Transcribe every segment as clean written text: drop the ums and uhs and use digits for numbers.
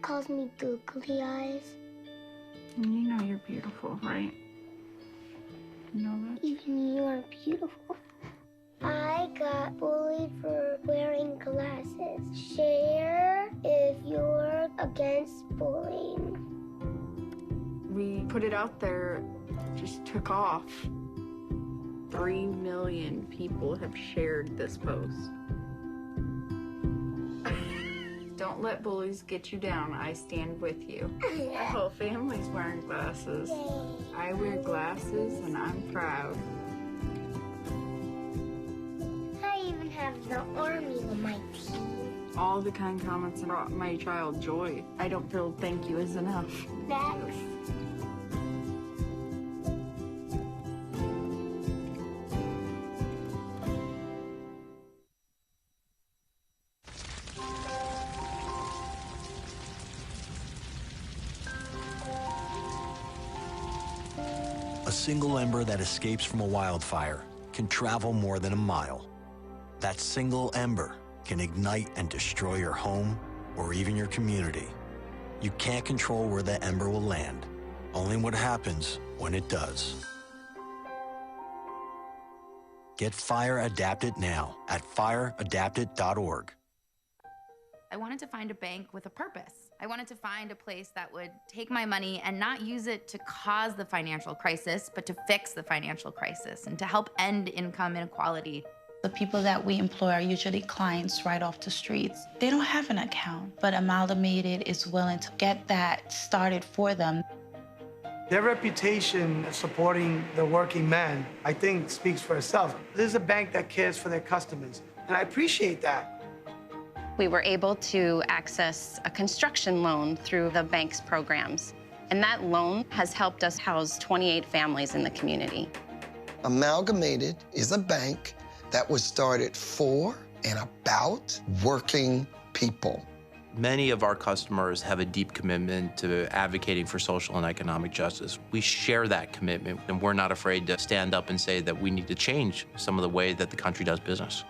calls me googly eyes. You know you're beautiful, right? You know that? Even you are beautiful. I got bullied for wearing glasses. Share if you're against bullying. We put it out there, just took off. 3 million people have shared this post. Don't let bullies get you down. I stand with you. My whole family's wearing glasses. I wear glasses and I'm proud. I even have the army on my team. All the kind comments brought my child joy. I don't feel thank you is enough. Thanks. A single ember that escapes from a wildfire can travel more than a mile. That single ember can ignite and destroy your home or even your community. You can't control where the ember will land, only what happens when it does. Get Fire Adapted now at fireadapted.org. I wanted to find a bank with a purpose. I wanted to find a place that would take my money and not use it to cause the financial crisis, but to fix the financial crisis and to help end income inequality. The people that we employ are usually clients right off the streets. They don't have an account, but Amalgamated is willing to get that started for them. Their reputation supporting the working man, I think, speaks for itself. This is a bank that cares for their customers, and I appreciate that. We were able to access a construction loan through the bank's programs, and that loan has helped us house 28 families in the community. Amalgamated is a bank that was started for and about working people. Many of our customers have a deep commitment to advocating for social and economic justice. We share that commitment, and we're not afraid to stand up and say that we need to change some of the way that the country does business.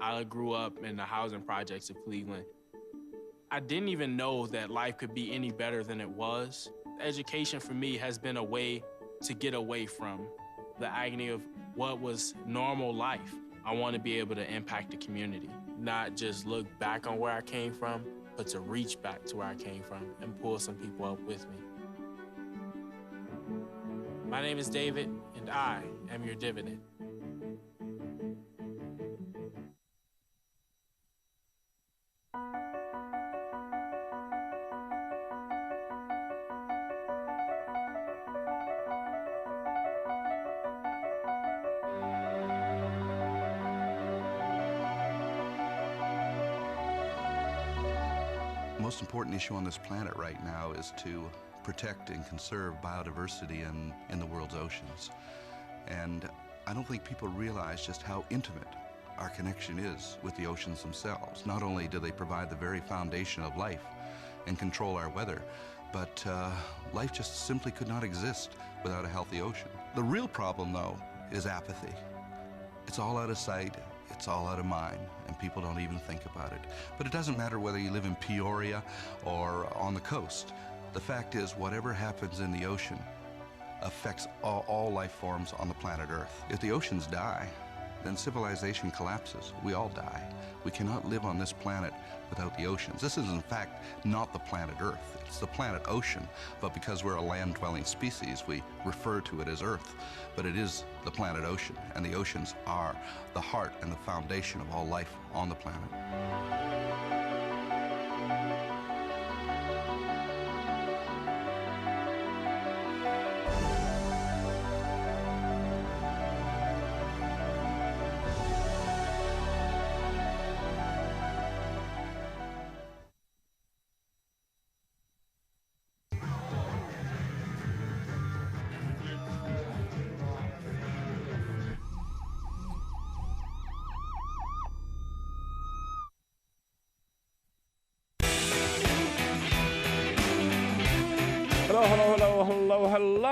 I grew up in the housing projects of Cleveland. I didn't even know that life could be any better than it was. Education for me has been a way to get away from the agony of what was normal life. I want to be able to impact the community, not just look back on where I came from, but to reach back to where I came from and pull some people up with me. My name is David, and I am your dividend. The most important issue on this planet right now is to protect and conserve biodiversity in the world's oceans. And I don't think people realize just how intimate our connection is with the oceans themselves. Not only do they provide the very foundation of life and control our weather, but life just simply could not exist without a healthy ocean. The real problem, though, is apathy. It's all out of sight, it's all out of mind, and people don't even think about it. But it doesn't matter whether you live in Peoria or on the coast. The fact is, whatever happens in the ocean affects all life forms on the planet Earth. If the oceans die, then civilization collapses. We all die. We cannot live on this planet without the oceans. This is, in fact, not the planet Earth. It's the planet ocean, but because we're a land-dwelling species, we refer to it as Earth. But it is the planet ocean, and the oceans are the heart and the foundation of all life on the planet.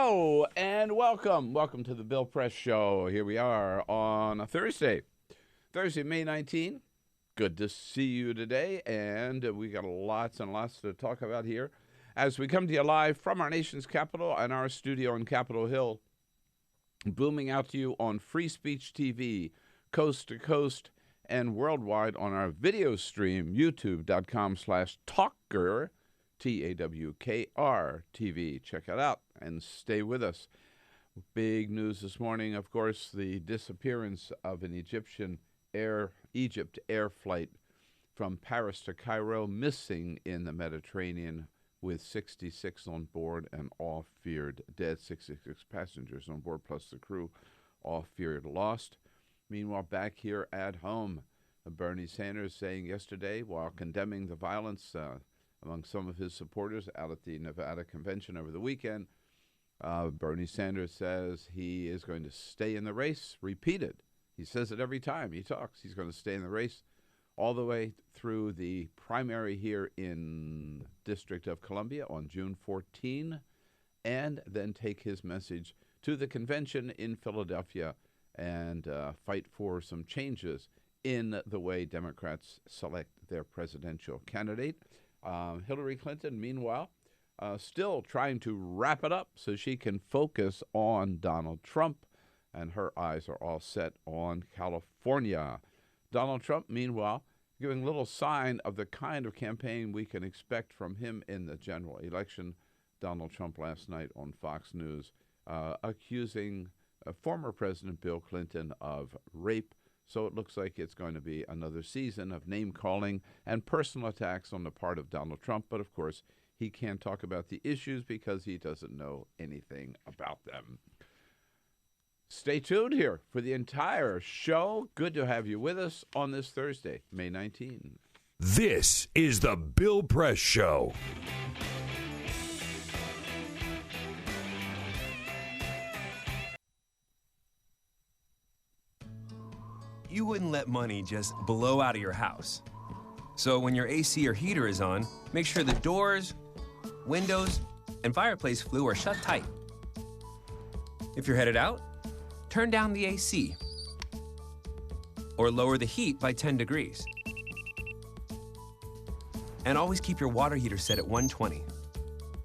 Hello and welcome. Welcome to the Bill Press Show. Here we are on a Thursday, May 19. Good to see you today, and we got lots and lots to talk about here as we come to you live from our nation's capital and our studio in Capitol Hill, booming out to you on Free Speech TV, coast to coast and worldwide on our video stream, youtube.com/Tawker, TAWKR TV. Check it out and stay with us. Big news this morning, of course, the disappearance of an Egypt air flight from Paris to Cairo, missing in the Mediterranean with 66 on board and all feared dead. 66 passengers on board plus the crew, all feared lost. Meanwhile, back here at home, Bernie Sanders saying yesterday, while condemning the violence among some of his supporters out at the Nevada convention over the weekend, Bernie Sanders says he is going to stay in the race. Repeated. He says it every time he talks. He's going to stay in the race all the way through the primary here in District of Columbia on June 14, and then take his message to the convention in Philadelphia and fight for some changes in the way Democrats select their presidential candidate. Hillary Clinton, meanwhile, still trying to wrap it up so she can focus on Donald Trump, and her eyes are all set on California. Donald Trump, meanwhile, giving little sign of the kind of campaign we can expect from him in the general election. Donald Trump last night on Fox News accusing former President Bill Clinton of rape. So it looks like it's going to be another season of name-calling and personal attacks on the part of Donald Trump. But, of course, he can't talk about the issues because he doesn't know anything about them. Stay tuned here for the entire show. Good to have you with us on this Thursday, May 19. This is the Bill Press Show. You wouldn't let money just blow out of your house. So when your AC or heater is on, make sure the doors, windows, and fireplace flue are shut tight. If you're headed out, turn down the AC or lower the heat by 10 degrees. And always keep your water heater set at 120.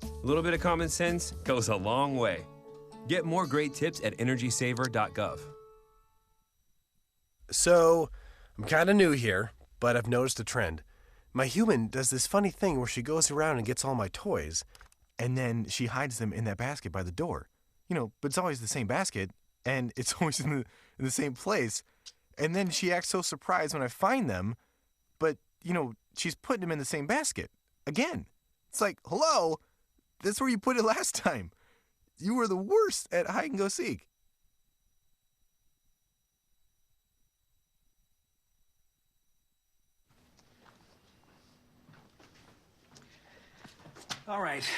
A little bit of common sense goes a long way. Get more great tips at energysaver.gov. So, I'm kind of new here, but I've noticed a trend. My human does this funny thing where she goes around and gets all my toys, and then she hides them in that basket by the door. You know, but it's always the same basket, and it's always in the same place. And then she acts so surprised when I find them, but, you know, she's putting them in the same basket. Again. It's like, hello, that's where you put it last time. You were the worst at hide and go seek. All right.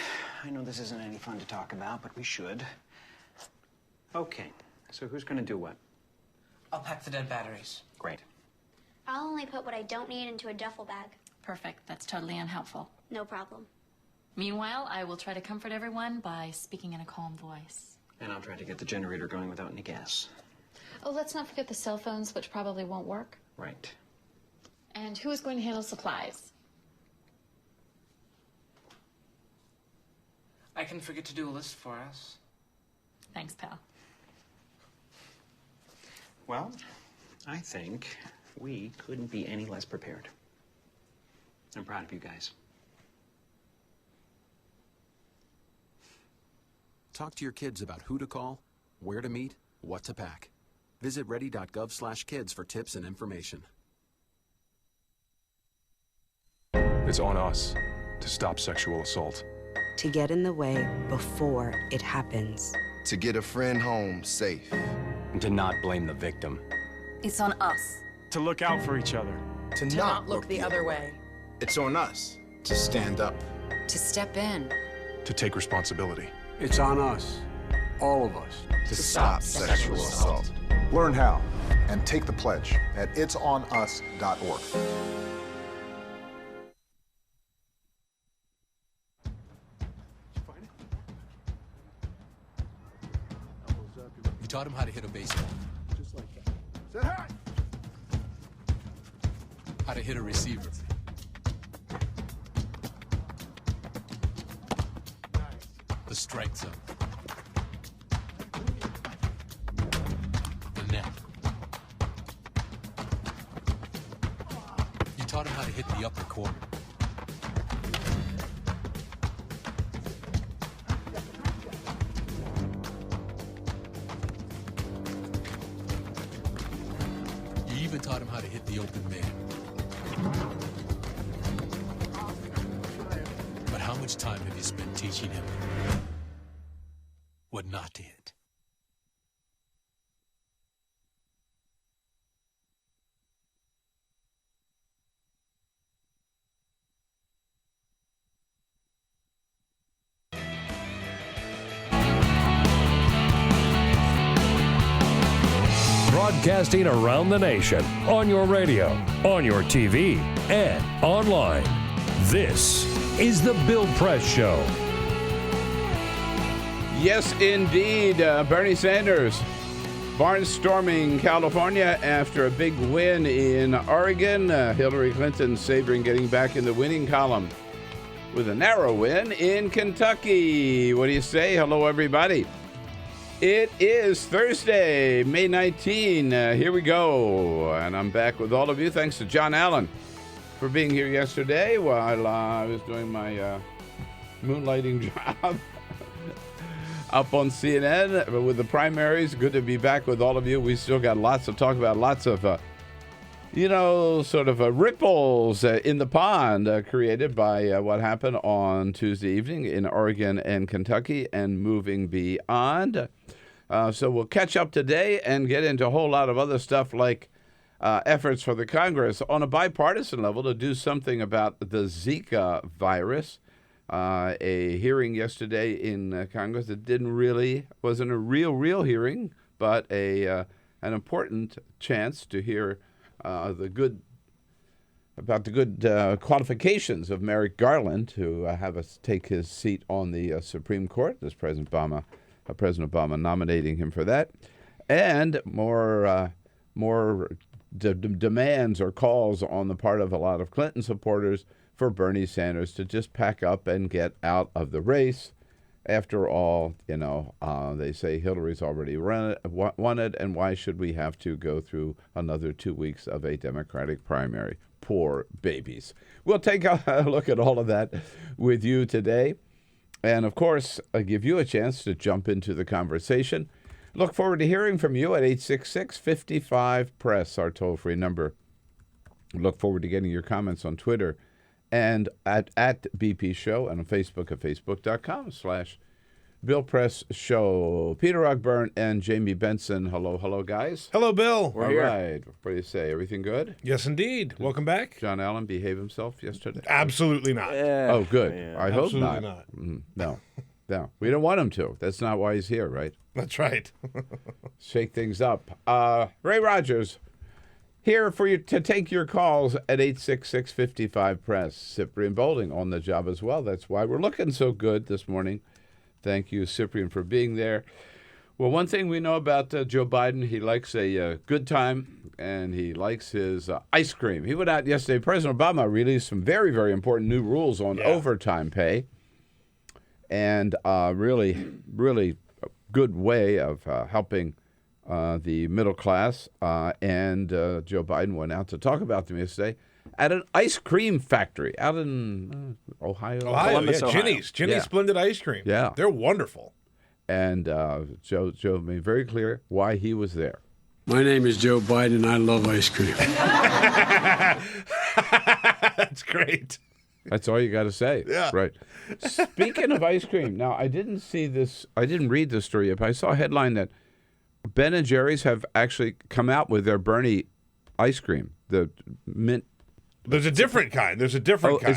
I know this isn't any fun to talk about, but we should. Okay. So who's going to do what? I'll pack the dead batteries. Great. I'll only put what I don't need into a duffel bag. Perfect. That's totally unhelpful. No problem. Meanwhile, I will try to comfort everyone by speaking in a calm voice. And I'll try to get the generator going without any gas. Oh, let's not forget the cell phones, which probably won't work. Right. And who is going to handle supplies? I can forget to do a list for us. Thanks, pal. Well, I think we couldn't be any less prepared. I'm proud of you guys. Talk to your kids about who to call, where to meet, what to pack. Visit ready.gov/kids for tips and information. It's on us to stop sexual assault. To get in the way before it happens. To get a friend home safe. And to not blame the victim. It's on us. To look out for each other. To not look the other way. It's on us to stand up. To step in. To take responsibility. It's on us, all of us, to stop sexual assault. Learn how and take the pledge at itsonus.org. taught him how to hit a baseball. Just like that. Say hi! How to hit a receiver. The strike zone. The net. You taught him how to hit the upper corner. You even taught him how to hit the open man. But how much time have you spent teaching him what not to hit? Broadcasting around the nation, on your radio, on your TV, and online. This is The Bill Press Show. Yes, indeed. Bernie Sanders barnstorming California after a big win in Oregon. Hillary Clinton savoring getting back in the winning column with a narrow win in Kentucky. What do you say? Hello, everybody. It is Thursday, May 19. Here we go. And I'm back with all of you. Thanks to John Allen for being here yesterday while I was doing my moonlighting job up on CNN with the primaries. Good to be back with all of you. We still got lots to talk about, lots of, ripples in the pond created by what happened on Tuesday evening in Oregon and Kentucky and moving beyond. So we'll catch up today and get into a whole lot of other stuff like efforts for the Congress on a bipartisan level to do something about the Zika virus. A hearing yesterday in Congress that wasn't a real hearing, but an important chance to hear the good qualifications of Merrick Garland to have us take his seat on the Supreme Court. This President Obama nominating him for that, and more demands or calls on the part of a lot of Clinton supporters for Bernie Sanders to just pack up and get out of the race. After all, they say Hillary's already won it, and why should we have to go through another 2 weeks of a Democratic primary? Poor babies. We'll take a look at all of that with you today. And, of course, I give you a chance to jump into the conversation. Look forward to hearing from you at 866-55-PRESS, our toll-free number. Look forward to getting your comments on Twitter and at BP Show and on Facebook at facebook.com/Bill Press Show. Peter Ogburn and Jamie Benson. Hello, guys. Hello, Bill. We're here. All right. What do you say? Everything good? Yes, indeed. Welcome back. John Allen behave himself yesterday? Absolutely not. Oh, good. Yeah. I hope Absolutely not. No. We don't want him to. That's not why he's here, right? That's right. Shake things up. Ray Rogers. Here for you to take your calls at 866-55-PRESS. Cyprian Bolding on the job as well. That's why we're looking so good this morning. Thank you, Cyprian, for being there. Well, one thing we know about Joe Biden, he likes a good time, and he likes his ice cream. He went out yesterday. President Obama released some very, very important new rules on overtime pay, and really, really good way of helping the middle class, and Joe Biden went out to talk about them yesterday at an ice cream factory out in Ohio. Columbus, Ohio. Ginny's Splendid Ice Cream. Yeah. They're wonderful. And Joe made very clear why he was there. My name is Joe Biden, and I love ice cream. That's great. That's all you got to say. Yeah. Right. Speaking of ice cream, now I didn't read this story yet, but I saw a headline that Ben & Jerry's have actually come out with their Bernie ice cream, the mint. There's a different kind. Is this a different? Yeah,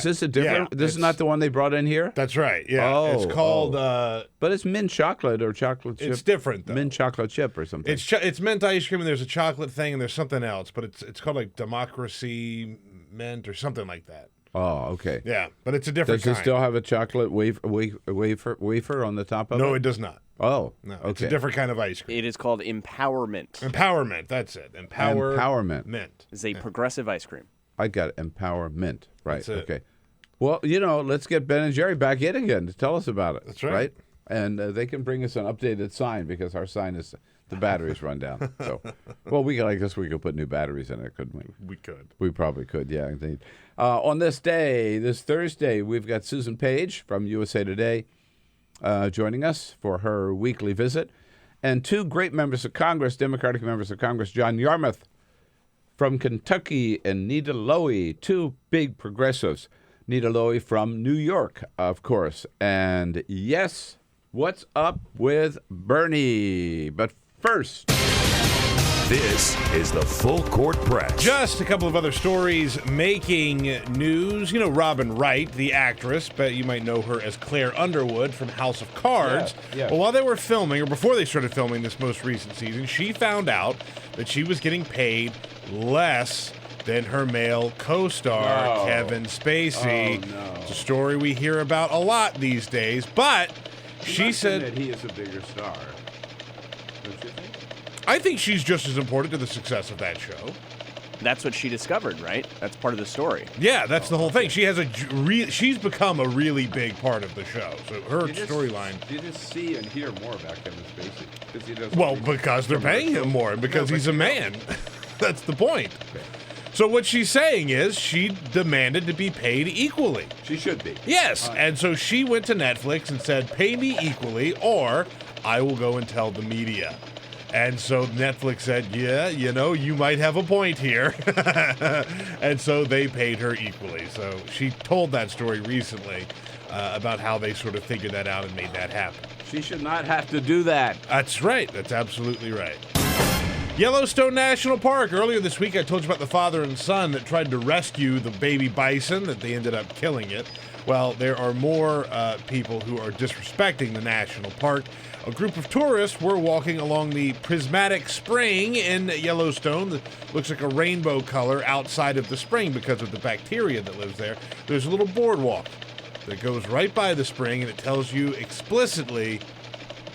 this is not the one they brought in here? That's right. Yeah. It's called. But it's mint chocolate or chocolate chip. It's different, though. Mint chocolate chip or something. It's mint ice cream, and there's a chocolate thing, and there's something else, but it's called like Democracy Mint or something like that. Oh, okay. Yeah, but it's a different kind. Does it kind. still have a chocolate wafer on the top of it? No, it does not. Oh, No, it's a different kind of ice cream. It is called empowerment. Empowerment, that's it. Empowerment. Mint. It's a progressive ice cream. I got it. Empowerment. Right. That's it. Okay. Well, let's get Ben and Jerry back in again to tell us about it. That's right. And they can bring us an updated sign because our sign is the batteries run down. So, well, I guess we could put new batteries in it, couldn't we? We could. We probably could, yeah, indeed. On this day, this Thursday, we've got Susan Page from USA Today joining us for her weekly visit, and two great members of Congress, Democratic members of Congress, John Yarmuth from Kentucky and Nita Lowey, two big progressives. Nita Lowey from New York, of course. And yes, what's up with Bernie? But first, this is the Full Court Press. Just a couple of other stories making news. You know Robin Wright, the actress, but you might know her as Claire Underwood from House of Cards. Yeah. Well, while they were filming, or before they started filming this most recent season, she found out that she was getting paid less than her male co-star, Kevin Spacey. Oh, no. It's a story we hear about a lot these days, but she said that he is a bigger star. Don't you think? I think she's just as important to the success of that show. That's what she discovered, right? That's part of the story. Yeah, that's the whole thing. She has she's become a really big part of the show. So her storyline. You just see and hear more about Kevin Spacey because he does. Well, because they're paying him more, and because he's a man. That's the point. Okay. So what she's saying is she demanded to be paid equally. She should be. Yes, and so she went to Netflix and said, "Pay me equally, or I will go and tell the media." And so Netflix said, yeah, you might have a point here. And so they paid her equally. So she told that story recently about how they sort of figured that out and made that happen. She should not have to do that. That's right. That's absolutely right. Yellowstone National Park. Earlier this week, I told you about the father and son that tried to rescue the baby bison, that they ended up killing it. Well, there are more people who are disrespecting the national park. A group of tourists were walking along the prismatic spring in Yellowstone that looks like a rainbow color outside of the spring because of the bacteria that lives there. There's a little boardwalk that goes right by the spring, and it tells you explicitly,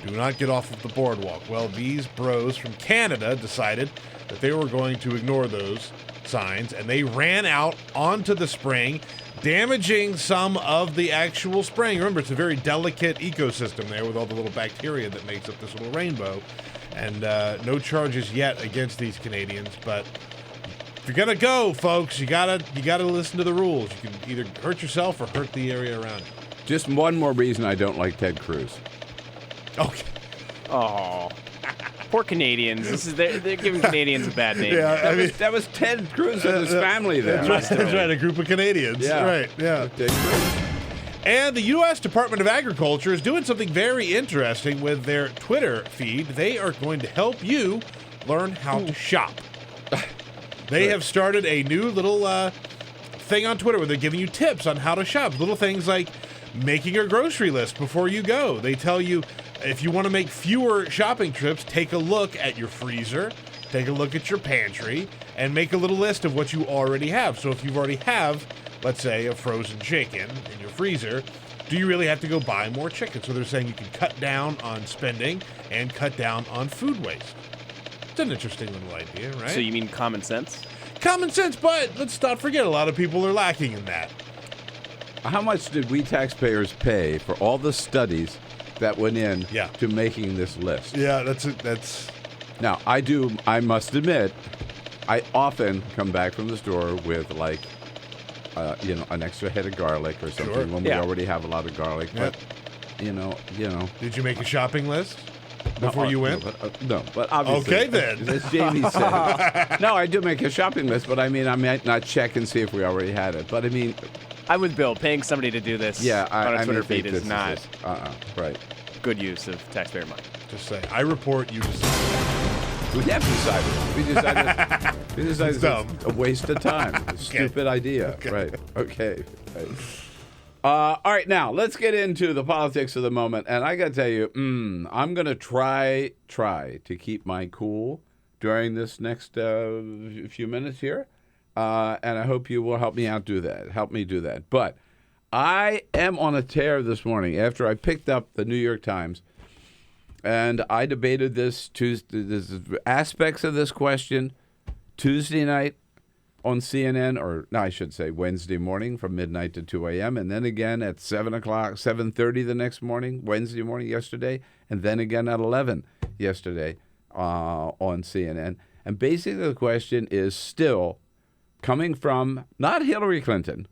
do not get off of the boardwalk. Well, these bros from Canada decided that they were going to ignore those signs, and they ran out onto the spring, damaging some of the actual spring. Remember, it's a very delicate ecosystem there with all the little bacteria that makes up this little rainbow. And no charges yet against these Canadians, but if you're gonna go, folks, you gotta listen to the rules. You can either hurt yourself or hurt the area around you. Just one more reason I don't like Ted Cruz. Okay. Oh, poor Canadians. They're giving Canadians a bad name. Yeah, that was Ted Cruz and his family there. That's right, a group of Canadians. Yeah. Right, yeah. Ted Cruz. And the U.S. Department of Agriculture is doing something very interesting with their Twitter feed. They are going to help you learn how to shop. They have started a new little thing on Twitter where they're giving you tips on how to shop. Little things like making a grocery list before you go. They tell you if you want to make fewer shopping trips, take a look at your freezer, take a look at your pantry, and make a little list of what you already have. So if you already have, let's say, a frozen chicken in your freezer, do you really have to go buy more chicken? So they're saying you can cut down on spending and cut down on food waste. It's an interesting little idea, right? So you mean common sense? Common sense, but let's not forget a lot of people are lacking in that. How much did we taxpayers pay for all the studies that went in to making this list? Yeah, that's. Now, I must admit, I often come back from the store with like, an extra head of garlic or something when we already have a lot of garlic. But, you know. Did you make a shopping list before you went? No, but obviously. Okay, then. As Jamie said. No, I do make a shopping list, but I mean, I might not check and see if we already had it. But I mean. I'm with Bill. Paying somebody to do this on a Twitter feed is not right. Good use of taxpayer money. Just say, I report, you decide. We have decided. We decided it's dumb. A waste of time. A stupid idea. Okay. Right. Okay. Right. All right, now let's get into the politics of the moment. And I got to tell you, I'm going to try to keep my cool during this next few minutes here. And I hope you will help me do that. But I am on a tear this morning after I picked up the New York Times And I debated this aspects of this question Tuesday night on CNN, or no, I should say Wednesday morning from midnight to 2 a.m., and then again at 7 o'clock, 7:30 the next morning, Wednesday morning yesterday, and then again at 11 yesterday on CNN. And basically the question is still coming from not Hillary Clinton,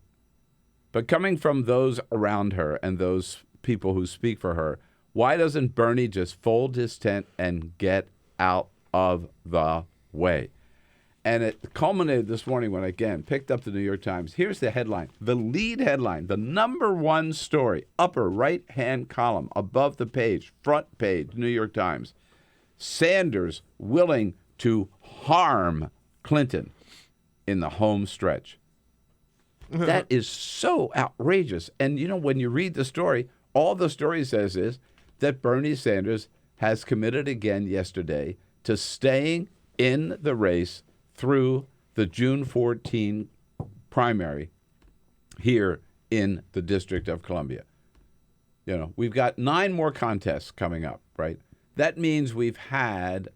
but coming from those around her and those people who speak for her. Why doesn't Bernie just fold his tent and get out of the way? And it culminated this morning when I, again, picked up the New York Times. Here's the headline, the lead headline, the number one story, upper right-hand column, above the page, front page, New York Times. Sanders willing to harm Clinton in the home stretch. That is so outrageous. And, you know, when you read the story, all the story says is that Bernie Sanders has committed again yesterday to staying in the race through the June 14 primary here in the District of Columbia. You know, we've got 9 more contests coming up, right? That means we've had,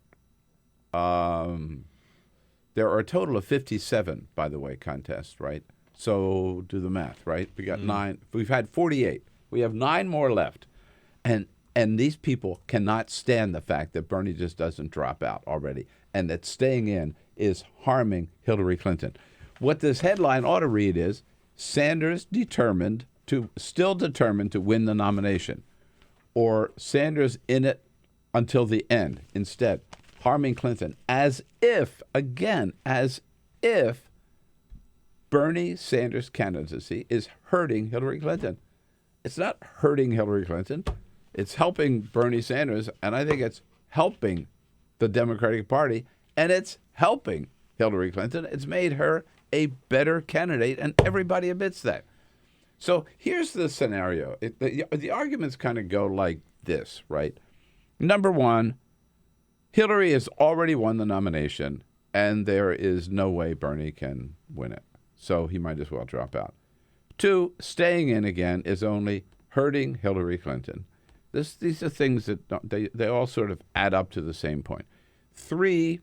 there are a total of 57, by the way, contests, right? So do the math, right? We got 9. We've had 48. We have 9 more left. And these people cannot stand the fact that Bernie just doesn't drop out already and that staying in is harming Hillary Clinton. What this headline ought to read is Sanders still determined to win the nomination, or Sanders in it until the end, instead harming Clinton, as if Bernie Sanders' candidacy is hurting Hillary Clinton. It's not hurting Hillary Clinton. It's helping Bernie Sanders, and I think it's helping the Democratic Party, and it's helping Hillary Clinton. It's made her a better candidate, and everybody admits that. So here's the scenario. The arguments kind of go like this, right? Number one, Hillary has already won the nomination, and there is no way Bernie can win it. So he might as well drop out. 2, staying in again is only hurting Hillary Clinton. These are things that they all sort of add up to the same point. 3,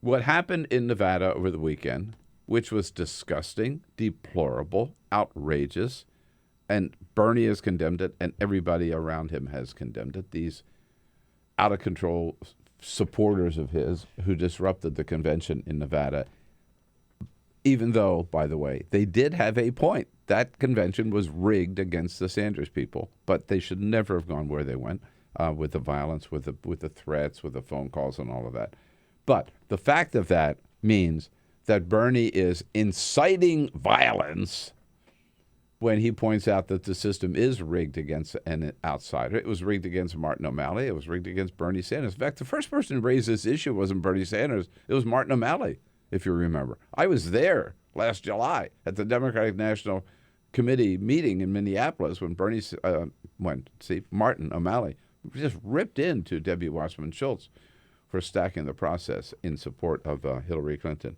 what happened in Nevada over the weekend, which was disgusting, deplorable, outrageous, and Bernie has condemned it, and everybody around him has condemned it. These out-of-control supporters of his who disrupted the convention in Nevada, even though, by the way, they did have a point. That convention was rigged against the Sanders people, but they should never have gone where they went with the violence, with the threats, with the phone calls and all of that. But the fact of that means that Bernie is inciting violence when he points out that the system is rigged against an outsider. It was rigged against Martin O'Malley. It was rigged against Bernie Sanders. In fact, the first person who raised this issue wasn't Bernie Sanders. It was Martin O'Malley, if you remember. I was there last July at the Democratic National Committee meeting in Minneapolis when Martin O'Malley just ripped into Debbie Wasserman Schultz for stacking the process in support of Hillary Clinton.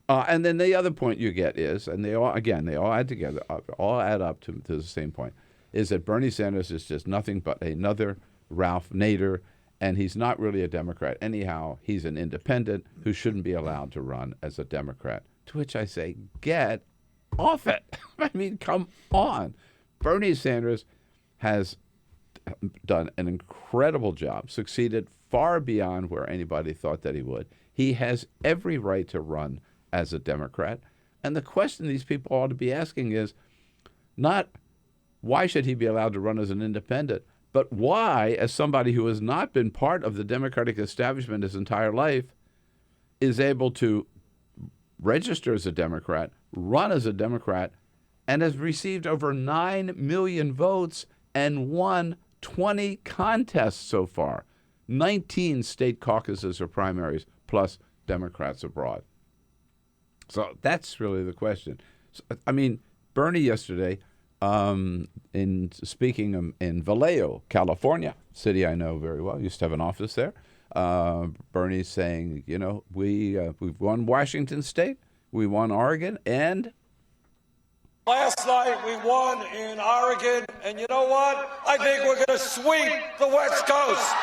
And then the other point you get is, and they all add together, all add up to the same point, is that Bernie Sanders is just nothing but another Ralph Nader, and he's not really a Democrat. Anyhow, he's an independent who shouldn't be allowed to run as a Democrat. To which I say, get off it. I mean, come on. Bernie Sanders has done an incredible job, succeeded far beyond where anybody thought that he would. He has every right to run as a Democrat. And the question these people ought to be asking is not why should he be allowed to run as an independent, but why, as somebody who has not been part of the Democratic establishment his entire life, is able to register as a Democrat, run as a Democrat, and has received over 9 million votes and won 20 contests so far, 19 state caucuses or primaries, plus Democrats abroad. So that's really the question. So, I mean, Bernie yesterday, in speaking in Vallejo, California, city I know very well, used to have an office there. Bernie's saying, you know, we've won Washington State, we won Oregon, and last night we won in Oregon, and you know what? I think we're going to sweep the West Coast.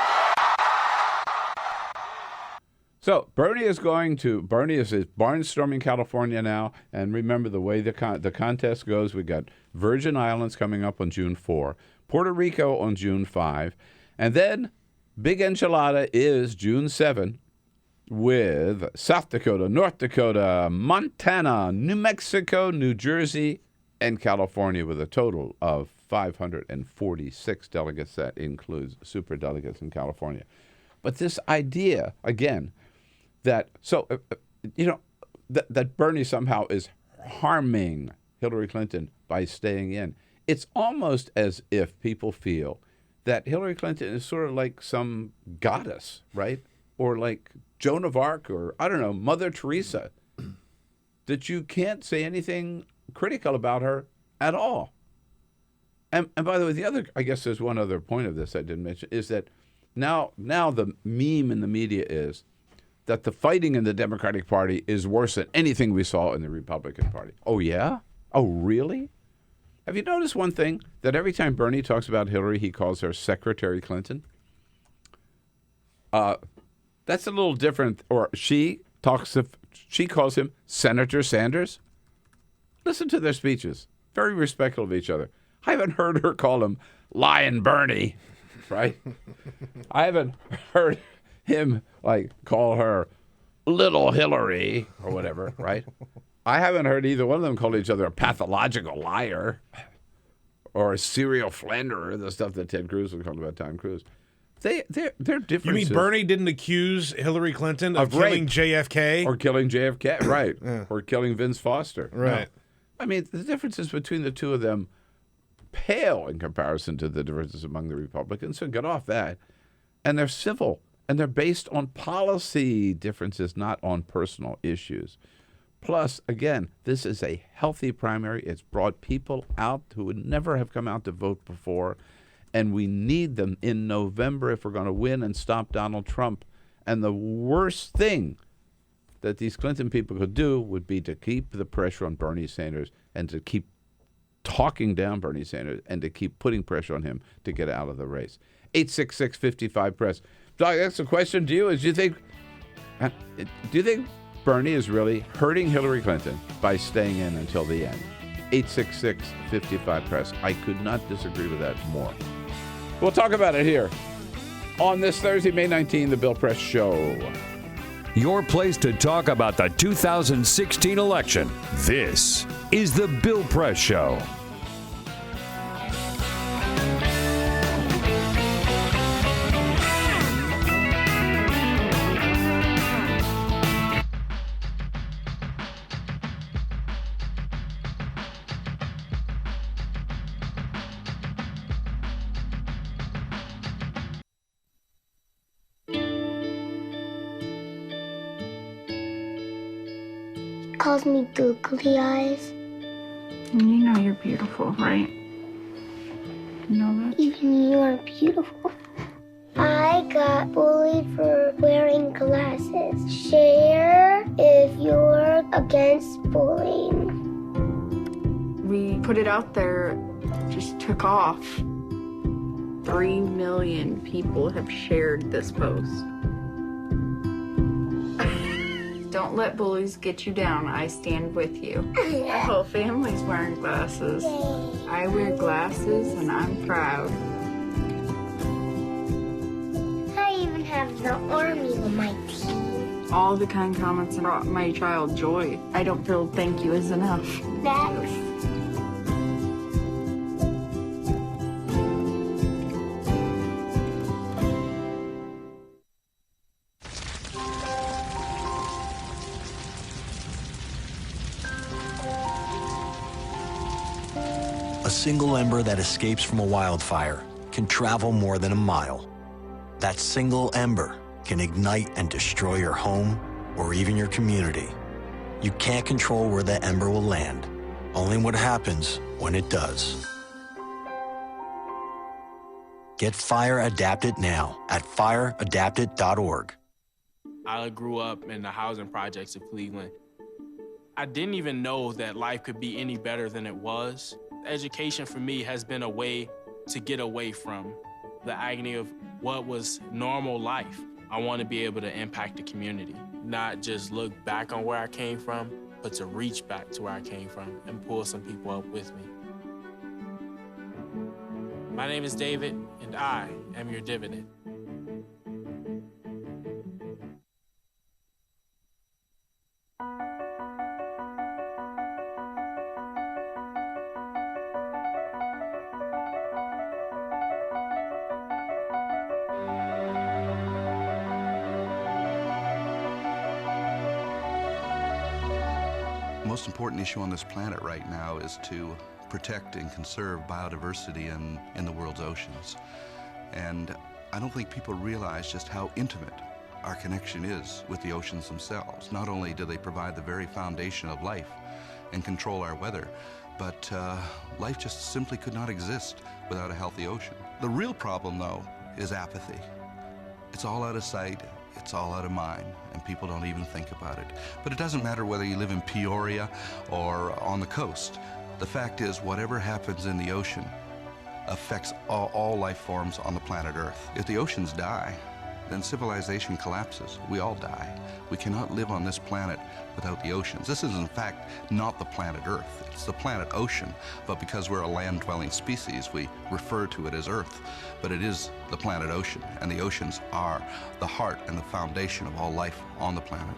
So Bernie is barnstorming California now. And remember the way the contest goes, we got Virgin Islands coming up on June 4, Puerto Rico on June 5, and then Big Enchilada is June 7 with South Dakota, North Dakota, Montana, New Mexico, New Jersey, and California with a total of 546 delegates. That includes super delegates in California. But this idea, again, that Bernie somehow is harming Hillary Clinton by staying in. It's almost as if people feel that Hillary Clinton is sort of like some goddess, right? Or like Joan of Arc, or I don't know, Mother Teresa, that you can't say anything critical about her at all. And by the way, I guess there's one other point of this I didn't mention, is that now the meme in the media is that the fighting in the Democratic Party is worse than anything we saw in the Republican Party. Oh, yeah? Oh, really? Have you noticed one thing? That every time Bernie talks about Hillary, he calls her Secretary Clinton? That's a little different. Or she calls him Senator Sanders. Listen to their speeches. Very respectful of each other. I haven't heard her call him Lion Bernie, right? I haven't heard him call her Little Hillary or whatever, right? I haven't heard either one of them call each other a pathological liar or a serial slanderer, the stuff that Ted Cruz was calling about Tom Cruise. They're different. You mean Bernie didn't accuse Hillary Clinton of killing JFK? Or killing JFK, right. Yeah. Or killing Vince Foster. Right. No. I mean, the differences between the two of them pale in comparison to the differences among the Republicans, so get off that. And they're civil, and they're based on policy differences, not on personal issues. Plus, again, this is a healthy primary. It's brought people out who would never have come out to vote before, and we need them in November if we're going to win and stop Donald Trump. And the worst thing that these Clinton people could do would be to keep the pressure on Bernie Sanders and to keep talking down Bernie Sanders and to keep putting pressure on him to get out of the race. 866-55-PRESS. Doc, that's the question to you. Do you think Bernie is really hurting Hillary Clinton by staying in until the end? 866-55-PRESS. I could not disagree with that more. We'll talk about it here on this Thursday, May 19, the Bill Press Show. Your place to talk about the 2016 election. This is the Bill Press Show. Calls me googly eyes. You know you're beautiful, right? You know that? Even you are beautiful. I got bullied for wearing glasses. Share if you're against bullying. We put it out there, just took off. 3 million people have shared this post. Don't let bullies get you down. I stand with you. The whole family's wearing glasses. I wear glasses and I'm proud. I even have the army on my team. All the kind comments brought my child joy. I don't feel thank you is enough. That's A single ember that escapes from a wildfire can travel more than a mile. That single ember can ignite and destroy your home or even your community. You can't control where that ember will land, only what happens when it does. Get Fire Adapted now at fireadapted.org. I grew up in the housing projects of Cleveland. I didn't even know that life could be any better than it was. Education for me has been a way to get away from the agony of what was normal life. I want to be able to impact the community, not just look back on where I came from, but to reach back to where I came from and pull some people up with me. My name is David, and I am your dividend. The most important issue on this planet right now is to protect and conserve biodiversity in the world's oceans. And I don't think people realize just how intimate our connection is with the oceans themselves. Not only do they provide the very foundation of life and control our weather, but life just simply could not exist without a healthy ocean. The real problem, though, is apathy. It's all out of sight. It's all out of mind, and people don't even think about it. But it doesn't matter whether you live in Peoria or on the coast. The fact is, whatever happens in the ocean affects all life forms on the planet Earth. If the oceans die, then civilization collapses. We all die. We cannot live on this planet without the oceans. This is, in fact, not the planet Earth. It's the planet ocean, but because we're a land-dwelling species, we refer to it as Earth. But it is the planet ocean, and the oceans are the heart and the foundation of all life on the planet.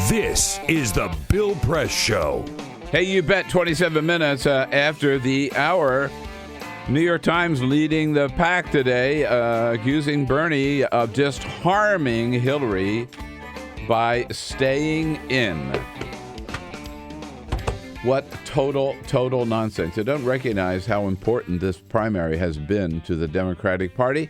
This is the Bill Press Show. Hey, you bet. 27 minutes after the hour. New York Times leading the pack today, accusing Bernie of just harming Hillary by staying in. What total nonsense. They don't recognize how important this primary has been to the Democratic Party.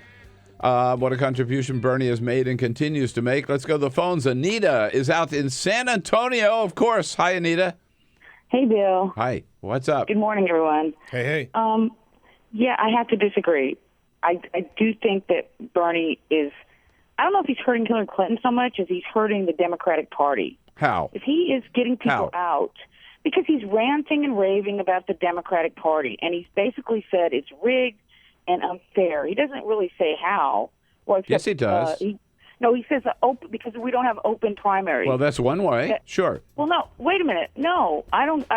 What a contribution Bernie has made and continues to make. Let's go to the phones. Anita is out in San Antonio, of course. Hi, Anita. Hey, Bill. Hi. What's up? Good morning, everyone. Hey. Yeah, I have to disagree. I do think that Bernie is, I don't know if he's hurting Hillary Clinton so much as he's hurting the Democratic Party. How? If he is getting people out, because he's ranting and raving about the Democratic Party, and he's basically said it's rigged and unfair. He doesn't really say how. Well, except, yes, he does. He says open because we don't have open primaries. Well, that's one way. Sure. Well, no, wait a minute. No, I don't.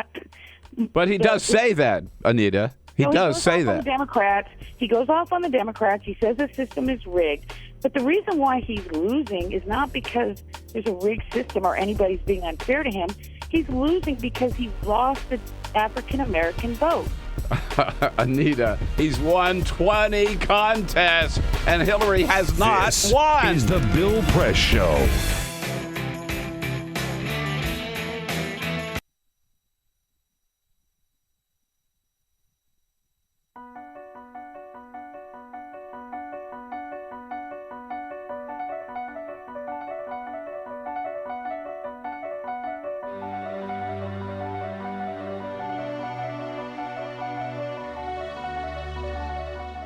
But he does say that, Anita. He does say that. He goes off on the Democrats. He says the system is rigged. But the reason why he's losing is not because there's a rigged system or anybody's being unfair to him. He's losing because he's lost the African-American vote. Anita, he's won 20 contests, and Hillary has not won. This is the Bill Press Show.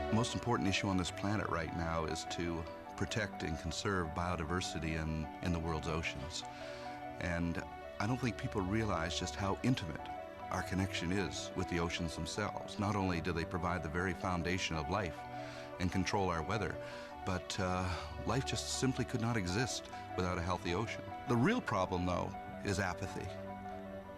The most important issue on this planet right now is to protect and conserve biodiversity in the world's oceans. And I don't think people realize just how intimate our connection is with the oceans themselves. Not only do they provide the very foundation of life and control our weather, but life just simply could not exist without a healthy ocean. The real problem, though, is apathy.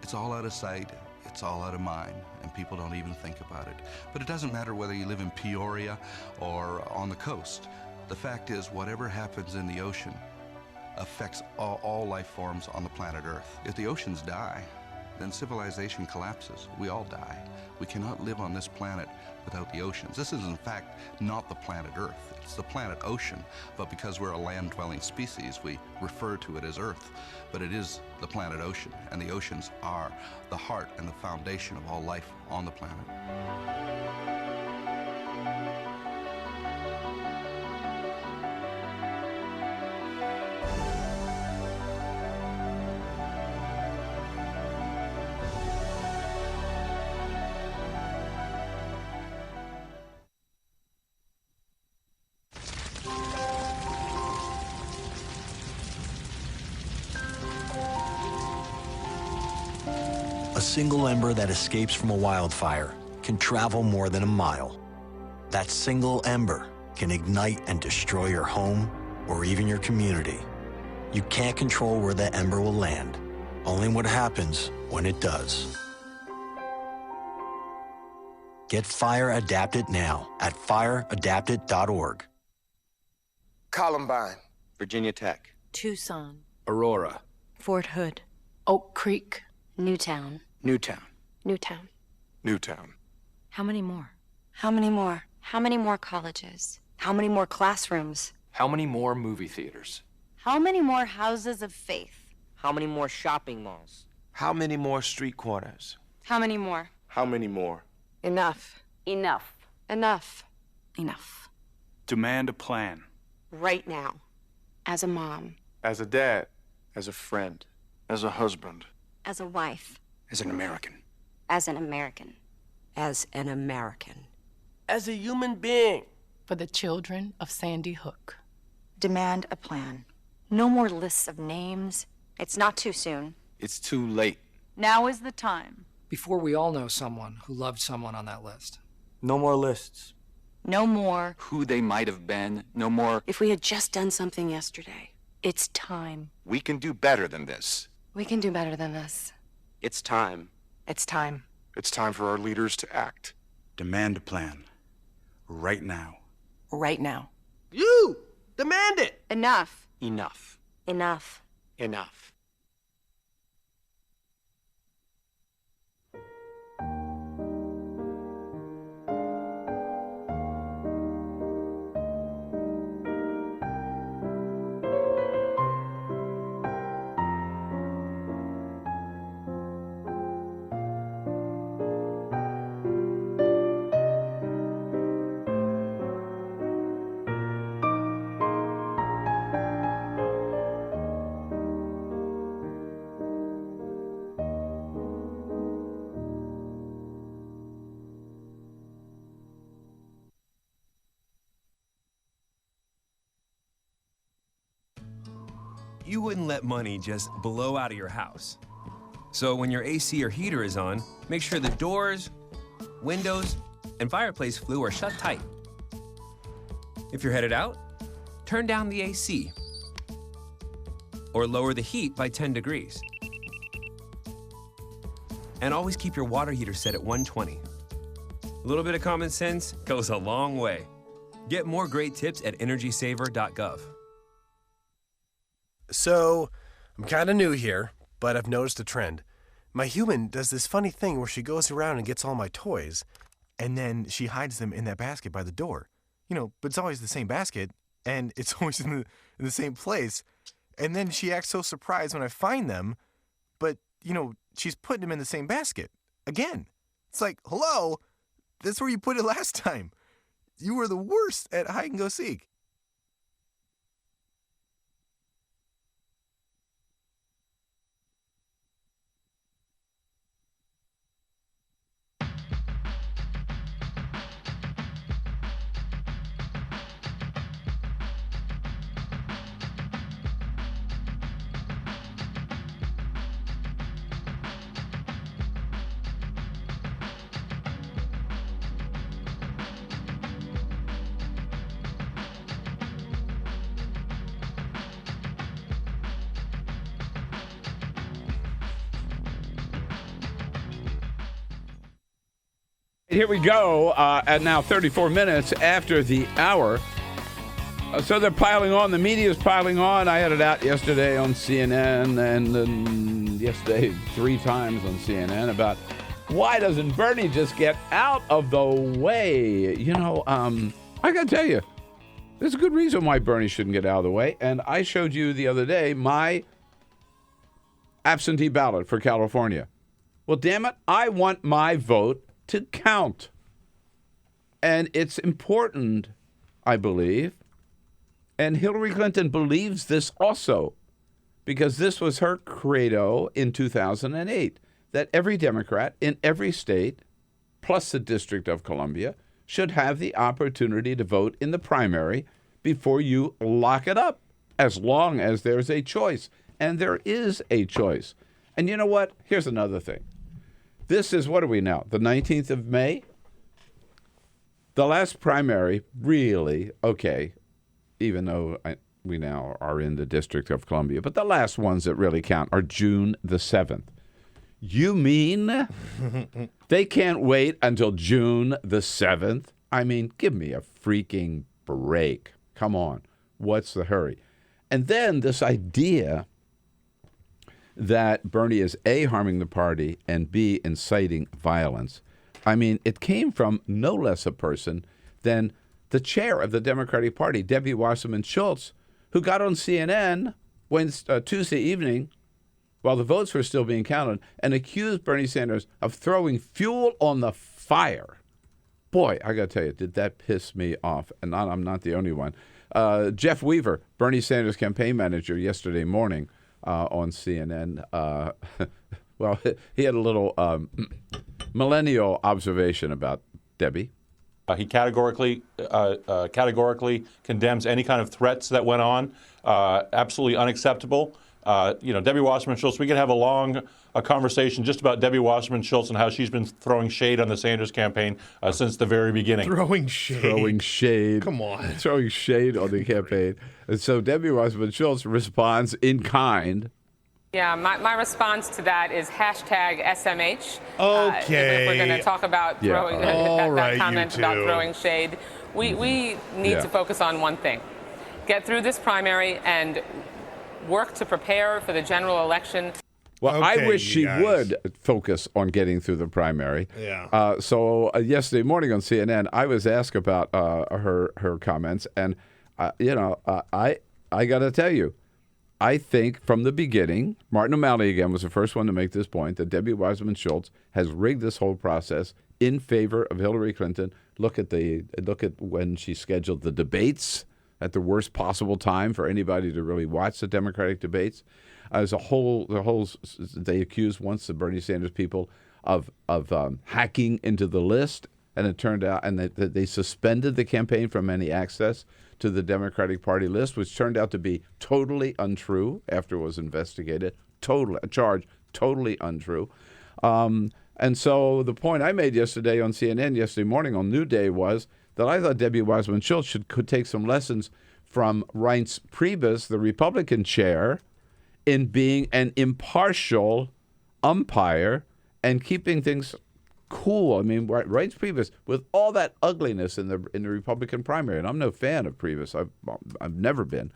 It's all out of sight. It's all out of mind, and people don't even think about it. But it doesn't matter whether you live in Peoria or on the coast. The fact is, whatever happens in the ocean affects all life forms on the planet Earth. If the oceans die, then civilization collapses. We all die. We cannot live on this planet without the oceans. This is, in fact, not the planet Earth. It's the planet ocean, but because we're a land-dwelling species, we refer to it as Earth. But it is the planet ocean, and the oceans are the heart and the foundation of all life on the planet. A single ember that escapes from a wildfire can travel more than a mile. That single ember can ignite and destroy your home or even your community. You can't control where the ember will land, only what happens when it does. Get Fire Adapted now at fireadapted.org. Columbine, Virginia Tech, Tucson, Aurora, Fort Hood, Oak Creek, Newtown. Newtown, Newtown. Newtown. How many more? How many more? How many more colleges? How many more classrooms? How many more movie theaters? How many more houses of faith? How many more shopping malls? How many more street corners? How many more? How many more? Enough. Enough. Enough. Enough. Demand a plan. Right now. As a mom. As a dad, as a friend, as a husband, As a wife. as an American. As an American. As an American. As a human being. For the children of Sandy Hook. Demand a plan. No more lists of names. It's not too soon. It's too late. Now is the time. Before we all know someone who loved someone on that list. No more lists. No more. Who they might have been. No more. If we had just done something yesterday. It's time. We can do better than this. We can do better than this. It's time. It's time. It's time for our leaders to act. Demand a plan. Right now. Right now. You! Demand it! Enough. Enough. Enough. Enough. You wouldn't let money just blow out of your house. So when your AC or heater is on, make sure the doors, windows, and fireplace flue are shut tight. If you're headed out, turn down the AC or lower the heat by 10 degrees. And always keep your water heater set at 120. A little bit of common sense goes a long way. Get more great tips at energysaver.gov. So, I'm kind of new here, but I've noticed a trend. My human does this funny thing where she goes around and gets all my toys, and then she hides them in that basket by the door. You know, but it's always the same basket, and it's always in the same place. And then she acts so surprised when I find them, but, you know, she's putting them in the same basket. Again. It's like, hello? That's where you put it last time. You were the worst at hide and go seek. Here we go, at now 34 minutes after the hour. So they're piling on. The media's piling on. I had it out yesterday on CNN and then yesterday 3 times on CNN about why doesn't Bernie just get out of the way? You know, I got to tell you, there's a good reason why Bernie shouldn't get out of the way. And I showed you the other day my absentee ballot for California. Well, damn it, I want my vote to count. And it's important, I believe. And Hillary Clinton believes this also, because this was her credo in 2008, that every Democrat in every state, plus the District of Columbia, should have the opportunity to vote in the primary before you lock it up, as long as there's a choice. And there is a choice. And you know what? Here's another thing. This is, what are we now, the 19th of May? The last primary, really, okay, even though we now are in the District of Columbia, but the last ones that really count are June the 7th. You mean they can't wait until June the 7th? I mean, give me a freaking break. Come on. What's the hurry? And then this idea that Bernie is A, harming the party, and B, inciting violence. I mean, it came from no less a person than the chair of the Democratic Party, Debbie Wasserman Schultz, who got on CNN Tuesday evening while the votes were still being counted and accused Bernie Sanders of throwing fuel on the fire. Boy, I got to tell you, did that piss me off. And I'm not the only one. Jeff Weaver, Bernie Sanders campaign manager, yesterday morning on CNN, well, he had a little millennial observation about Debbie. He categorically condemns any kind of threats that went on. Absolutely unacceptable. Debbie Wasserman Schultz, we could have a conversation just about Debbie Wasserman Schultz and how she's been throwing shade on the Sanders campaign since the very beginning. Throwing shade. Come on. Throwing shade on the campaign. And so Debbie Wasserman Schultz responds in kind. Yeah, my response to that is #SMH. Okay. If we're going to talk about throwing that comment about throwing shade, we need to focus on one thing: get through this primary and work to prepare for the general election. Well, I wish she would focus on getting through the primary. Yeah. So yesterday morning on CNN, I was asked about her comments, and I got to tell you, I think from the beginning, Martin O'Malley again was the first one to make this point, that Debbie Wasserman Schultz has rigged this whole process in favor of Hillary Clinton. Look at when she scheduled the debates at the worst possible time for anybody to really watch the Democratic debates. As they accused once the Bernie Sanders people of hacking into the list, and it turned out, and they suspended the campaign from any access to the Democratic Party list, which turned out to be totally untrue after it was investigated. Totally untrue. And so the point I made yesterday on CNN, yesterday morning on New Day, was that I thought Debbie Wasserman Schultz could take some lessons from Reince Priebus, the Republican chair, in being an impartial umpire and keeping things cool. I mean, Reince Priebus, with all that ugliness in the Republican primary, and I'm no fan of Priebus, I've never been,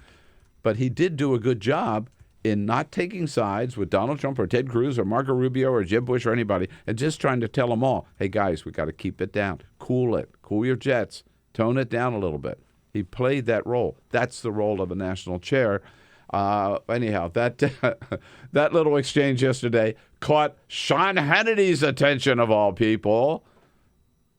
but he did do a good job in not taking sides with Donald Trump or Ted Cruz or Marco Rubio or Jeb Bush or anybody, and just trying to tell them all, hey guys, we got to keep it down, cool your jets, tone it down a little bit. He played that role. That's the role of a national chair. Anyhow, that little exchange yesterday caught Sean Hannity's attention, of all people,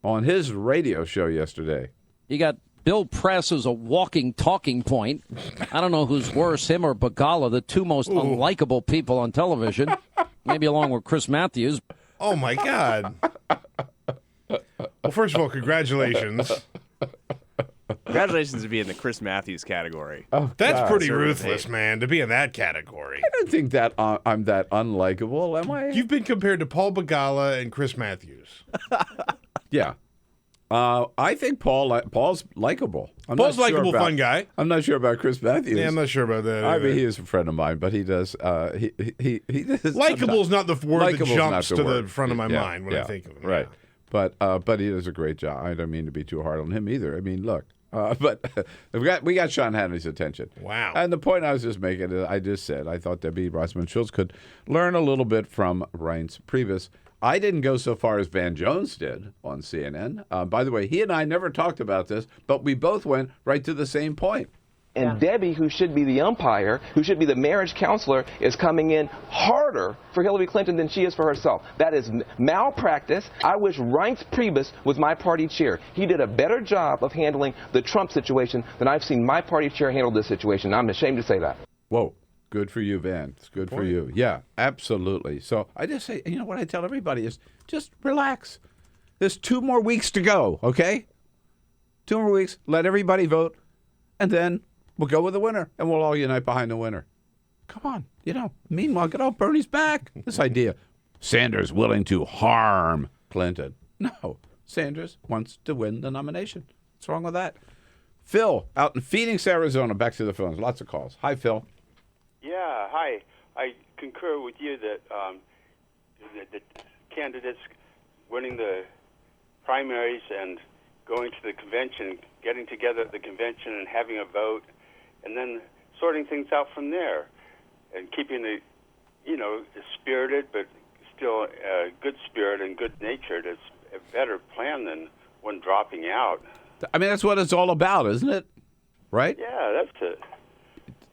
on his radio show yesterday. You got Bill Press as a walking talking point. I don't know who's worse, him or Begala, the two most unlikable people on television, maybe along with Chris Matthews. Oh, my God. Well, first of all, congratulations. Congratulations to be in the Chris Matthews category. Oh, that's pretty ruthless, man, to be in that category. I don't think that I'm that unlikable, am I? You've been compared to Paul Begala and Chris Matthews. Yeah. I think Paul's likable. Paul's likable, fun guy. I'm not sure about Chris Matthews. Yeah, I'm not sure about that. I mean, he is a friend of mine, but he does. He does. Likable is not the word that jumps to the front of my mind when I think of him. Right. Yeah. But he does a great job. I don't mean to be too hard on him either. I mean, look, But we got Sean Hannity's attention. Wow. And the point I was just making, I just said, I thought Debbie Wasserman Schultz could learn a little bit from Reince Priebus. I didn't go so far as Van Jones did on CNN. By the way, he and I never talked about this, but we both went right to the same point. And Debbie, who should be the umpire, who should be the marriage counselor, is coming in harder for Hillary Clinton than she is for herself. That is malpractice. I wish Reince Priebus was my party chair. He did a better job of handling the Trump situation than I've seen my party chair handle this situation. I'm ashamed to say that. Whoa. Good for you, Van. It's good for you. Yeah, absolutely. So I just say, you know what I tell everybody is just relax. There's 2 more weeks to go, okay? 2 more weeks. Let everybody vote. And then we'll go with the winner, and we'll all unite behind the winner. Come on, meanwhile, get off Bernie's back. This idea, Sanders willing to harm Clinton. No, Sanders wants to win the nomination. What's wrong with that? Phil, out in Phoenix, Arizona, back to the phones. Lots of calls. Hi, Phil. Yeah, hi. I concur with you that the candidates winning the primaries and going to the convention, getting together at the convention and having a vote, and then sorting things out from there, and keeping the, spirited but still good spirit and good natured is a better plan than one dropping out. I mean, that's what it's all about, isn't it? Right? Yeah, that's it.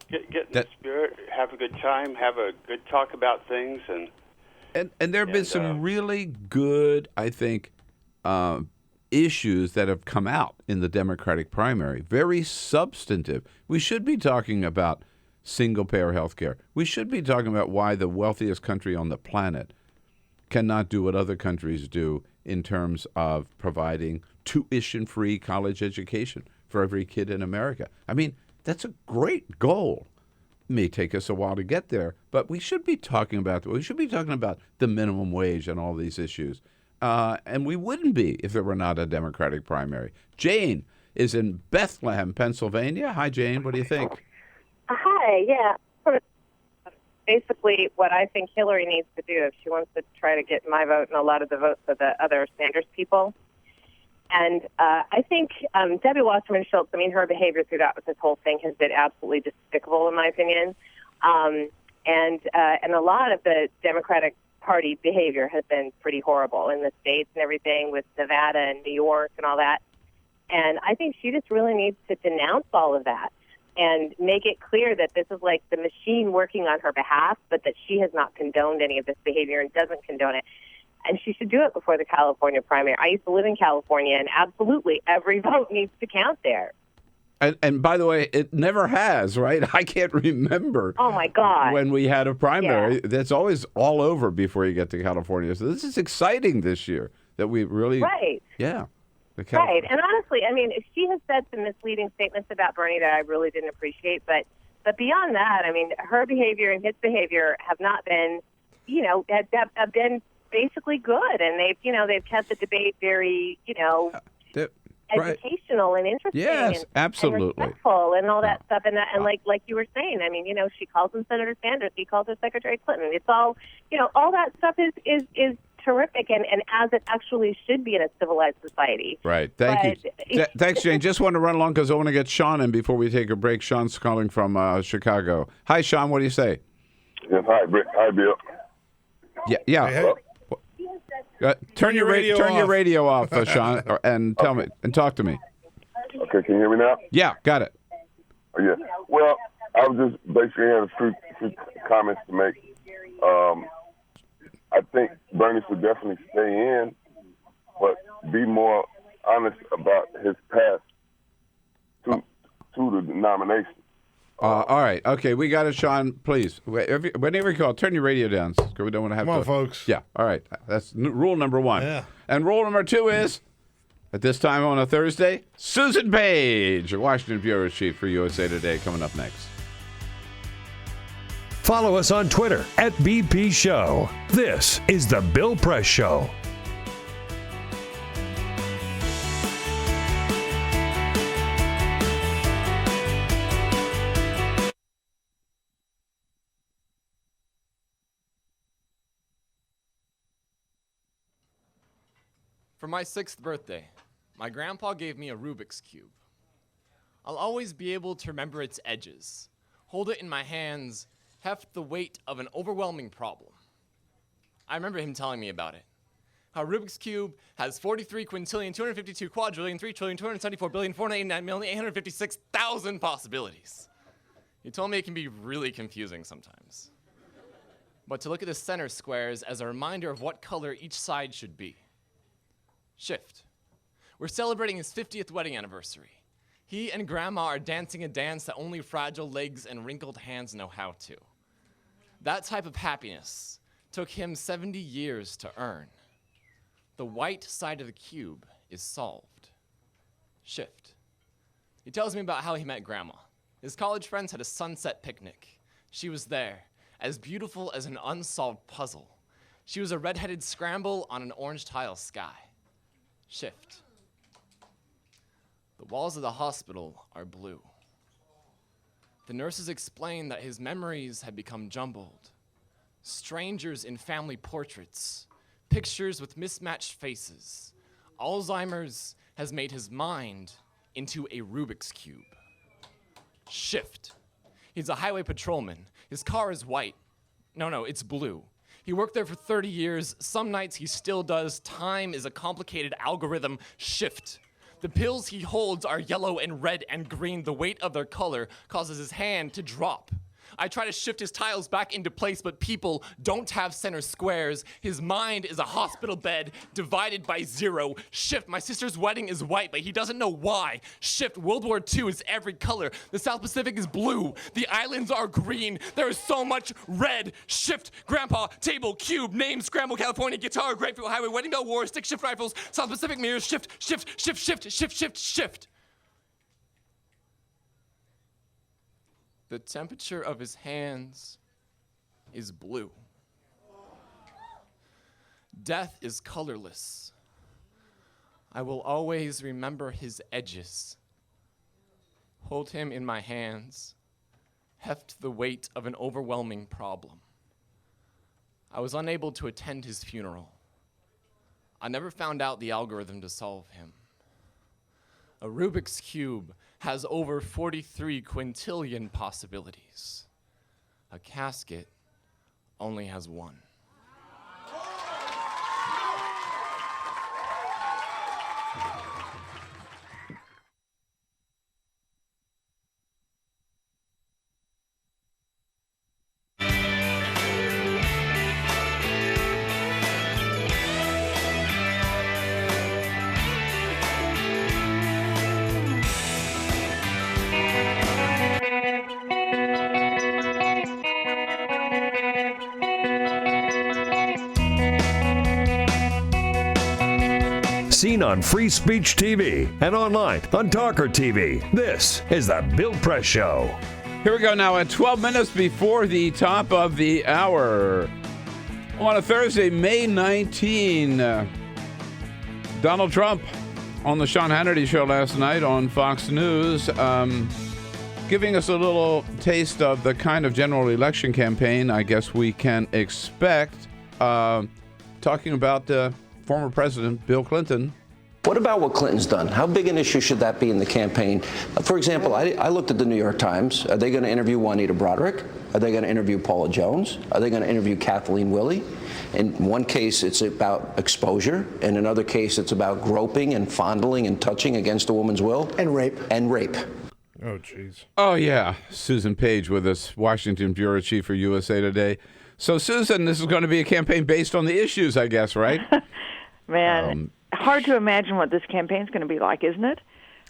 Get in the spirit, have a good time, have a good talk about things, and there have been some really good, I think, issues that have come out in the Democratic primary. Very substantive. We should be talking about single-payer health care. We should be talking about why the wealthiest country on the planet cannot do what other countries do in terms of providing tuition-free college education for every kid in America. I mean, that's a great goal. It may take us a while to get there, but we should be talking about the minimum wage and all these issues. And we wouldn't be if there were not a Democratic primary. Jane is in Bethlehem, Pennsylvania. Hi, Jane. What do you think? Hi, yeah. Basically, what I think Hillary needs to do if she wants to try to get my vote and a lot of the votes of the other Sanders people. And I think Debbie Wasserman Schultz, her behavior throughout this whole thing has been absolutely despicable, in my opinion. And a lot of the Democratic Party behavior has been pretty horrible in the states and everything with Nevada and New York and all that. And I think she just really needs to denounce all of that and make it clear that this is like the machine working on her behalf, but that she has not condoned any of this behavior and doesn't condone it. And she should do it before the California primary. I used to live in California, and absolutely every vote needs to count there. And by the way, it never has, right? I can't remember. Oh, my God. When we had a primary. That's always all over before you get to California. So this is exciting this year that we really... Right. Yeah. Right. And honestly, she has said some misleading statements about Bernie that I really didn't appreciate. But beyond that, her behavior and his behavior have not been, have been basically good. And they've kept the debate very, educational and interesting. Yes, absolutely. And respectful and all that stuff. And like you were saying, she calls him Senator Sanders. He calls her Secretary Clinton. It's all, all that stuff is terrific and as it actually should be in a civilized society. Right. Thank you. Thanks, Jane. Just want to run along because I want to get Sean in before we take a break. Sean's calling from Chicago. Hi, Sean. What do you say? Yes, hi, Bill. Yeah. Hey. Turn your radio off, Sean, and talk to me. Okay, can you hear me now? Yeah, got it. Oh, yeah. Well, I was just basically having a few comments to make. I think Bernie should definitely stay in, but be more honest about his path to the nomination. All right. Okay, we got it, Sean. Please, whenever you call, turn your radio down. We don't want to have Come on, folks. Yeah. All right. That's rule number 1. Yeah. And rule number 2 is, at this time on a Thursday, Susan Page, Washington Bureau Chief for USA Today, coming up next. Follow us on Twitter @BP Show. This is The Bill Press Show. For my 6th birthday, my grandpa gave me a Rubik's Cube. I'll always be able to remember its edges, hold it in my hands, heft the weight of an overwhelming problem. I remember him telling me about it. How Rubik's Cube has 43 quintillion, 252 quadrillion, 3 trillion, 274 billion, 489,856,000 possibilities. He told me it can be really confusing sometimes. But to look at the center squares as a reminder of what color each side should be. Shift. We're celebrating his 50th wedding anniversary. He and Grandma are dancing a dance that only fragile legs and wrinkled hands know how to. That type of happiness took him 70 years to earn. The white side of the cube is solved. Shift. He tells me about how he met Grandma. His college friends had a sunset picnic. She was there, as beautiful as an unsolved puzzle. She was a red-headed scramble on an orange tile sky. Shift. The walls of the hospital are blue. The nurses explain that his memories had become jumbled. Strangers in family portraits, pictures with mismatched faces. Alzheimer's has made his mind into a Rubik's Cube. Shift. He's a highway patrolman. His car is white. No, it's blue. He worked there for 30 years. Some nights he still does. Time is a complicated algorithm. Shift. The pills he holds are yellow and red and green. The weight of their color causes his hand to drop. I try to shift his tiles back into place, but people don't have center squares. His mind is a hospital bed divided by 0. Shift. My sister's wedding is white, but he doesn't know why. Shift. World War II is every color. The South Pacific is blue. The islands are green. There is so much red. Shift. Grandpa, table, cube, name, scramble, California, guitar, grapefruit highway, wedding bell, war, stick shift rifles, South Pacific mirrors. Shift, shift, shift, shift, shift, shift, shift. The temperature of his hands is blue. Death is colorless. I will always remember his edges. Hold him in my hands. Heft the weight of an overwhelming problem. I was unable to attend his funeral. I never found out the algorithm to solve him. A Rubik's Cube has over 43 quintillion possibilities. A casket only has one. Seen on Free Speech TV and online on TawkrTV. This is the Bill Press Show. Here we go now at 12 minutes before the top of the hour. On a Thursday, May 19, Donald Trump on the Sean Hannity show last night on Fox News, giving us a little taste of the kind of general election campaign I guess we can expect, talking about former President Bill Clinton. What about what Clinton's done? How big an issue should that be in the campaign? For example, I looked at the New York Times. Are they going to interview Juanita Broderick? Are they going to interview Paula Jones? Are they going to interview Kathleen Willey? In one case, it's about exposure. In another case, it's about groping and fondling and touching against a woman's will. And rape. And rape. Oh, jeez. Oh, yeah. Susan Page with us, Washington Bureau Chief for USA Today. So, Susan, this is going to be a campaign based on the issues, I guess, right? Man, hard to imagine what this campaign's going to be like, isn't it?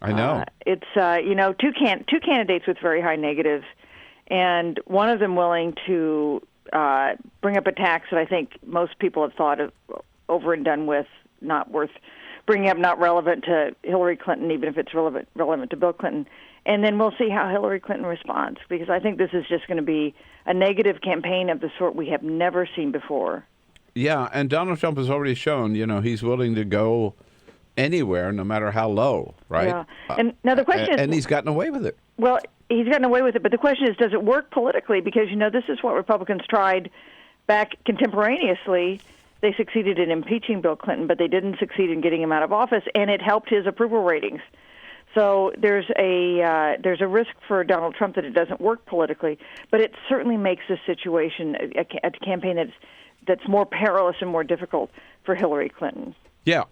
I know. It's two candidates with very high negatives, and one of them willing to bring up a tax that I think most people have thought of over and done with, not worth bringing up, not relevant to Hillary Clinton, even if it's relevant to Bill Clinton. And then we'll see how Hillary Clinton responds, because I think this is just going to be a negative campaign of the sort we have never seen before. Yeah, and Donald Trump has already shown, he's willing to go anywhere, no matter how low, right? Yeah. And now the question is... And he's gotten away with it. Well, he's gotten away with it, but the question is, does it work politically? Because, this is what Republicans tried back contemporaneously. They succeeded in impeaching Bill Clinton, but they didn't succeed in getting him out of office, and it helped his approval ratings. So there's a risk for Donald Trump that it doesn't work politically, but it certainly makes the situation a campaign that's more perilous and more difficult for Hillary Clinton. Yeah,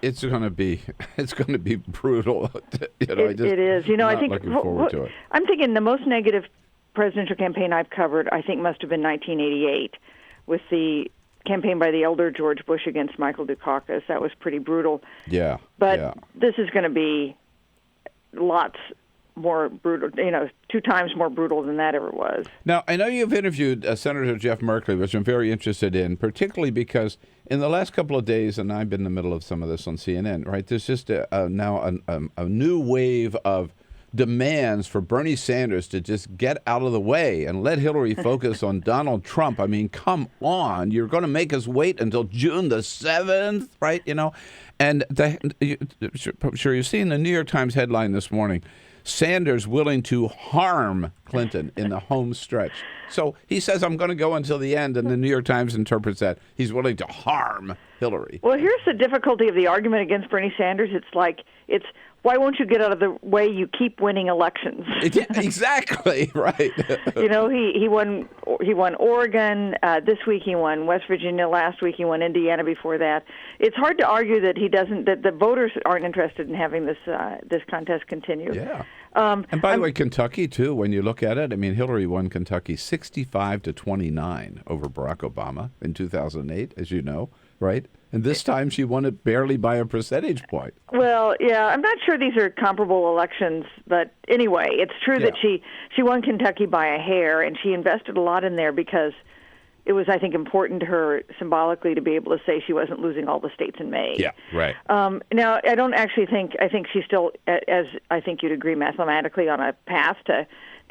it's going to be brutal. It is. You know, I think looking forward to it. I'm thinking the most negative presidential campaign I've covered, I think, must have been 1988 with the campaign by the elder George Bush against Michael Dukakis. That was pretty brutal. Yeah. But this is going to be lots more brutal, 2 times more brutal than that ever was. Now, I know you've interviewed Senator Jeff Merkley, which I'm very interested in, particularly because in the last couple of days, and I've been in the middle of some of this on CNN, right, there's just now a new wave of demands for Bernie Sanders to just get out of the way and let Hillary focus on Donald Trump. I mean, come on. You're going to make us wait until June the 7th, right? And I'm sure you've seen the New York Times headline this morning, Sanders willing to harm Clinton in the home stretch. So he says, I'm going to go until the end, and the New York Times interprets that he's willing to harm Hillary. Well, here's the difficulty of the argument against Bernie Sanders. It's why won't you get out of the way? You keep winning elections. Exactly, right. He won Oregon this week. He won West Virginia last week. He won Indiana before that. It's hard to argue that that the voters aren't interested in having this contest continue. Yeah. And by the way, Kentucky too. When you look at it, I mean, Hillary won Kentucky 65-29 over Barack Obama in 2008, as you know, right? And this time she won it barely by a percentage point. Well, yeah, I'm not sure these are comparable elections, but anyway, it's true that she won Kentucky by a hair, and she invested a lot in there because it was, I think, important to her symbolically to be able to say she wasn't losing all the states in May. Yeah, right. Now, I don't actually think, I think she's still, as I think you'd agree, mathematically on a path to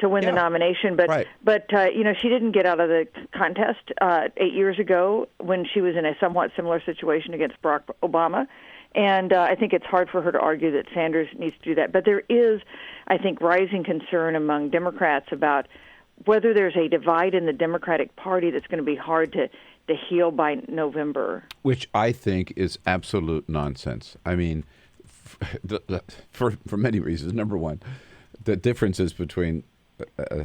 win the nomination, but she didn't get out of the contest 8 years ago when she was in a somewhat similar situation against Barack Obama, and I think it's hard for her to argue that Sanders needs to do that. But there is, I think, rising concern among Democrats about whether there's a divide in the Democratic Party that's going to be hard to heal by November. Which I think is absolute nonsense. I mean, for many reasons. Number one, the differences between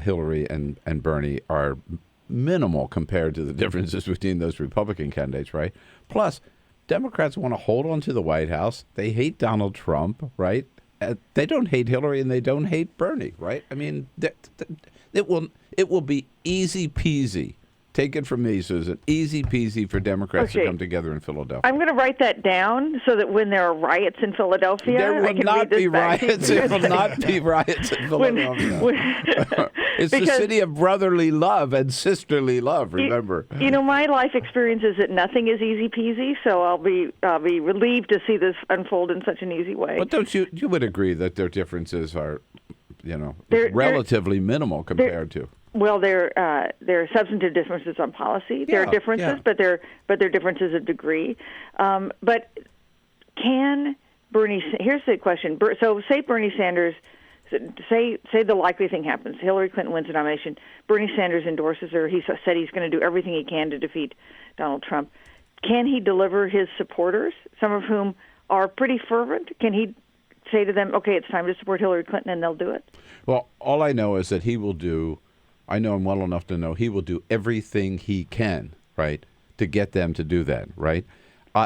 Hillary and Bernie are minimal compared to the differences between those Republican candidates, right? Plus, Democrats want to hold on to the White House. They hate Donald Trump, right? They don't hate Hillary and they don't hate Bernie, right? I mean, it will be easy peasy. Take it from me, Susan. Easy peasy for Democrats to come together in Philadelphia. I'm going to write that down so that when there are riots in Philadelphia, there will not be riots. There will not be riots in Philadelphia. It's the city of brotherly love and sisterly love. Remember. My life experience is that nothing is easy peasy. So I'll be relieved to see this unfold in such an easy way. But don't you would agree that their differences are, relatively minimal compared to. Well, there are substantive differences on policy. There are differences, but they're differences of degree. But can Bernie? Here's the question. So, say Bernie Sanders. Say the likely thing happens. Hillary Clinton wins the nomination. Bernie Sanders endorses her. He said he's going to do everything he can to defeat Donald Trump. Can he deliver his supporters, some of whom are pretty fervent? Can he say to them, "Okay, it's time to support Hillary Clinton," and they'll do it? Well, all I know is that he will do. I know him well enough to know he will do everything he can, right, to get them to do that, right?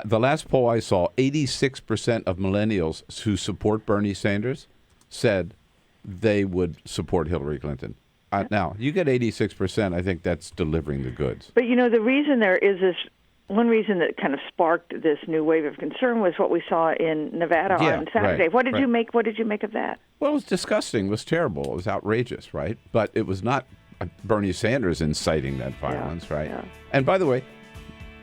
The last poll I saw, 86% of millennials who support Bernie Sanders said they would support Hillary Clinton. Now, you get 86%, I think that's delivering the goods. But, the reason there is this, one reason that kind of sparked this new wave of concern was what we saw in Nevada on Saturday. What did you make of that? Well, it was disgusting. It was terrible. It was outrageous, right? But it was not Bernie Sanders inciting that violence, right? Yeah. And by the way,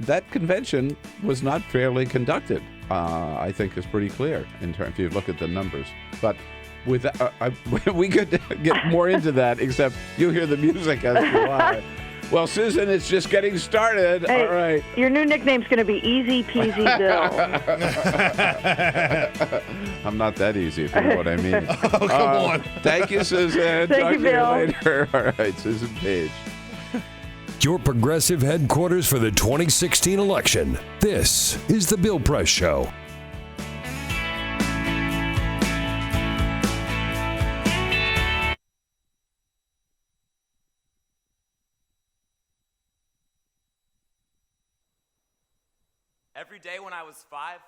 that convention was not fairly conducted. I think is pretty clear if you look at the numbers. But with we could get more into that, except you hear the music as you are. Well, Susan, it's just getting started. Hey, all right. Your new nickname's going to be Easy Peasy Bill. I'm not that easy, if you know what I mean. Oh, come on. Thank you, Susan. Thank you, Bill. Talk to you later. All right, Susan Page. Your progressive headquarters for the 2016 election. This is The Bill Press Show. Every day when I was 5,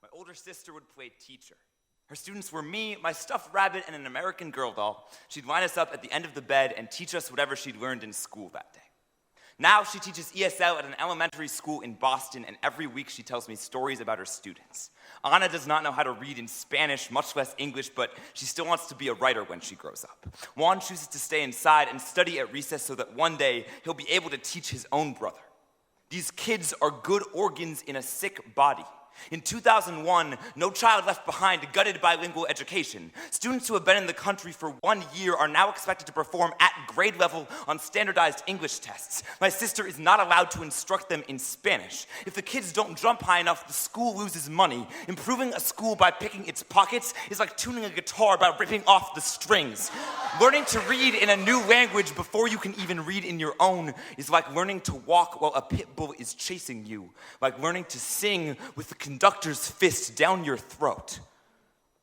my older sister would play teacher. Her students were me, my stuffed rabbit, and an American Girl doll. She'd line us up at the end of the bed and teach us whatever she'd learned in school that day. Now she teaches ESL at an elementary school in Boston, and every week she tells me stories about her students. Anna does not know how to read in Spanish, much less English, but she still wants to be a writer when she grows up. Juan chooses to stay inside and study at recess so that one day he'll be able to teach his own brother. These kids are good organs in a sick body. In 2001, No Child Left Behind gutted bilingual education. Students who have been in the country for 1 year are now expected to perform at grade level on standardized English tests. My sister is not allowed to instruct them in Spanish. If the kids don't jump high enough, the school loses money. Improving a school by picking its pockets is like tuning a guitar by ripping off the strings. Learning to read in a new language before you can even read in your own is like learning to walk while a pit bull is chasing you, like learning to sing with the conductor's fist down your throat.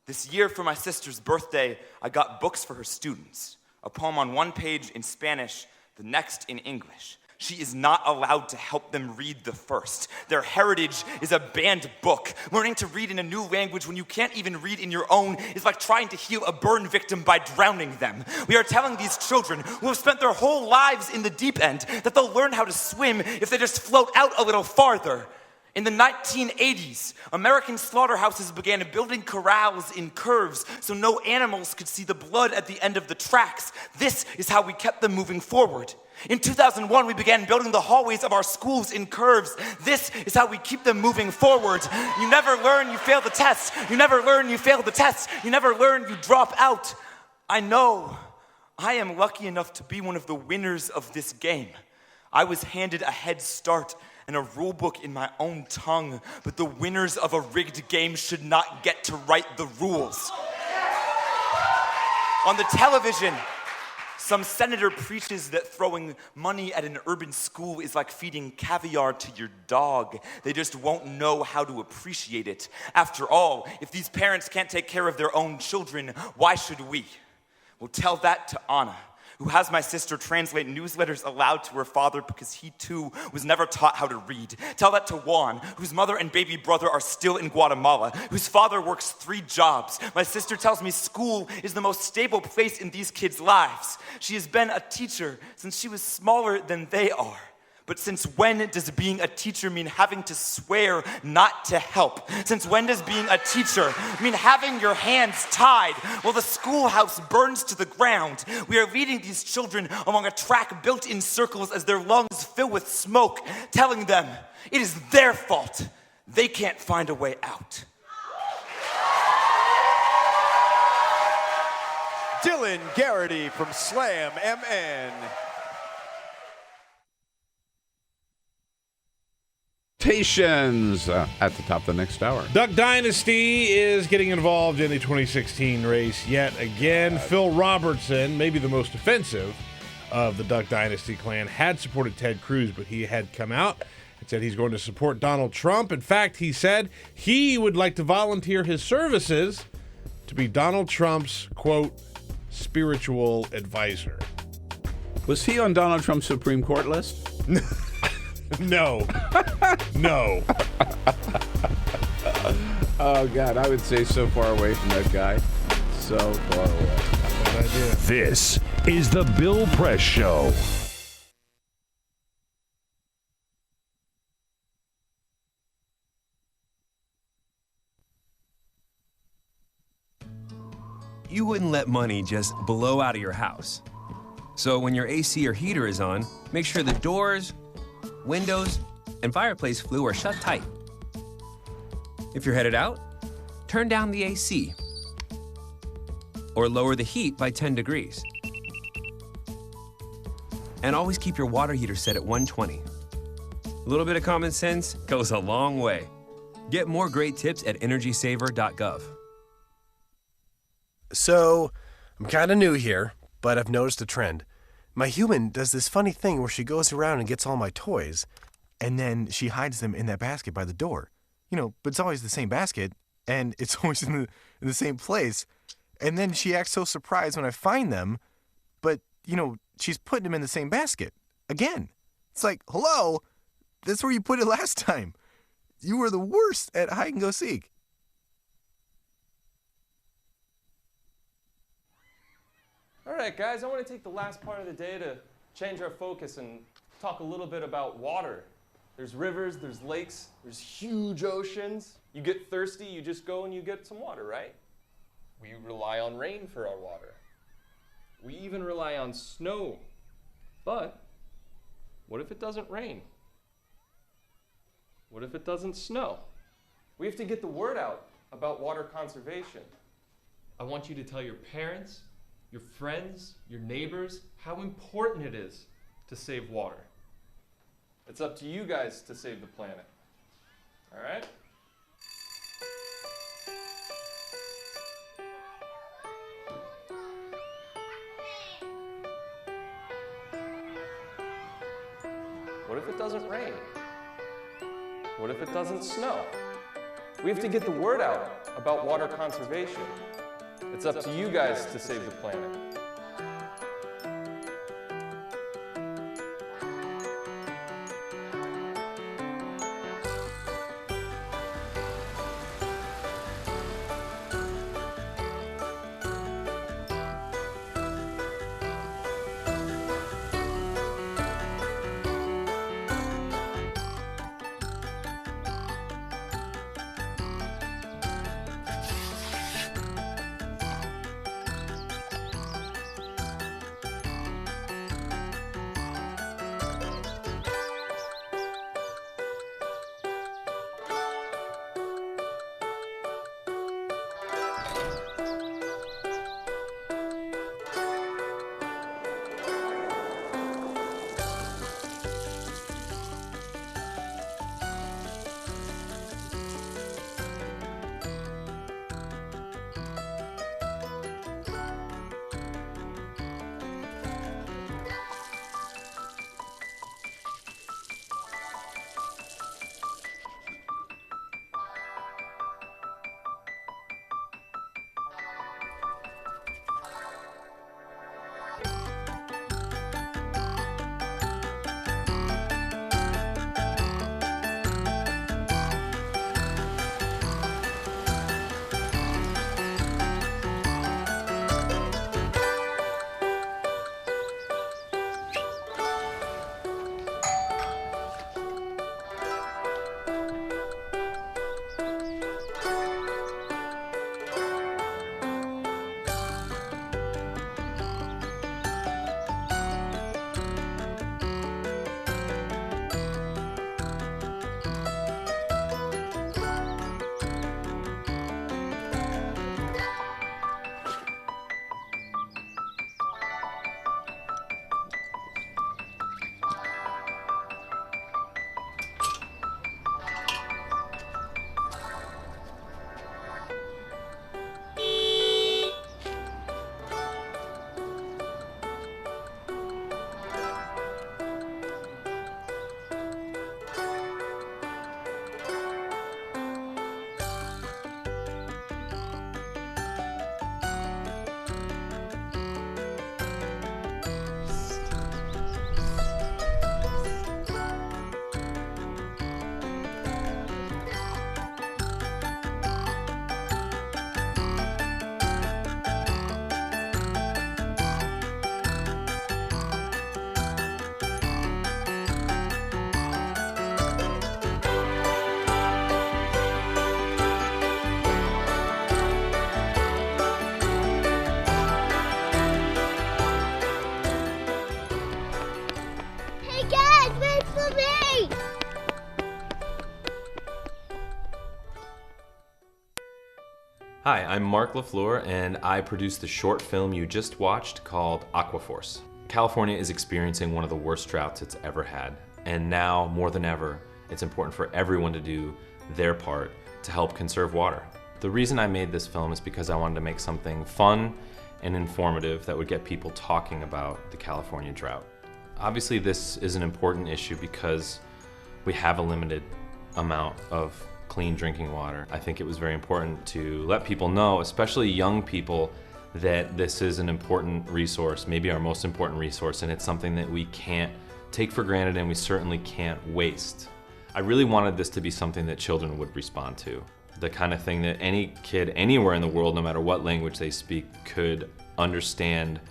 This year for my sister's birthday, I got books for her students. A poem on one page in Spanish, the next in English. She is not allowed to help them read the first. Their heritage is a banned book. Learning to read in a new language when you can't even read in your own is like trying to heal a burn victim by drowning them. We are telling these children who have spent their whole lives in the deep end that they'll learn how to swim if they just float out a little farther. In the 1980s, American slaughterhouses began building corrals in curves so no animals could see the blood at the end of the tracks. This is how we kept them moving forward. In 2001, we began building the hallways of our schools in curves. This is how we keep them moving forward. You never learn, you fail the test. You never learn, you fail the test. You never learn, you drop out. I know. I am lucky enough to be one of the winners of this game. I was handed a head start and a rule book in my own tongue, but the winners of a rigged game should not get to write the rules. On the television, some senator preaches that throwing money at an urban school is like feeding caviar to your dog. They just won't know how to appreciate it. After all, if these parents can't take care of their own children, why should we? Well, tell that to Anna, who has my sister translate newsletters aloud to her father because he too was never taught how to read. Tell that to Juan, whose mother and baby brother are still in Guatemala, whose father works 3 jobs. My sister tells me school is the most stable place in these kids' lives. She has been a teacher since she was smaller than they are. But since when does being a teacher mean having to swear not to help? Since when does being a teacher mean having your hands tied while the schoolhouse burns to the ground? We are leading these children along a track built in circles as their lungs fill with smoke, telling them it is their fault. They can't find a way out. Dylan Garrity from Slam MN. At the top of the next hour. Duck Dynasty is getting involved in the 2016 race yet again. Phil Robertson, maybe the most offensive of the Duck Dynasty clan, had supported Ted Cruz, but he had come out and said he's going to support Donald Trump. In fact, he said he would like to volunteer his services to be Donald Trump's, quote, spiritual advisor. Was he on Donald Trump's Supreme Court list? No. No. Oh, God, I would say so far away from that guy. So far away. Bad idea. This is the Bill Press Show. You wouldn't let money just blow out of your house. So when your AC or heater is on, make sure the doors, windows, and fireplace flue are shut tight. If you're headed out, turn down the AC or lower the heat by 10 degrees. And always keep your water heater set at 120. A little bit of common sense goes a long way. Get more great tips at energysaver.gov. So, I'm kind of new here, but I've noticed a trend. My human does this funny thing where she goes around and gets all my toys, and then she hides them in that basket by the door. You know, but it's always the same basket, and it's always in the same place. And then she acts so surprised when I find them, but, you know, she's putting them in the same basket. Again. It's like, hello, that's where you put it last time. You were the worst at hide and go seek. All right, guys, I want to take the last part of the day to change our focus and talk a little bit about water. There's rivers, there's lakes, there's huge oceans. You get thirsty, you just go and you get some water, right? We rely on rain for our water. We even rely on snow. But what if it doesn't rain? What if it doesn't snow? We have to get the word out about water conservation. I want you to tell your parents, your friends, your neighbors, how important it is to save water. It's up to you guys to save the planet. All right? What if it doesn't rain? What if it doesn't snow? We have to get the word out about water conservation. It's up to you guys to save the planet. Hi, I'm Mark LaFleur, and I produced the short film you just watched called Aquaforce. California is experiencing one of the worst droughts it's ever had, and now, more than ever, it's important for everyone to do their part to help conserve water. The reason I made this film is because I wanted to make something fun and informative that would get people talking about the California drought. Obviously, this is an important issue because we have a limited amount of clean drinking water. I think it was very important to let people know, especially young people, that this is an important resource, maybe our most important resource, and it's something that we can't take for granted and we certainly can't waste. I really wanted this to be something that children would respond to. The kind of thing that any kid anywhere in the world, no matter what language they speak, could understand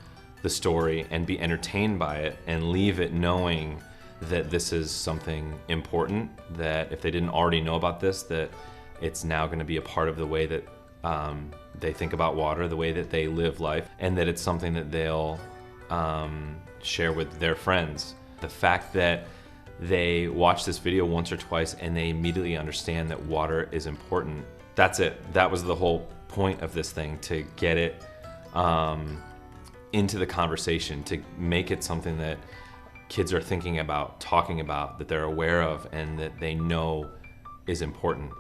the story and be entertained by it and leave it knowing that this is something important, that if they didn't already know about this, that it's now going to be a part of the way that they think about water, the way that they live life, and that it's something that they'll share with their friends. The fact that they watch this video once or twice and they immediately understand that water is important, that's it. That was the whole point of this thing, to get it into the conversation, to make it something that kids are thinking about, talking about, that they're aware of, and that they know is important.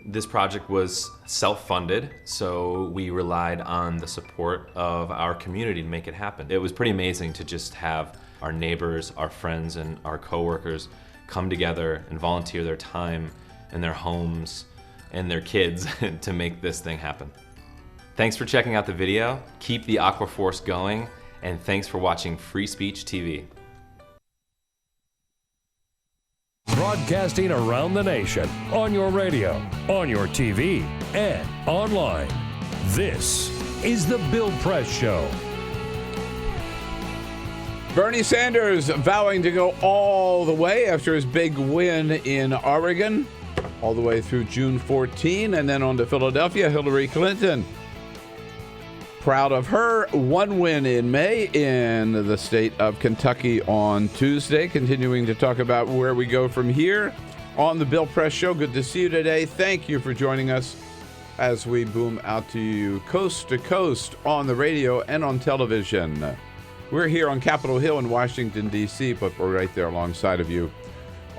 This project was self-funded, so we relied on the support of our community to make it happen. It was pretty amazing to just have our neighbors, our friends, and our coworkers come together and volunteer their time and their homes and their kids to make this thing happen. Thanks for checking out the video. Keep the Aquaforce going, and thanks for watching Free Speech TV. Broadcasting around the nation, on your radio, on your TV, and online. This is The Bill Press Show. Bernie Sanders vowing to go all the way after his big win in Oregon, all the way through June 14, and then on to Philadelphia. Hillary Clinton, proud of her one win in May in the state of Kentucky on Tuesday. Continuing to talk about where we go from here on the Bill Press Show. Good to see you today. Thank you for joining us as we boom out to you coast to coast on the radio and on television. We're here on Capitol Hill in Washington, D.C., but we're right there alongside of you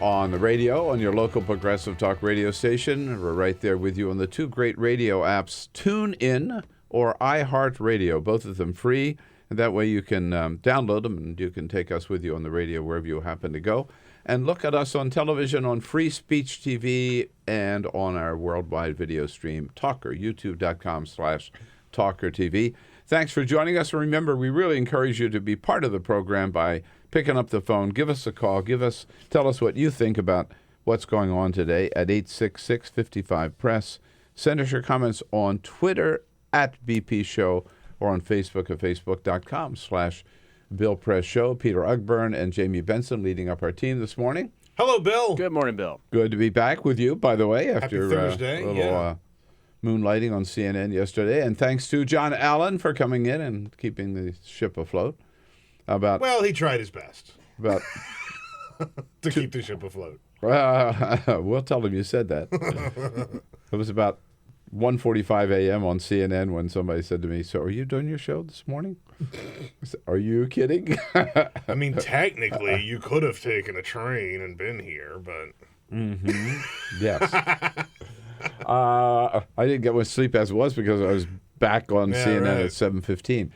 on the radio, on your local progressive talk radio station. We're right there with you on the two great radio apps, TuneIn or iHeartRadio, both of them free. And that way you can download them and you can take us with you on the radio wherever you happen to go. And look at us on television on Free Speech TV and on our worldwide video stream, Talker, youtube.com/TawkrTV. Thanks for joining us. And remember, we really encourage you to be part of the program by picking up the phone. Give us a call. Tell us what you think about what's going on today at 866-55-PRESS. Send us your comments on Twitter at BP Show or on Facebook at facebook.com/Bill Press Show. Peter Ugburn and Jamie Benson leading up our team this morning. Hello, Bill. Good morning, Bill. Good to be back with you, by the way, after Happy Thursday. a little moonlighting on CNN yesterday. And thanks to John Allen for coming in and keeping the ship afloat. Well, he tried his best. To keep the ship afloat. We'll tell him you said that. It was about 1:45 a.m. on CNN when somebody said to me, "So are you doing your show this morning?" I said, "Are you kidding?" I mean, technically, you could have taken a train and been here, but... Mm-hmm. Yes. I didn't get much sleep as it was because I was back on CNN at 7:15.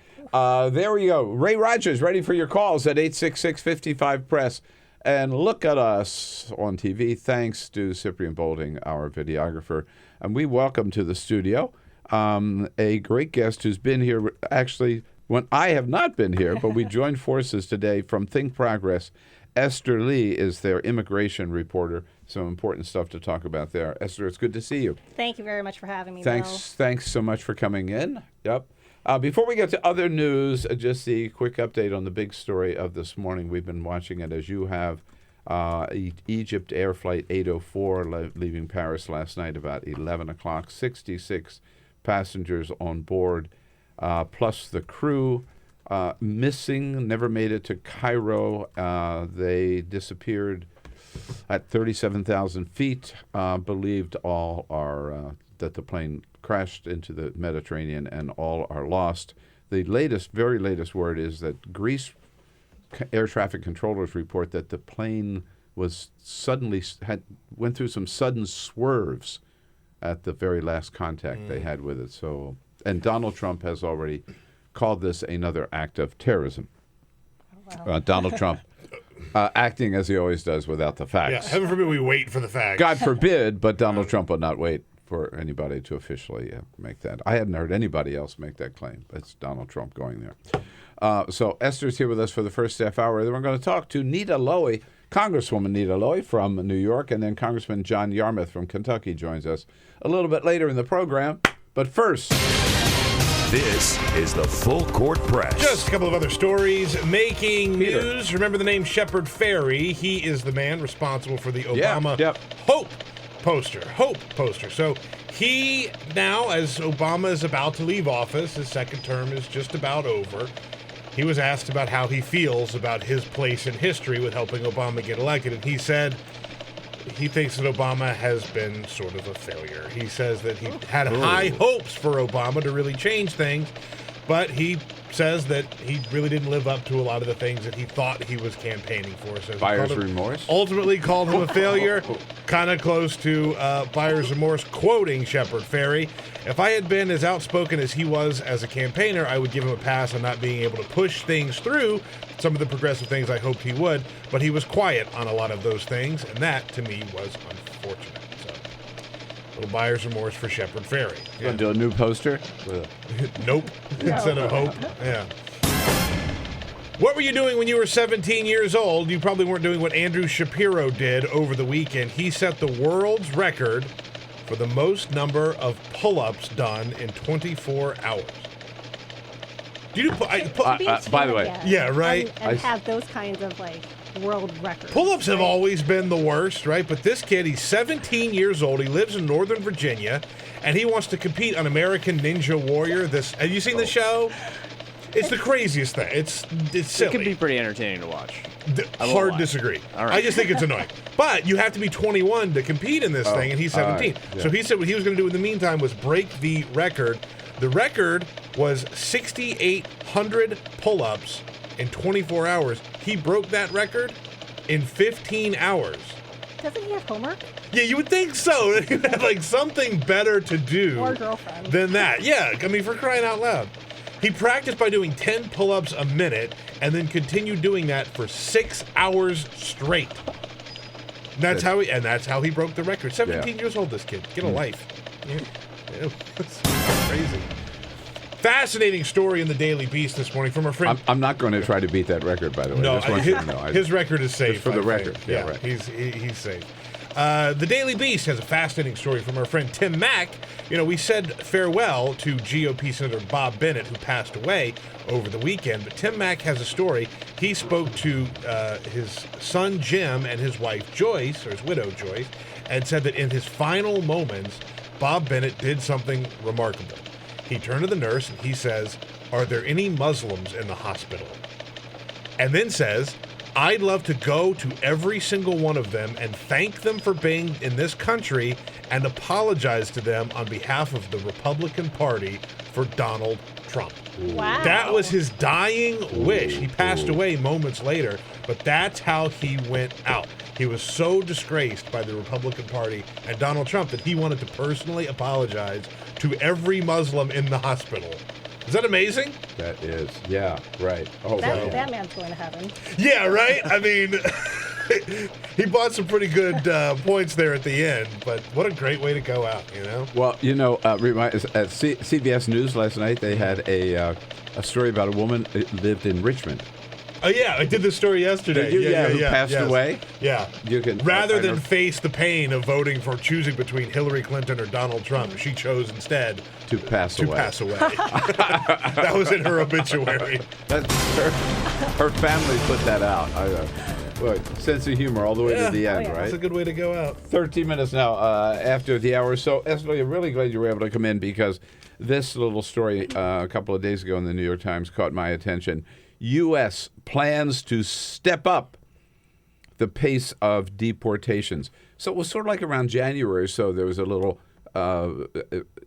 There we go. Ray Rogers, ready for your calls at 866-55-PRESS. And look at us on TV, thanks to Cyprian Bolding, our videographer. And we welcome to the studio a great guest who's been here, actually, when I have not been here, but we joined forces today from Think Progress. Esther Lee is their immigration reporter. Some important stuff to talk about there. Esther, it's good to see you. Thank you very much for having me, Bill. Thanks so much for coming in. Yep. Before we get to other news, just the quick update on the big story of this morning. We've been watching it as you have. Egypt Air Flight 804 leaving Paris last night about 11 o'clock. 66 passengers on board, plus the crew. Missing, never made it to Cairo. They disappeared at 37,000 feet. Believed all are that the plane crashed into the Mediterranean and all are lost. The very latest word is that Greece air traffic controllers report that the plane was went through some sudden swerves at the very last contact they had with it. So, and Donald Trump has already called this another act of terrorism. Donald Trump acting as he always does without the facts. Yeah, heaven forbid we wait for the facts. God forbid, but Donald Trump will not wait for anybody to officially make that. I hadn't heard anybody else make that claim. It's Donald Trump going there. So Esther's here with us for the first half hour. Then we're going to talk to Nita Lowey, Congresswoman Nita Lowey from New York, and then Congressman John Yarmuth from Kentucky joins us a little bit later in the program. But first, this is the Full Court Press. Just a couple of other stories making news. Remember the name Shepard Fairey? He is the man responsible for the Obama Hope poster. So he now, as Obama is about to leave office, his second term is just about over, he was asked about how he feels about his place in history with helping Obama get elected, and he said he thinks that Obama has been sort of a failure. He says that he had high hopes for Obama to really change things, but he says that he really didn't live up to a lot of the things that he thought he was campaigning for. So buyer's remorse? Ultimately called him a failure, kind of close to buyer's remorse, quoting Shepard Fairey. If I had been as outspoken as he was as a campaigner, I would give him a pass on not being able to push things through, some of the progressive things I hoped he would, but he was quiet on a lot of those things, and that, to me, was unfortunate. So, a little buyer's remorse for Shepard Fairey. You want to do a new poster? Nope. Instead of hope. Yeah. What were you doing when you were 17 years old? You probably weren't doing what Andrew Shapiro did over the weekend. He set the world's record for the most number of pull-ups done in 24 hours. Do you by the way, yeah, right? And have those kinds of world records. Pull-ups have always been the worst, right? But this kid, he's 17 years old. He lives in Northern Virginia, and he wants to compete on American Ninja Warrior. Have you seen the show? It's the craziest thing. It's silly. It can be pretty entertaining to watch. Hard disagree. All right. I just think it's annoying. But you have to be 21 to compete in this thing, and he's 17. So he said what he was going to do in the meantime was break the record. The record was 6,800 pull-ups in 24 hours. He broke that record in 15 hours. Doesn't he have homework? Yeah, you would think so. He had something better to do or girlfriend than that. Yeah, I mean, for crying out loud. He practiced by doing 10 pull-ups a minute and then continued doing that for 6 hours straight. That's how he broke the record. 17 years old, this kid. Get a life. It's crazy. Fascinating story in the Daily Beast this morning from a friend. I'm not going to try to beat that record, by the way. No, his record is safe. Just for the record. Yeah, right. He's safe. The Daily Beast has a fascinating story from our friend Tim Mack. We said farewell to GOP Senator Bob Bennett, who passed away over the weekend. But Tim Mack has a story. He spoke to his son Jim and his wife Joyce, or his widow Joyce, and said that in his final moments, Bob Bennett did something remarkable. He turned to the nurse and he says, "Are there any Muslims in the hospital?" And then says, "I'd love to go to every single one of them and thank them for being in this country and apologize to them on behalf of the Republican Party for Donald Trump." Wow. That was his dying wish. He passed away moments later, but that's how he went out. He was so disgraced by the Republican Party and Donald Trump that he wanted to personally apologize to every Muslim in the hospital. Is that amazing? That is. Yeah, right. Oh, that man's going to heaven. Yeah, right? I mean, he bought some pretty good points there at the end, but what a great way to go out, Well, at CBS News last night, they had a story about a woman who lived in Richmond. Oh, yeah, I did this story yesterday. Who passed away? Yeah. Rather than face the pain of choosing between Hillary Clinton or Donald Trump, she chose instead to pass away. That was in her obituary. Her family put that out. Sense of humor all the way to the end, right? That's a good way to go out. 13 minutes now after the hour. So, Esli, I'm really glad you were able to come in because this little story a couple of days ago in the New York Times caught my attention. U.S. plans to step up the pace of deportations. So it was sort of like around January or so, there was a little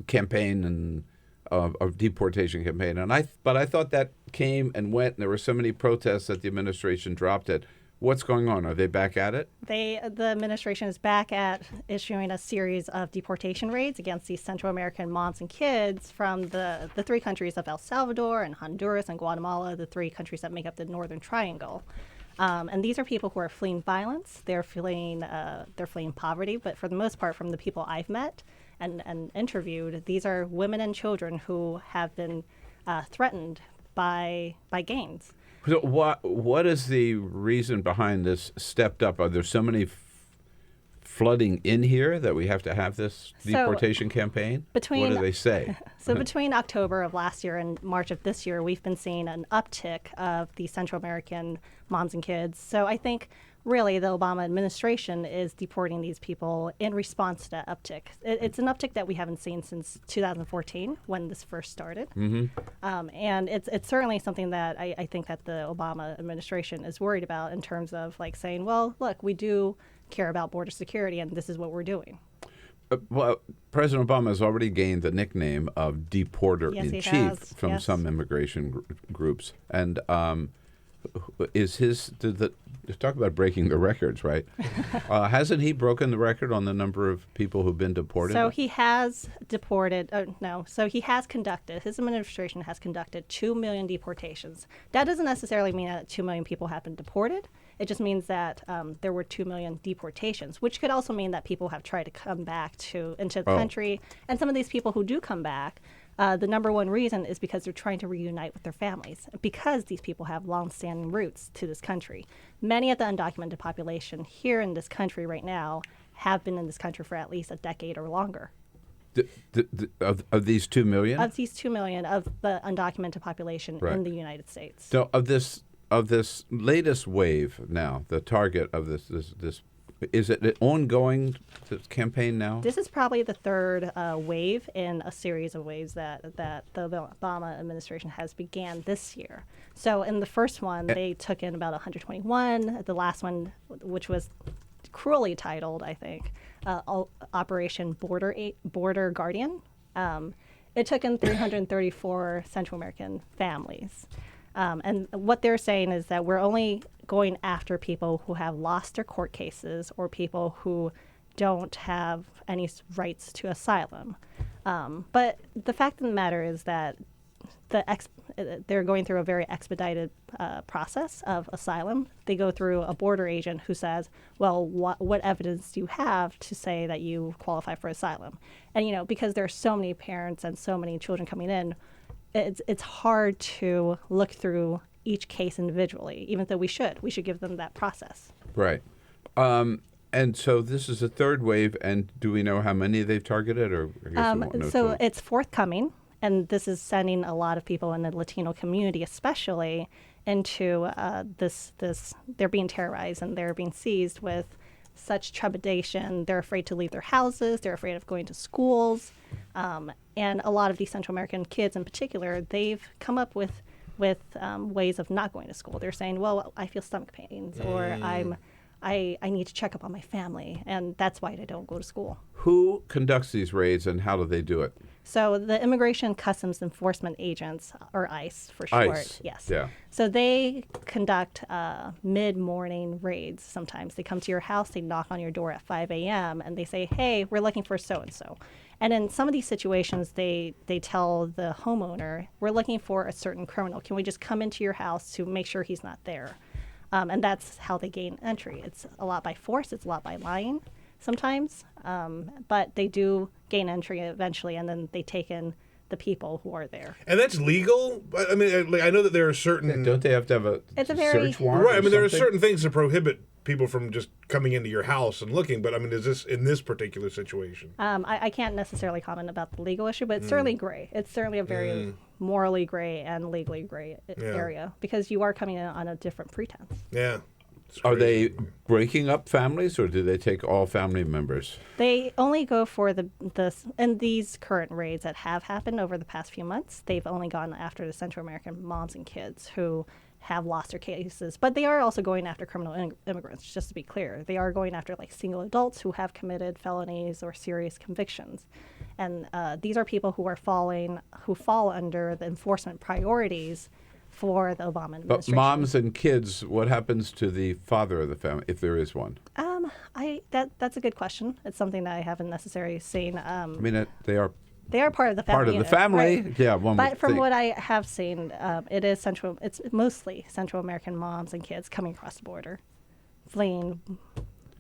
campaign and of deportation campaign. But I thought that came and went, and there were so many protests that the administration dropped it. What's going on? Are they back at it? The administration is back at issuing a series of deportation raids against these Central American moms and kids from the three countries of El Salvador and Honduras and Guatemala, the three countries that make up the Northern Triangle. And these are people who are fleeing violence. They're fleeing poverty. But for the most part, from the people I've met and interviewed, these are women and children who have been threatened by gangs. So what is the reason behind this stepped up? Are there so many flooding in here that we have to have this deportation campaign? What do they say? So between October of last year and March of this year, we've been seeing an uptick of the Central American moms and kids. So I think really the Obama administration is deporting these people in response to that uptick. It's an uptick that we haven't seen since 2014 when this first started. Mm-hmm. And it's certainly something that I think that the Obama administration is worried about in terms of like saying, well, look, we do care about border security and this is what we're doing. Well, President Obama has already gained the nickname of deporter-in-chief from some immigration groups. And talk about breaking the records, right? Hasn't he broken the record on the number of people who've been deported? So he has deported, so he has conducted, his administration has conducted 2 million deportations. That doesn't necessarily mean that 2 million people have been deported. It just means that there were 2 million deportations, which could also mean that people have tried to come back into the country. And some of these people who do come back, the number one reason is because they're trying to reunite with their families, because these people have long-standing roots to this country. Many of the undocumented population here in this country right now have been in this country for at least a decade or longer. Of these 2 million? Of these 2 million of the undocumented population in the United States. So of this latest wave now, the target of this is it an ongoing campaign now? This is probably the third wave in a series of waves that the Obama administration has began this year. So in the first one, they took in about 121. The last one, which was cruelly titled, I think, Operation Border Guardian, it took in 334 Central American families. And what they're saying is that we're only going after people who have lost their court cases or people who don't have any rights to asylum. But the fact of the matter is that they're going through a very expedited process of asylum. They go through a border agent who says, well, what evidence do you have to say that you qualify for asylum? And, because there are so many parents and so many children coming in, it's hard to look through each case individually, even though we should give them that process. Right. And so this is a third wave, and do we know how many they've targeted? Or I guess we won't know so it's forthcoming, and this is sending a lot of people in the Latino community especially into this, they're being terrorized and they're being seized with such trepidation. They're afraid to leave their houses. They're afraid of going to schools. And a lot of these Central American kids in particular, they've come up with ways of not going to school. They're saying, well, I feel stomach pains or I need to check up on my family, and that's why I don't go to school. Who conducts these raids and how do they do it? So the Immigration Customs Enforcement Agents, or ICE for short. ICE. Yes. Yeah. So they conduct mid-morning raids sometimes. They come to your house, they knock on your door at 5 a.m., and they say, hey, we're looking for so-and-so. And in some of these situations, they tell the homeowner, we're looking for a certain criminal. Can we just come into your house to make sure he's not there? And that's how they gain entry. It's a lot by force. It's a lot by lying sometimes. But they do gain entry eventually, and then they take in the people who are there. And that's legal? I mean, I know that there are certain... Don't they have to have a search warrant? Right, I mean, there are certain things that prohibit people from just coming into your house and looking, but I mean, is this in this particular situation? I can't necessarily comment about the legal issue, but it's certainly gray. It's certainly a very morally gray and legally gray area because you are coming in on a different pretense. Yeah. Are they breaking up families, or do they take all family members? They only go for and these current raids that have happened over the past few months, they've only gone after the Central American moms and kids who have lost their cases. But they are also going after criminal immigrants, just to be clear. They are going after like single adults who have committed felonies or serious convictions. And these are people who fall under the enforcement priorities for the Obama administration. But moms and kids, what happens to the father of the family, if there is one? That's a good question. It's something that I haven't necessarily seen. I mean, they are part of the family. Part of the family, right? Yeah. One but from think. what I have seen, it's mostly Central American moms and kids coming across the border, fleeing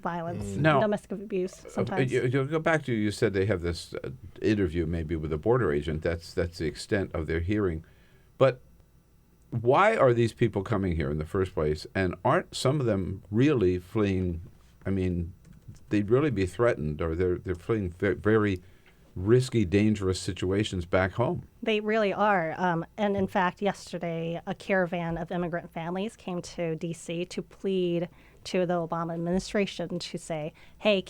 violence, domestic abuse. Sometimes you'll go back to you said they have this interview maybe with a border agent. That's the extent of their hearing, but why are these people coming here in the first place? And aren't some of them really fleeing? I mean, they'd really be threatened, or they're fleeing very risky, dangerous situations back home. They really are. And in fact, yesterday, a caravan of immigrant families came to D.C. to plead to the Obama administration to say, hey,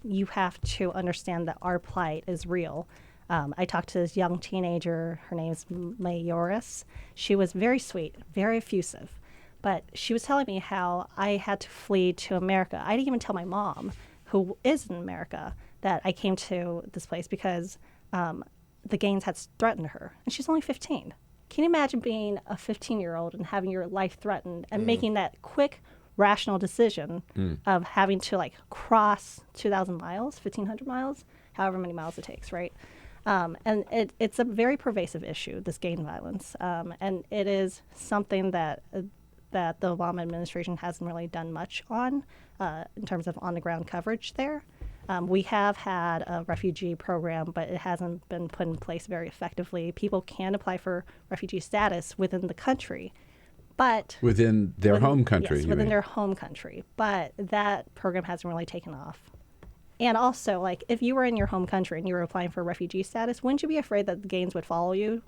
you have to understand that our plight is real. I talked to this young teenager. Her name's Mayoris. She was very sweet, very effusive. But she was telling me how I had to flee to America. I didn't even tell my mom, who is in America, that I came to this place because the gangs had threatened her. And she's only 15. Can you imagine being a 15-year-old and having your life threatened and making that quick, rational decision of having to cross 2,000 miles, 1,500 miles, however many miles it takes, right? And it's a very pervasive issue, this gang violence. And it is something that the Obama administration hasn't really done much on in terms of on-the-ground coverage there. We have had a refugee program, but it hasn't been put in place very effectively. People can apply for refugee status within the country, but within their home country. Yes, within their home country. But that program hasn't really taken off. And also, if you were in your home country and you were applying for refugee status, wouldn't you be afraid that the gangs would follow you?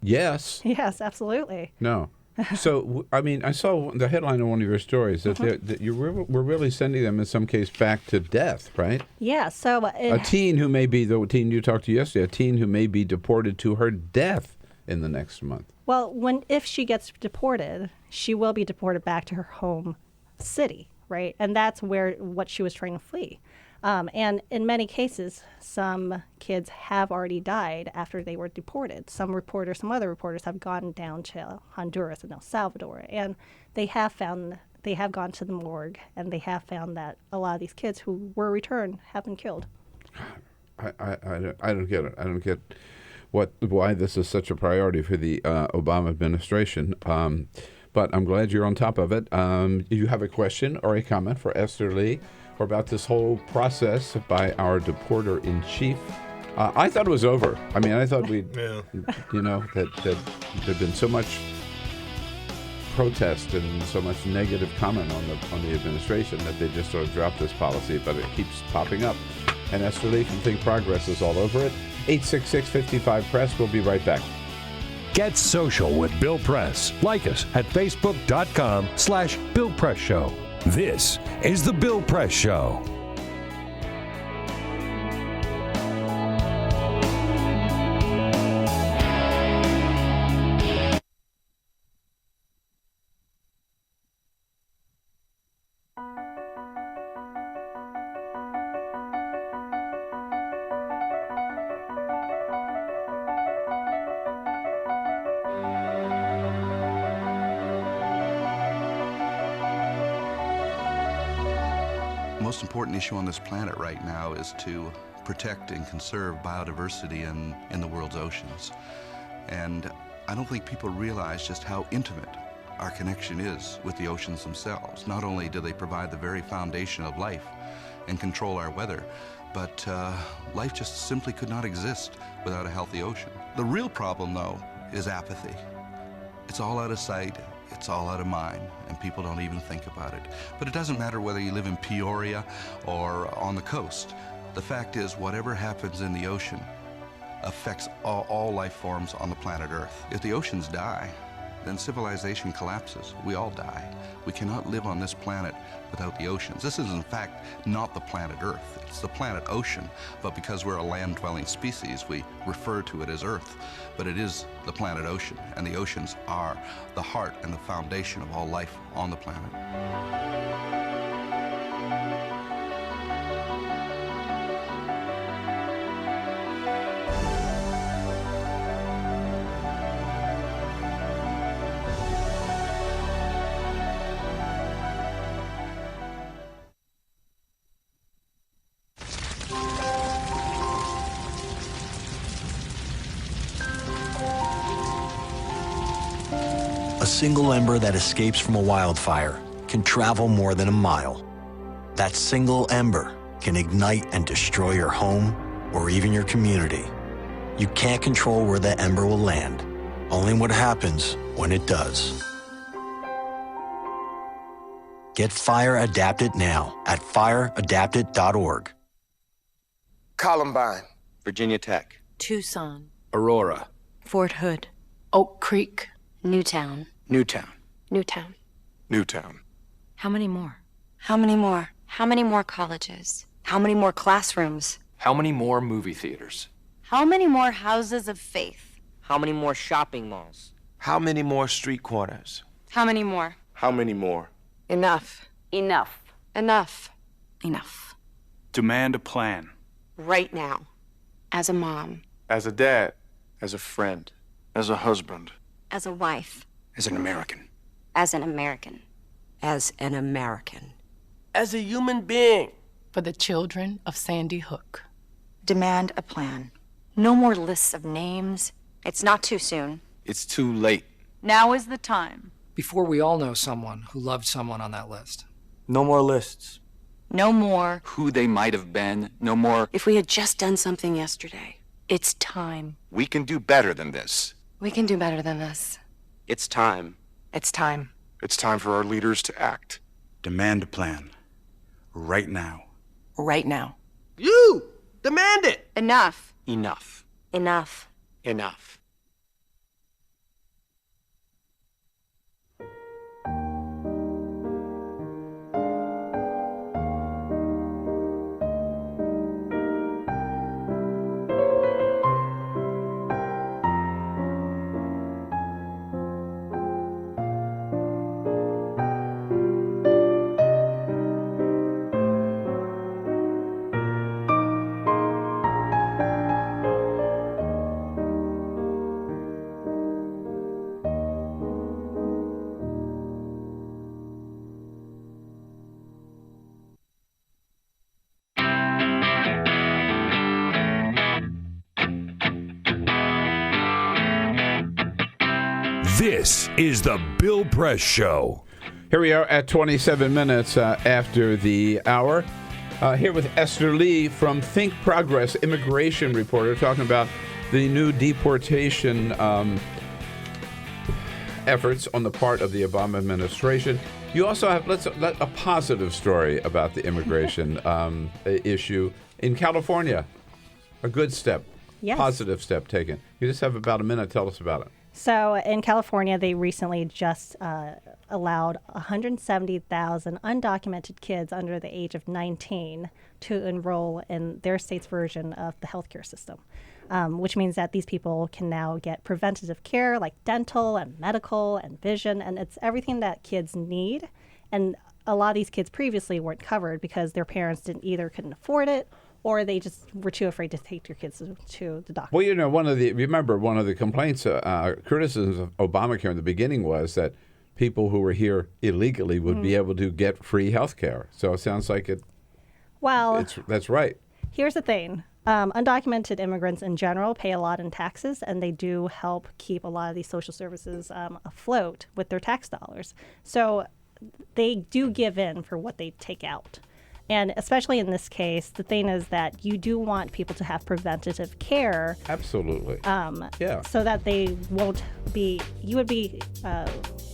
Yes. Yes, absolutely. No. So, I mean, I saw the headline of one of your stories that, that you were really sending them in some case back to death, right? Yeah, so... a teen who may be, the teen you talked to yesterday, a teen who may be deported to her death in the next month. Well, if she gets deported, she will be deported back to her home city, right? And that's what she was trying to flee. And in many cases, some kids have already died after they were deported. Some other reporters have gone down to Honduras and El Salvador, and they have gone to the morgue, and they have found that a lot of these kids who were returned have been killed. I don't get it. I don't get why this is such a priority for the Obama administration. But I'm glad you're on top of it. You have a question or a comment for Esther Lee or about this whole process by our deporter-in-chief? I thought it was over. I mean, I thought that there'd been so much protest and so much negative comment on the administration that they just sort of dropped this policy, but it keeps popping up. And Esther Lee from Think Progress is all over it. 866-55-PRESS. We'll be right back. Get social with Bill Press. Like us at facebook.com/Bill Press Show. This is The Bill Press Show. The most important issue on this planet right now is to protect and conserve biodiversity in the world's oceans. And I don't think people realize just how intimate our connection is with the oceans themselves. Not only do they provide the very foundation of life and control our weather, but life just simply could not exist without a healthy ocean. The real problem, though, is apathy. It's all out of sight. It's all out of mind, and people don't even think about it. But it doesn't matter whether you live in Peoria or on the coast. The fact is, whatever happens in the ocean affects all life forms on the planet Earth. If the oceans die, then civilization collapses. We all die. We cannot live on this planet without the oceans. This is, in fact, not the planet Earth. It's the planet ocean, but because we're a land-dwelling species, we refer to it as Earth. But it is the planet ocean, and the oceans are the heart and the foundation of all life on the planet. A single ember that escapes from a wildfire can travel more than a mile. That single ember can ignite and destroy your home or even your community. You can't control where that ember will land, only what happens when it does. Get Fire Adapted now at fireadapted.org. Columbine, Virginia Tech, Tucson, Aurora, Fort Hood, Oak Creek, Newtown. Newtown. How many more? How many more? How many more colleges? How many more classrooms? How many more movie theaters? How many more houses of faith? How many more shopping malls? How many more street corners? How many more? How many more? Enough. Enough. Enough. Enough. Demand a plan. Right now. As a mom. As a dad, as a friend, as a husband, As a wife. as an American. As an American. As an American. As a human being. For the children of Sandy Hook. Demand a plan. No more lists of names. It's not too soon. It's too late. Now is the time. Before we all know someone who loved someone on that list. No more lists. No more. Who they might have been. No more. If we had just done something yesterday. It's time. We can do better than this. We can do better than this. It's time. It's time. It's time for our leaders to act. Demand a plan. Right now. Right now. You! Demand it! Enough. Enough. Enough. Enough. This is the Bill Press Show. Here we are at 27 minutes after the hour. Here with Esther Lee from Think Progress, immigration reporter, talking about the new deportation efforts on the part of the Obama administration. You also have a positive story about the immigration issue in California. A good step, Yes. Positive step taken. You just have about a minute. Tell us about it. So in California, they recently just allowed 170,000 undocumented kids under the age of 19 to enroll in their state's version of the healthcare system, which means that these people can now get preventative care like dental and medical and vision, and it's everything that kids need. And a lot of these kids previously weren't covered because their parents couldn't afford it, or they just were too afraid to take their kids to the doctor. Well, you know, one of the complaints, criticisms of Obamacare in the beginning was that people who were here illegally would be able to get free health care. So it sounds like that's right. Here's the thing. Undocumented immigrants in general pay a lot in taxes, and they do help keep a lot of these social services afloat with their tax dollars. So they do give in for what they take out. And especially in this case, the thing is that you do want people to have preventative care. Absolutely. Yeah. So that you would be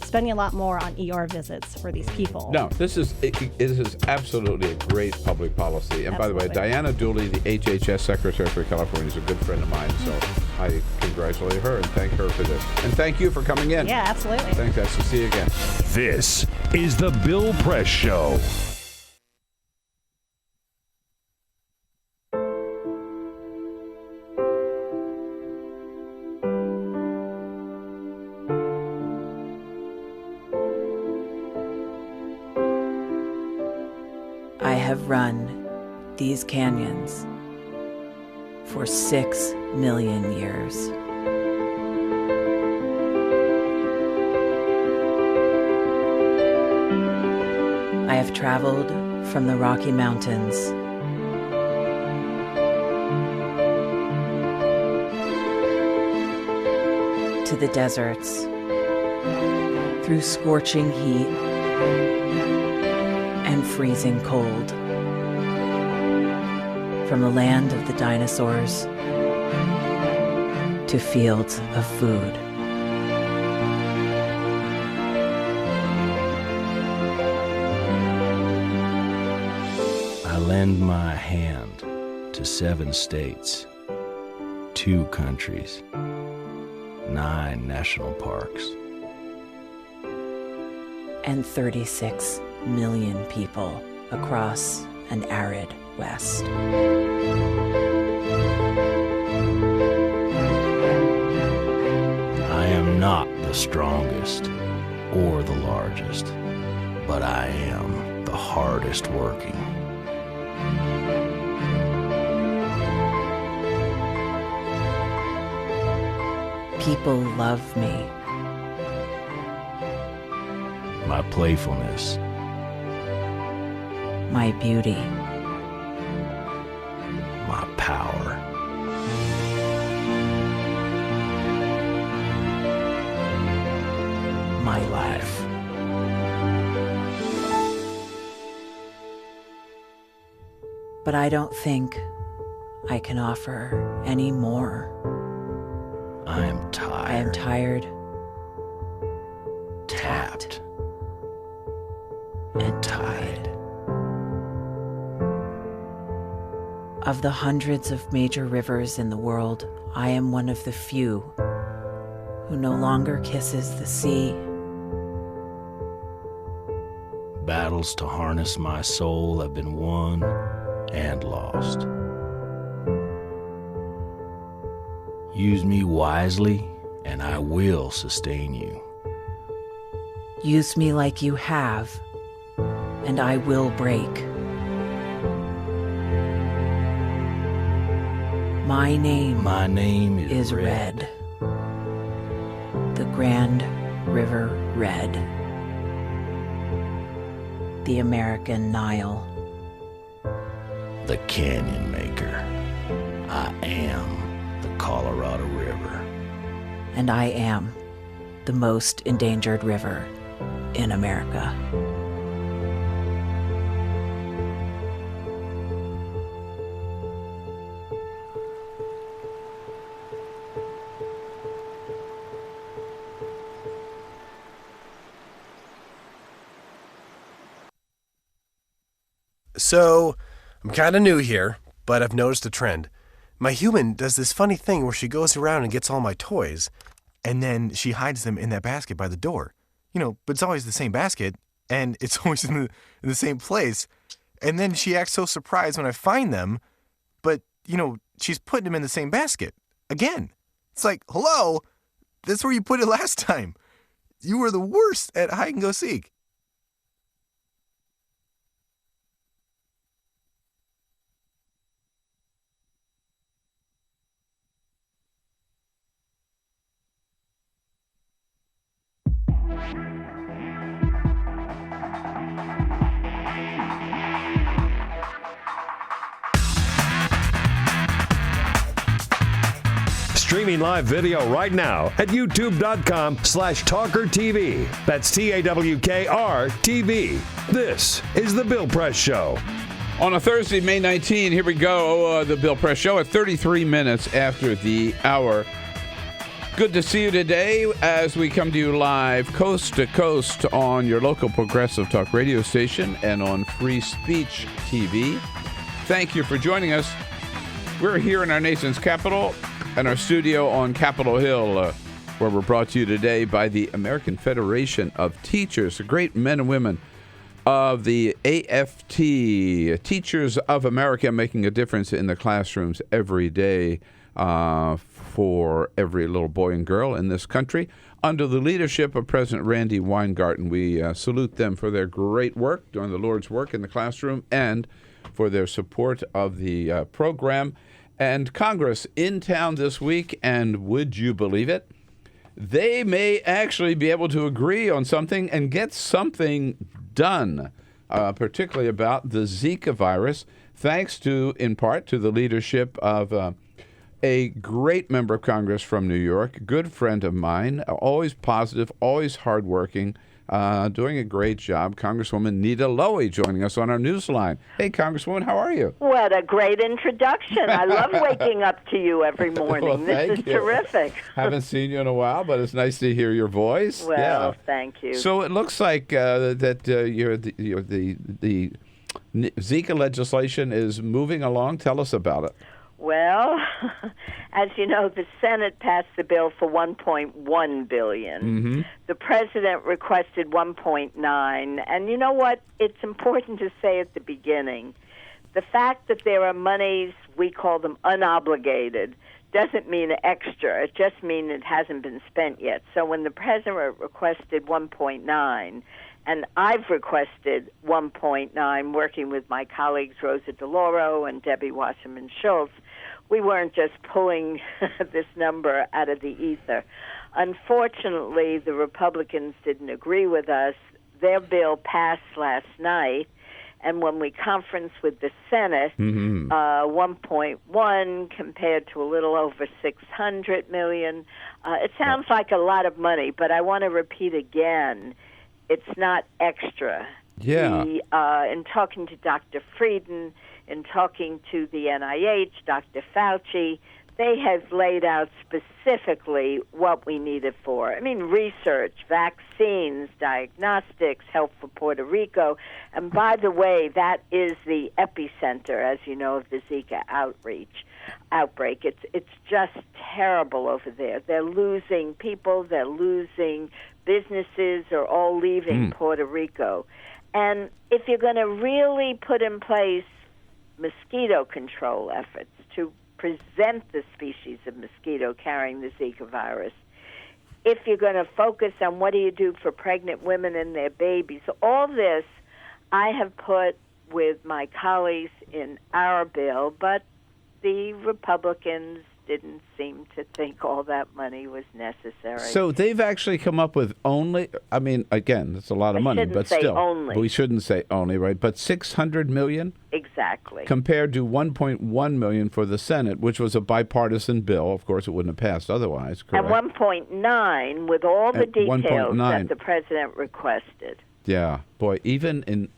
spending a lot more on ER visits for these people. No, it is absolutely a great public policy. And by the way, Diana Dooley, the HHS Secretary for California, is a good friend of mine. So I congratulate her and thank her for this. And thank you for coming in. Yeah, absolutely. Thanks, guys. See you again. This is the Bill Press Show. I have run these canyons for 6 million years. I have traveled from the Rocky Mountains to the deserts, through scorching heat and freezing cold, from the land of the dinosaurs to fields of food. lend my hand to 7 states, 2 countries, 9 national parks, and 36 million people across an arid West. I am not the strongest or the largest, but I am the hardest working. People love me. My playfulness, My beauty. my power. My life. But I don't think I can offer any more. I am tired. I am tired, tapped, and tied. Of the hundreds of major rivers in the world, I am one of the few who no longer kisses the sea. Battles to harness my soul have been won and lost. Use me wisely, and I will sustain you. Use me like you have, and I will break. My name is Red. The Grand River Red. The American Nile. The Canyon Maker. I am the Colorado River. And I am the most endangered river in America. So, I'm kind of new here, but I've noticed a trend. My human does this funny thing where she goes around and gets all my toys, and then she hides them in that basket by the door. But it's always the same basket, and it's always in the same place. And then she acts so surprised when I find them, but, she's putting them in the same basket. Again. It's like, hello? That's where you put it last time. You were the worst at hide and go seek. Streaming live video right now at youtube.com/TawkrTV. That's TAWKR-TV. This is The Bill Press Show. On a Thursday, May 19, here we go, the Bill Press Show at 33 minutes after the hour. Good to see you today as we come to you live coast to coast on your local progressive talk radio station and on Free Speech TV. Thank you for joining us. We're here in our nation's capital and our studio on Capitol Hill, where we're brought to you today by the American Federation of Teachers, the great men and women of the AFT, Teachers of America, making a difference in the classrooms every day for every little boy and girl in this country. Under the leadership of President Randy Weingarten, we salute them for their great work, doing the Lord's work in the classroom, and for their support of the program. And Congress in town this week, and would you believe it? They may actually be able to agree on something and get something done, particularly about the Zika virus, thanks to, in part, to the leadership of a great member of Congress from New York, good friend of mine, always positive, always hardworking, doing a great job. Congresswoman Nita Lowey joining us on our newsline. Hey, Congresswoman, how are you? What a great introduction. I love waking up to you every morning. Well, this is terrific. Haven't seen you in a while, but it's nice to hear your voice. Well, thank you. So it looks like that you're the Zika legislation is moving along. Tell us about it. Well, as you know, the Senate passed the bill for $1.1 billion. Mm-hmm. The president requested $1.9. And you know what? It's important to say at the beginning, the fact that there are monies, we call them unobligated, doesn't mean extra. It just means it hasn't been spent yet. So when the president requested 1.9, and I've requested 1.9, working with my colleagues Rosa DeLauro and Debbie Wasserman Schultz, we weren't just pulling this number out of the ether. Unfortunately, the Republicans didn't agree with us. Their bill passed last night, and when we conferenced with the Senate, 1.1 compared to a little over $600 million. It sounds like a lot of money, but I want to repeat again, it's not extra. Yeah. In talking to Dr. Frieden, in talking to the NIH, Dr. Fauci, they have laid out specifically what we need it for. I mean, research, vaccines, diagnostics, help for Puerto Rico. And by the way, that is the epicenter, as you know, of the Zika outbreak. It's just terrible over there. They're losing people, they're losing businesses, are all leaving Puerto Rico. And if you're going to really put in place mosquito control efforts to present the species of mosquito carrying the Zika virus, if you're going to focus on what do you do for pregnant women and their babies, all this I have put with my colleagues in our bill, but the Republicans didn't seem to think all that money was necessary. So they've actually come up with only, I mean, again, it's a lot of money, but still. Only. We shouldn't say only, right? But $600 million? Exactly. Compared to $1.1 million for the Senate, which was a bipartisan bill. Of course, it wouldn't have passed otherwise, correct? And 1.9 with all the details that the president requested. Yeah, boy, even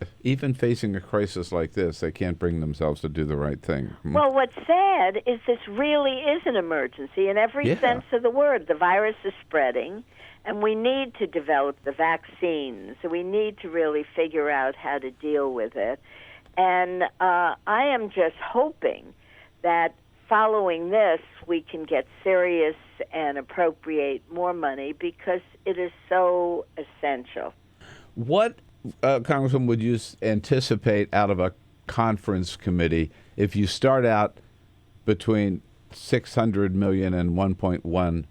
facing a crisis like this, they can't bring themselves to do the right thing. Well, what's sad is this really is an emergency in every sense of the word. The virus is spreading, and we need to develop the vaccines. We need to really figure out how to deal with it. And I am just hoping that following this, we can get serious and appropriate more money because it is so essential. What, Congresswoman, would you anticipate out of a conference committee if you start out between $600 million and $1.1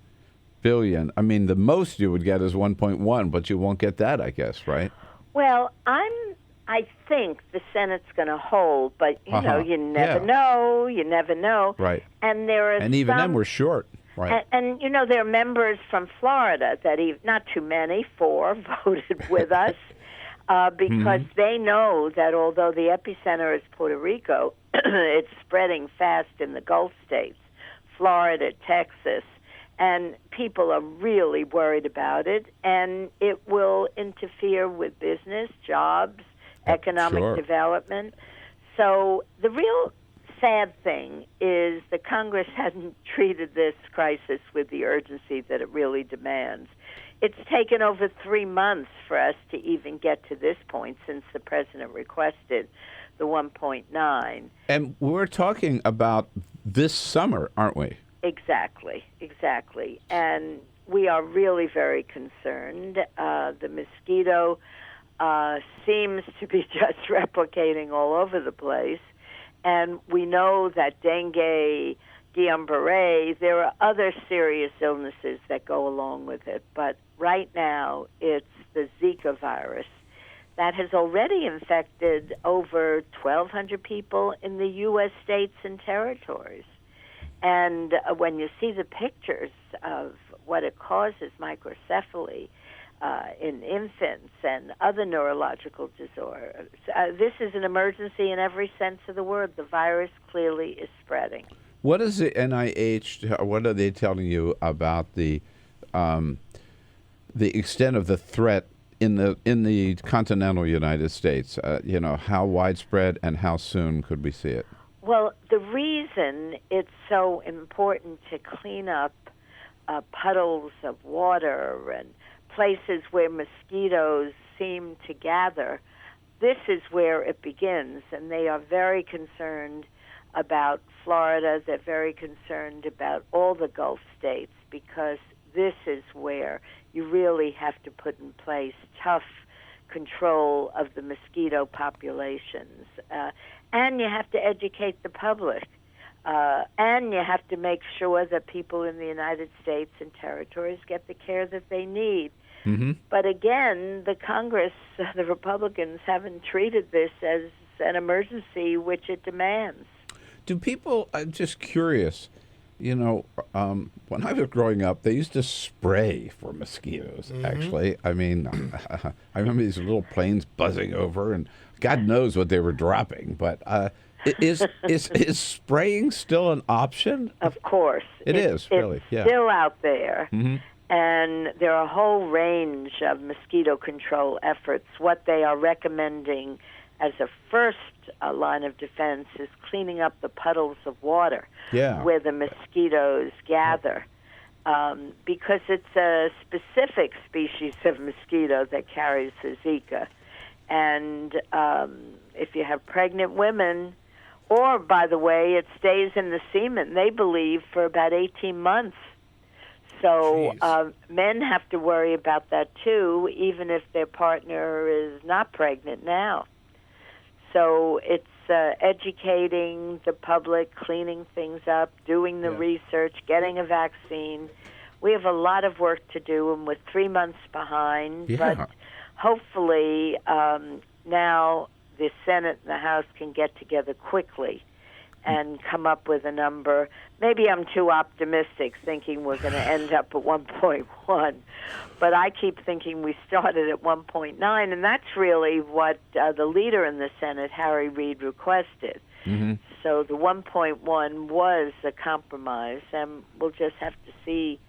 billion? I mean, the most you would get is 1.1, but you won't get that, I guess, right? Well, I think the Senate's going to hold, but you know, you never know. You never know. Right. And there are even then we're short. Right. And you know, there are members from Florida that not too many, 4, voted with us because they know that although the epicenter is Puerto Rico, it's spreading fast in the Gulf states, Florida, Texas, and people are really worried about it, and it will interfere with business, jobs, economic development. So the real sad thing is the Congress hadn't treated this crisis with the urgency that it really demands. It's taken over 3 months for us to even get to this point since the president requested the 1.9. And we're talking about this summer, aren't we? Exactly. And we are really very concerned. The mosquito seems to be just replicating all over the place. And we know that dengue, Guillain-Barré, there are other serious illnesses that go along with it. But right now, it's the Zika virus that has already infected over 1,200 people in the U.S. states and territories. And when you see the pictures of what it causes, microcephaly, in infants and other neurological disorders. This is an emergency in every sense of the word. The virus clearly is spreading. What is the NIH, what are they telling you about the extent of the threat in the continental United States? You know, how widespread and how soon could we see it? Well, the reason it's so important to clean up puddles of water and places where mosquitoes seem to gather this is where it begins, and they are very concerned about Florida. They're very concerned about all the Gulf states, because this is where you really have to put in place tough control of the mosquito populations. And you have to educate the public. And you have to make sure that people in the United States and territories get the care that they need. Mm-hmm. But again, the Congress, the Republicans, haven't treated this as an emergency, which it demands. Do people, I'm just curious, you know, when I was growing up, they used to spray for mosquitoes, actually. I mean, I remember these little planes buzzing over, and God knows what they were dropping. But is spraying still an option? Of course. It is, really, it's still out there. Mm-hmm. And there are a whole range of mosquito control efforts. What they are recommending as a first line of defense is cleaning up the puddles of water where the mosquitoes gather, because it's a specific species of mosquito that carries the Zika. And if you have pregnant women, or, by the way, it stays in the semen, they believe, for about 18 months. So men have to worry about that, too, even if their partner is not pregnant now. So it's educating the public, cleaning things up, doing the research, getting a vaccine. We have a lot of work to do, and we're 3 months behind. But hopefully now the Senate and the House can get together quickly and come up with a number. Maybe I'm too optimistic, thinking we're going to end up at 1.1, but I keep thinking we started at 1.9, and that's really what the leader in the Senate, Harry Reid, requested. Mm-hmm. So the 1.1 was a compromise, and we'll just have to see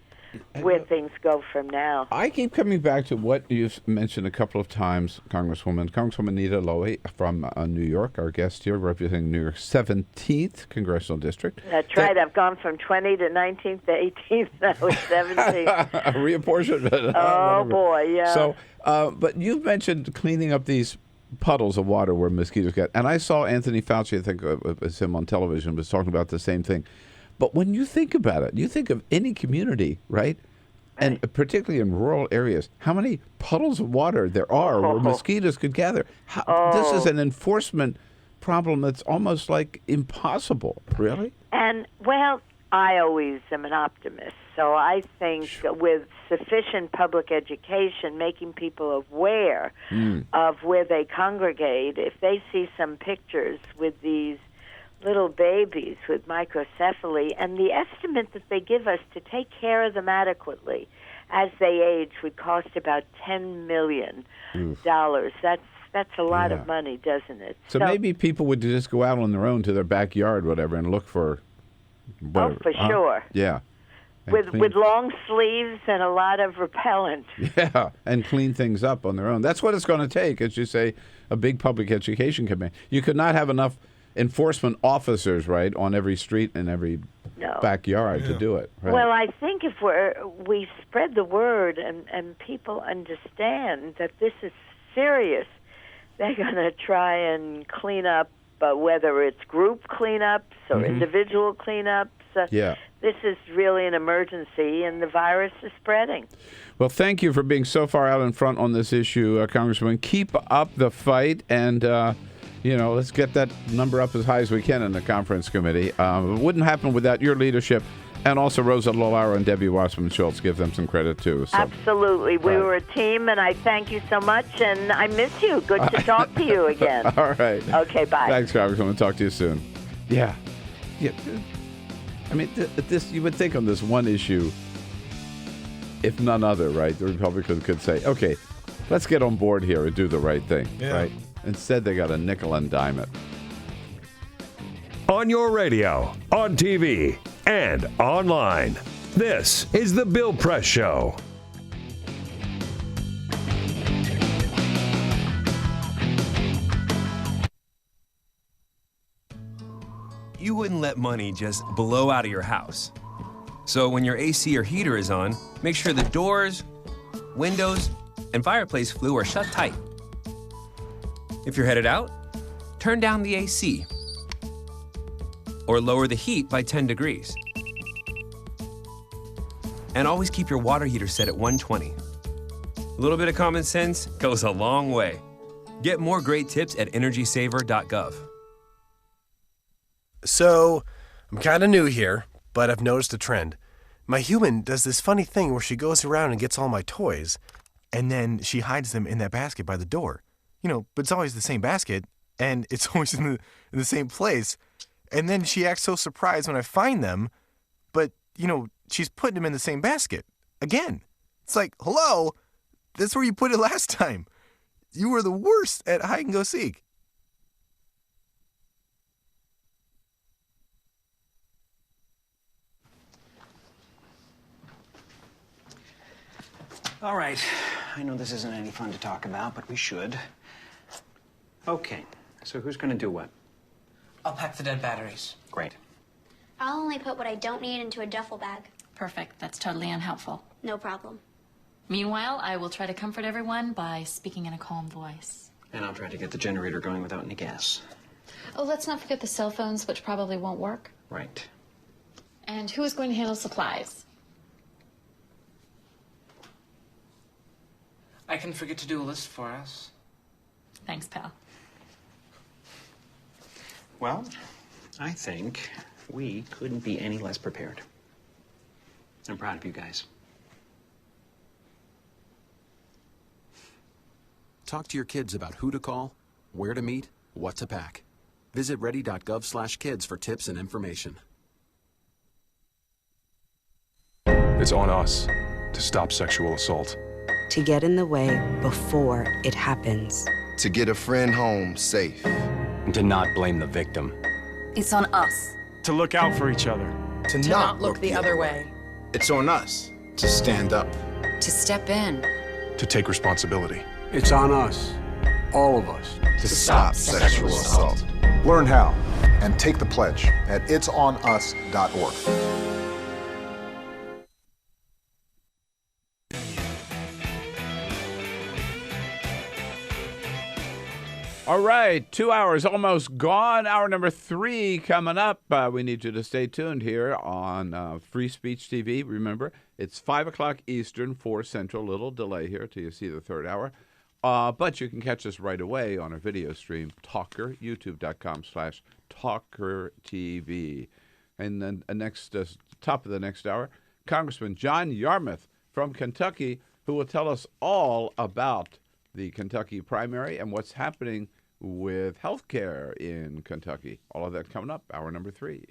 where things go from now. I keep coming back to what you've mentioned a couple of times, Congresswoman Nita Lowey from New York, our guest here, representing New York's 17th Congressional District. That's right. I've gone from 20 to 19th to 18th, now it's 17th. Reapportionment. Oh, boy, yeah. So, but you've mentioned cleaning up these puddles of water where mosquitoes get, and I saw Anthony Fauci, I think it was him on television, was talking about the same thing. But when you think about it, you think of any community, right? And particularly in rural areas, how many puddles of water there are where mosquitoes could gather. This is an enforcement problem that's almost like impossible, really. And, well, I always am an optimist. So I think with sufficient public education, making people aware of where they congregate, if they see some pictures with these little babies with microcephaly, and the estimate that they give us to take care of them adequately as they age would cost about $10 million. That's a lot of money, doesn't it? So maybe people would just go out on their own to their backyard, whatever, and look for whatever. Oh, for sure. Yeah. With long sleeves and a lot of repellent. Yeah, and clean things up on their own. That's what it's going to take, as you say, a big public education campaign. You could not have enough enforcement officers, right, on every street and every backyard to do it. Right? Well, I think if we spread the word and people understand that this is serious, they're going to try and clean up, whether it's group cleanups or individual cleanups. This is really an emergency, and the virus is spreading. Well, thank you for being so far out in front on this issue, Congresswoman. Keep up the fight, and let's get that number up as high as we can in the conference committee. It wouldn't happen without your leadership, and also Rosa Lolaro and Debbie Wasserman Schultz. Give them some credit, too. So. Absolutely. We were a team, and I thank you so much, and I miss you. Good to talk to you again. All right. Okay, bye. Thanks, Congresswoman. Talk to you soon. Yeah. I mean, this you would think on this one issue, if none other, right, the Republicans could say, okay, let's get on board here and do the right thing, right? Instead, they got a nickel and dime it. On your radio, on TV, and online. This is The Bill Press Show. You wouldn't let money just blow out of your house. So when your AC or heater is on, make sure the doors, windows, and fireplace flue are shut tight. If you're headed out, turn down the AC or lower the heat by 10 degrees. And always keep your water heater set at 120. A little bit of common sense goes a long way. Get more great tips at energysaver.gov. So, I'm kind of new here, but I've noticed a trend. My human does this funny thing where she goes around and gets all my toys, and then she hides them in that basket by the door. But it's always the same basket, and it's always in the same place. And then she acts so surprised when I find them, but, she's putting them in the same basket. Again. It's like, hello? That's where you put it last time. You were the worst at hide and go seek. All right. I know this isn't any fun to talk about, but we should. Okay. So who's going to do what? I'll pack the dead batteries. Great. I'll only put what I don't need into a duffel bag. Perfect. That's totally unhelpful. No problem. Meanwhile, I will try to comfort everyone by speaking in a calm voice. And I'll try to get the generator going without any gas. Oh, let's not forget the cell phones, which probably won't work. Right. And who is going to handle supplies? I can forget to do a list for us. Thanks, pal. Well, I think we couldn't be any less prepared. I'm proud of you guys. Talk to your kids about who to call, where to meet, what to pack. Visit ready.gov/kids for tips and information. It's on us to stop sexual assault. To get in the way before it happens. To get a friend home safe. And to not blame the victim. It's on us. To look out for each other. To not look the other way. It's on us to stand up. To step in. To take responsibility. It's on us, all of us, to stop sexual assault. Learn how and take the pledge at itsonus.org. All right, 2 hours almost gone. Hour number 3 coming up. We need you to stay tuned here on Free Speech TV. Remember, it's 5 o'clock Eastern, 4 Central. Little delay here till you see the third hour. But you can catch us right away on our video stream, Talker, youtube.com/TawkrTV. And then top of the next hour, Congressman John Yarmuth from Kentucky, who will tell us all about the Kentucky primary and what's happening with health care in Kentucky. All of that coming up, hour number 3.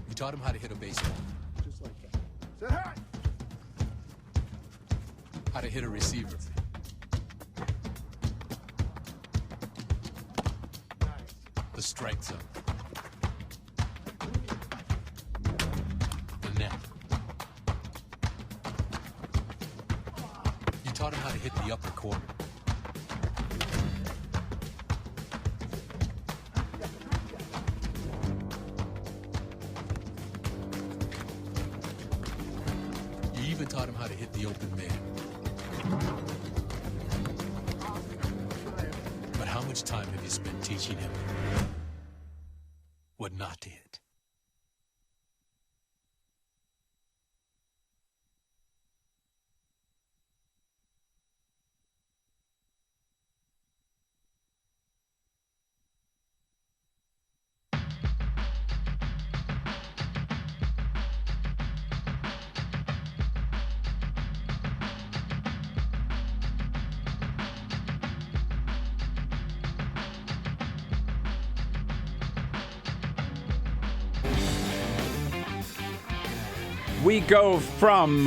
You taught him how to hit a baseball. Just like that. Say hi! How to hit a receiver. The strike zone. The net. You taught him how to hit the upper corner. You even taught him how to hit the open man. But how much time have you spent teaching him what not to hit? We go from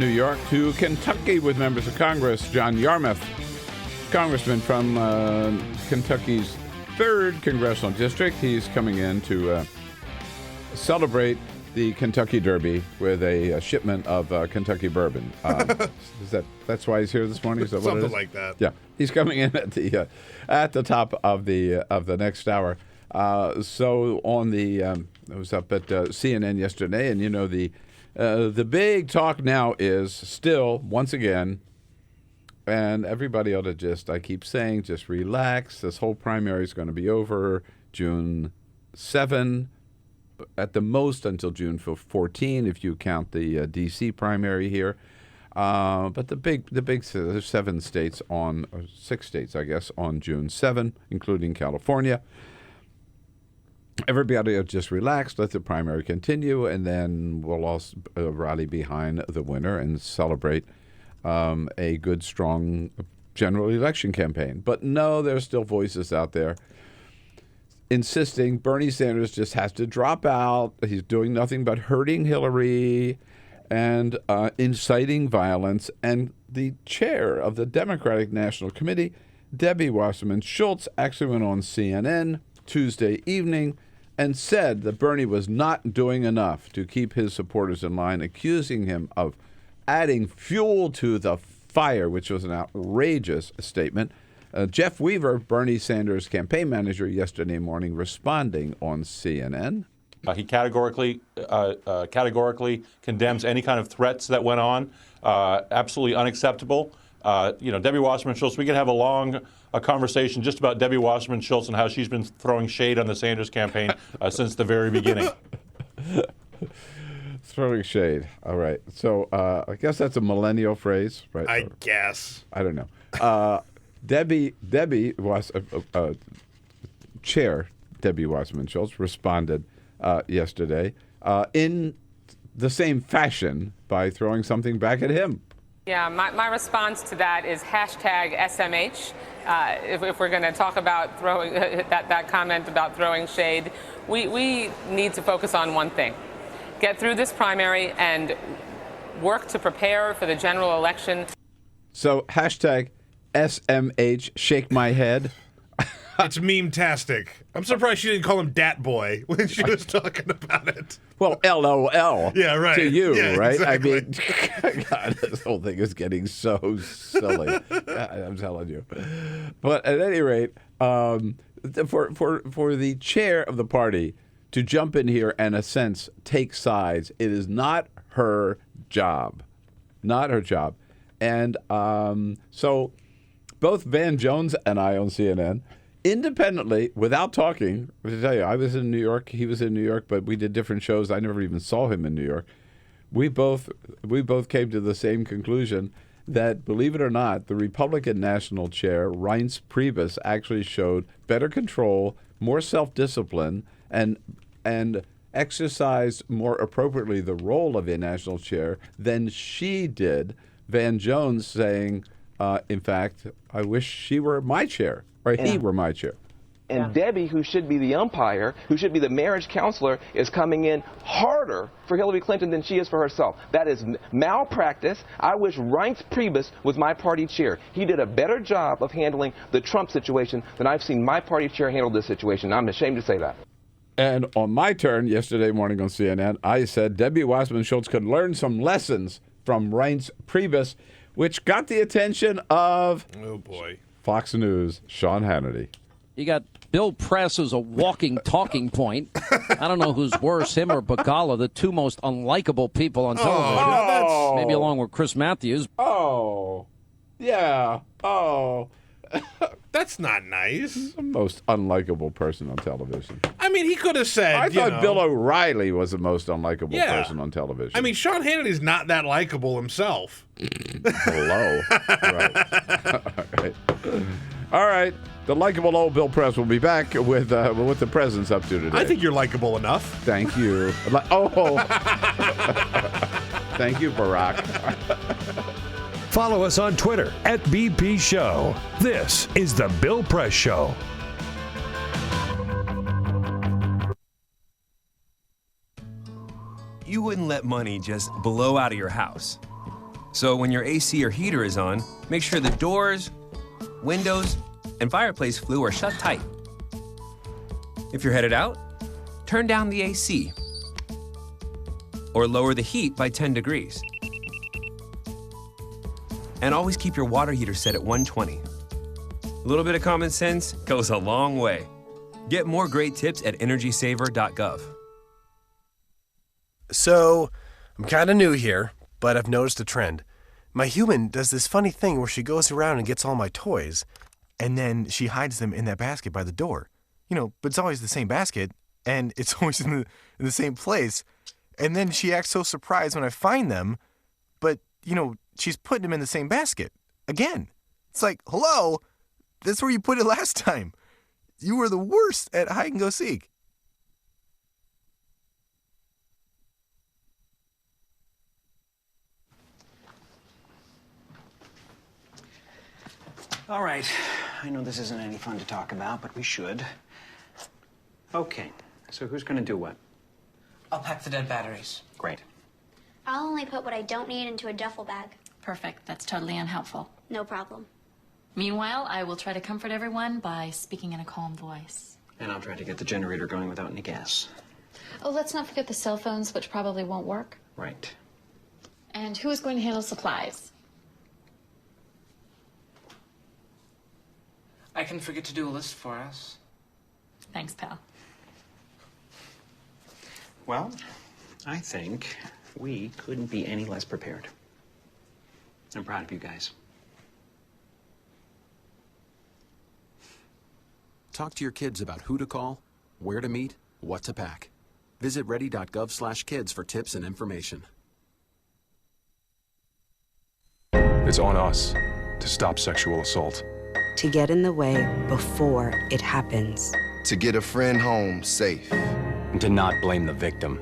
New York to Kentucky with members of Congress. John Yarmuth, congressman from Kentucky's 3rd Congressional District. He's coming in to celebrate the Kentucky Derby with a shipment of Kentucky bourbon. That's why he's here this morning? Is that what it is? Something like that. Yeah, he's coming in at the top of the next hour. So on I was up at CNN yesterday, and the big talk now is still once again, and everybody ought to I keep saying, just relax. This whole primary is going to be over June 7, at the most until June 14, if you count the D.C. primary here. But the big there's 7 states or 6 states, I guess, on June 7, including California. Everybody just relax, let the primary continue, and then we'll all rally behind the winner and celebrate a good, strong general election campaign. But no, there's still voices out there insisting Bernie Sanders just has to drop out. He's doing nothing but hurting Hillary and inciting violence. And the chair of the Democratic National Committee, Debbie Wasserman Schultz, actually went on CNN Tuesday evening and said that Bernie was not doing enough to keep his supporters in line, accusing him of adding fuel to the fire, which was an outrageous statement. Jeff Weaver, Bernie Sanders' campaign manager, yesterday morning responding on CNN. He categorically condemns any kind of threats that went on. Absolutely unacceptable. Debbie Wasserman Schultz, we could have a conversation just about Debbie Wasserman Schultz and how she's been throwing shade on the Sanders campaign since the very beginning. Throwing shade. All right. So I guess that's a millennial phrase, right? I guess. I don't know. Debbie was Chair Debbie Wasserman Schultz responded yesterday in the same fashion by throwing something back at him. Yeah, my response to that is hashtag SMH. If we're going to talk about throwing that comment about throwing shade, we need to focus on one thing: get through this primary and work to prepare for the general election. So hashtag SMH, shake my head. It's meme-tastic. I'm surprised she didn't call him Dat Boy when she was talking about it. Well, LOL. Yeah, right. To you, yeah, right? Exactly. I mean, God, this whole thing is getting so silly. I'm telling you. But at any rate, for the chair of the party to jump in here and, in a sense, take sides, it is not her job. Not her job. And so both Van Jones and I on CNN, independently, without talking, to tell you, I was in New York, he was in New York, but we did different shows. I never even saw him in New York. We both came to the same conclusion that, believe it or not, the Republican National Chair, Reince Priebus, actually showed better control, more self-discipline, and exercised more appropriately the role of a national chair than she did. Van Jones saying, in fact, I wish she were my chair, or he were my chair. And Debbie, who should be the umpire, who should be the marriage counselor, is coming in harder for Hillary Clinton than she is for herself. That is malpractice. I wish Reince Priebus was my party chair. He did a better job of handling the Trump situation than I've seen my party chair handle this situation. I'm ashamed to say that. And on my turn yesterday morning on CNN, I said Debbie Wasserman Schultz could learn some lessons from Reince Priebus, which got the attention of Fox News' Sean Hannity. You got Bill Press as a walking talking point. I don't know who's worse, him or Bagala, the two most unlikable people on television. Maybe along with Chris Matthews. Oh, yeah. Oh. That's not nice. The most unlikable person on television. I mean, he could have said, I thought Bill O'Reilly was the most unlikable person on television. I mean, Sean Hannity's not that likable himself. Hello. Right. All right. The likable old Bill Press will be back with what the president's up to today. I think you're likable enough. Thank you. Thank you, Barack. Follow us on Twitter @BP Show. This is The Bill Press Show. You wouldn't let money just blow out of your house. So when your AC or heater is on, make sure the doors, windows, and fireplace flue are shut tight. If you're headed out, turn down the AC. or lower the heat by 10 degrees. And always keep your water heater set at 120. A little bit of common sense goes a long way. Get more great tips at energysaver.gov. So, I'm kind of new here, but I've noticed a trend. My human does this funny thing where she goes around and gets all my toys, and then she hides them in that basket by the door. But it's always the same basket, and it's always in the same place. And then she acts so surprised when I find them, but, she's putting them in the same basket. Again. It's like, hello? That's where you put it last time. You were the worst at hide and go seek. All right. I know this isn't any fun to talk about, but we should. Okay. So who's going to do what? I'll pack the dead batteries. Great. I'll only put what I don't need into a duffel bag. Perfect. That's totally unhelpful. No problem. Meanwhile, I will try to comfort everyone by speaking in a calm voice. And I'll try to get the generator going without any gas. Oh, let's not forget the cell phones, which probably won't work. Right. And who is going to handle supplies? I can forget to do a list for us. Thanks, pal. Well, I think we couldn't be any less prepared. I'm proud of you guys. Talk to your kids about who to call, where to meet, what to pack. Visit ready.gov/kids for tips and information. It's on us to stop sexual assault. To get in the way before it happens. To get a friend home safe. And to not blame the victim.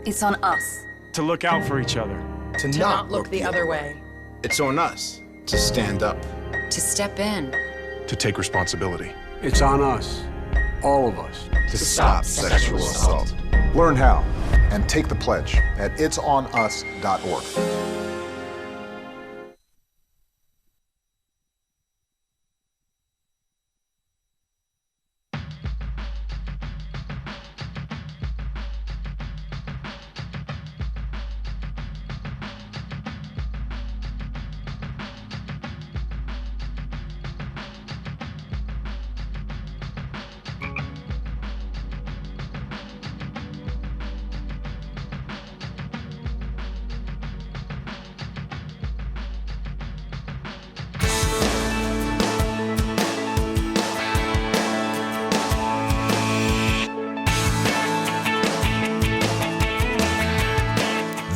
It's on us. To look out for each other. To not look the other way. It's on us to stand up. To step in. To take responsibility. It's on us, all of us, to stop sexual assault. Learn how and take the pledge at itsonus.org.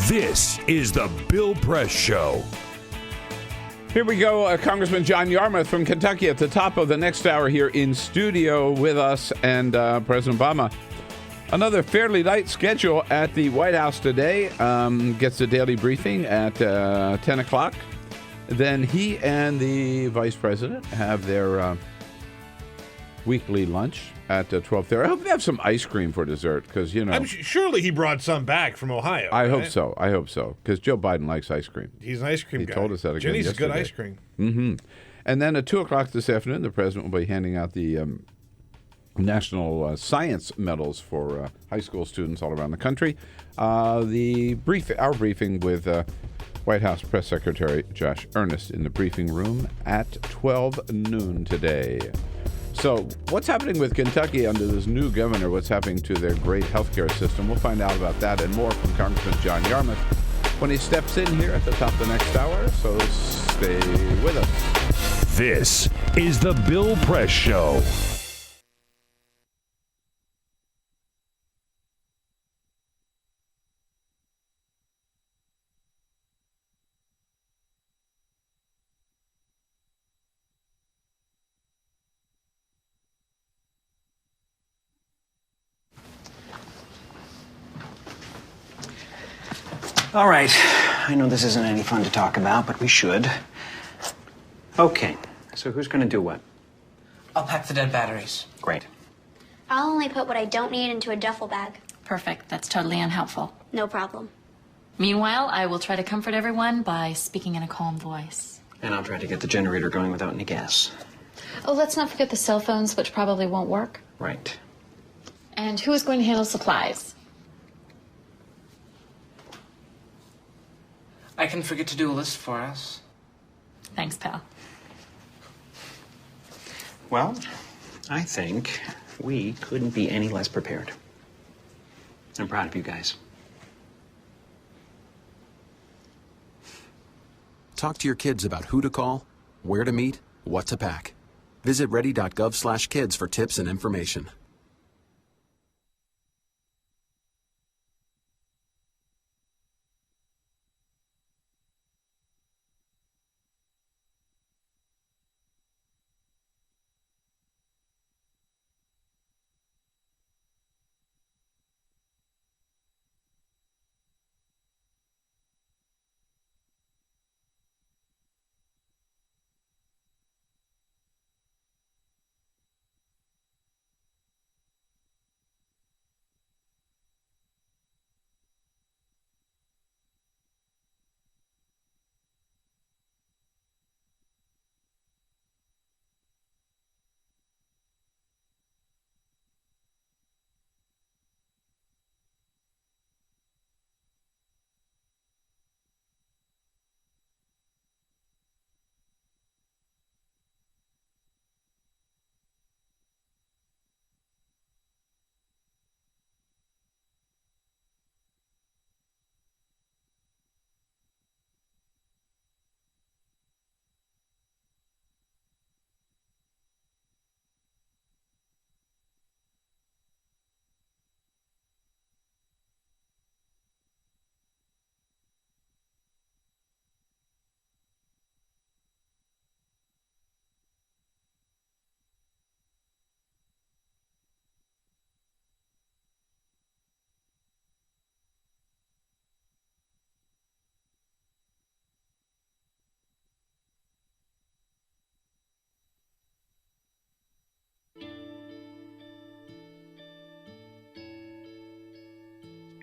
This is the Bill Press Show. Here we go. Congressman John Yarmuth from Kentucky at the top of the next hour here in studio with us and President Obama. Another fairly light schedule at the White House today. Gets the daily briefing at 10 o'clock. Then he and the vice president have their weekly lunch at 12:30. I hope they have some ice cream for dessert because, surely he brought some back from Ohio. I hope so. I hope so because Joe Biden likes ice cream. He's an ice cream He guy. told us that again Jenny's yesterday. good ice cream. Mm-hmm. And then at 2 o'clock this afternoon, the president will be handing out the National Science Medals for high school students all around the country. Our briefing with White House Press Secretary Josh Earnest in the briefing room at 12 noon today. So what's happening with Kentucky under this new governor? What's happening to their great healthcare system? We'll find out about that and more from Congressman John Yarmuth when he steps in here at the top of the next hour. So stay with us. This is the Bill Press Show. All right. I know this isn't any fun to talk about, but we should. Okay. So who's going to do what? I'll pack the dead batteries. Great. I'll only put what I don't need into a duffel bag. Perfect. That's totally unhelpful. No problem. Meanwhile, I will try to comfort everyone by speaking in a calm voice. And I'll try to get the generator going without any gas. Oh, let's not forget the cell phones, which probably won't work. Right. And who is going to handle supplies? I can forget to do a list for us. Thanks, pal. Well, I think we couldn't be any less prepared. I'm proud of you guys. Talk to your kids about who to call, where to meet, what to pack. Visit ready.gov/kids for tips and information.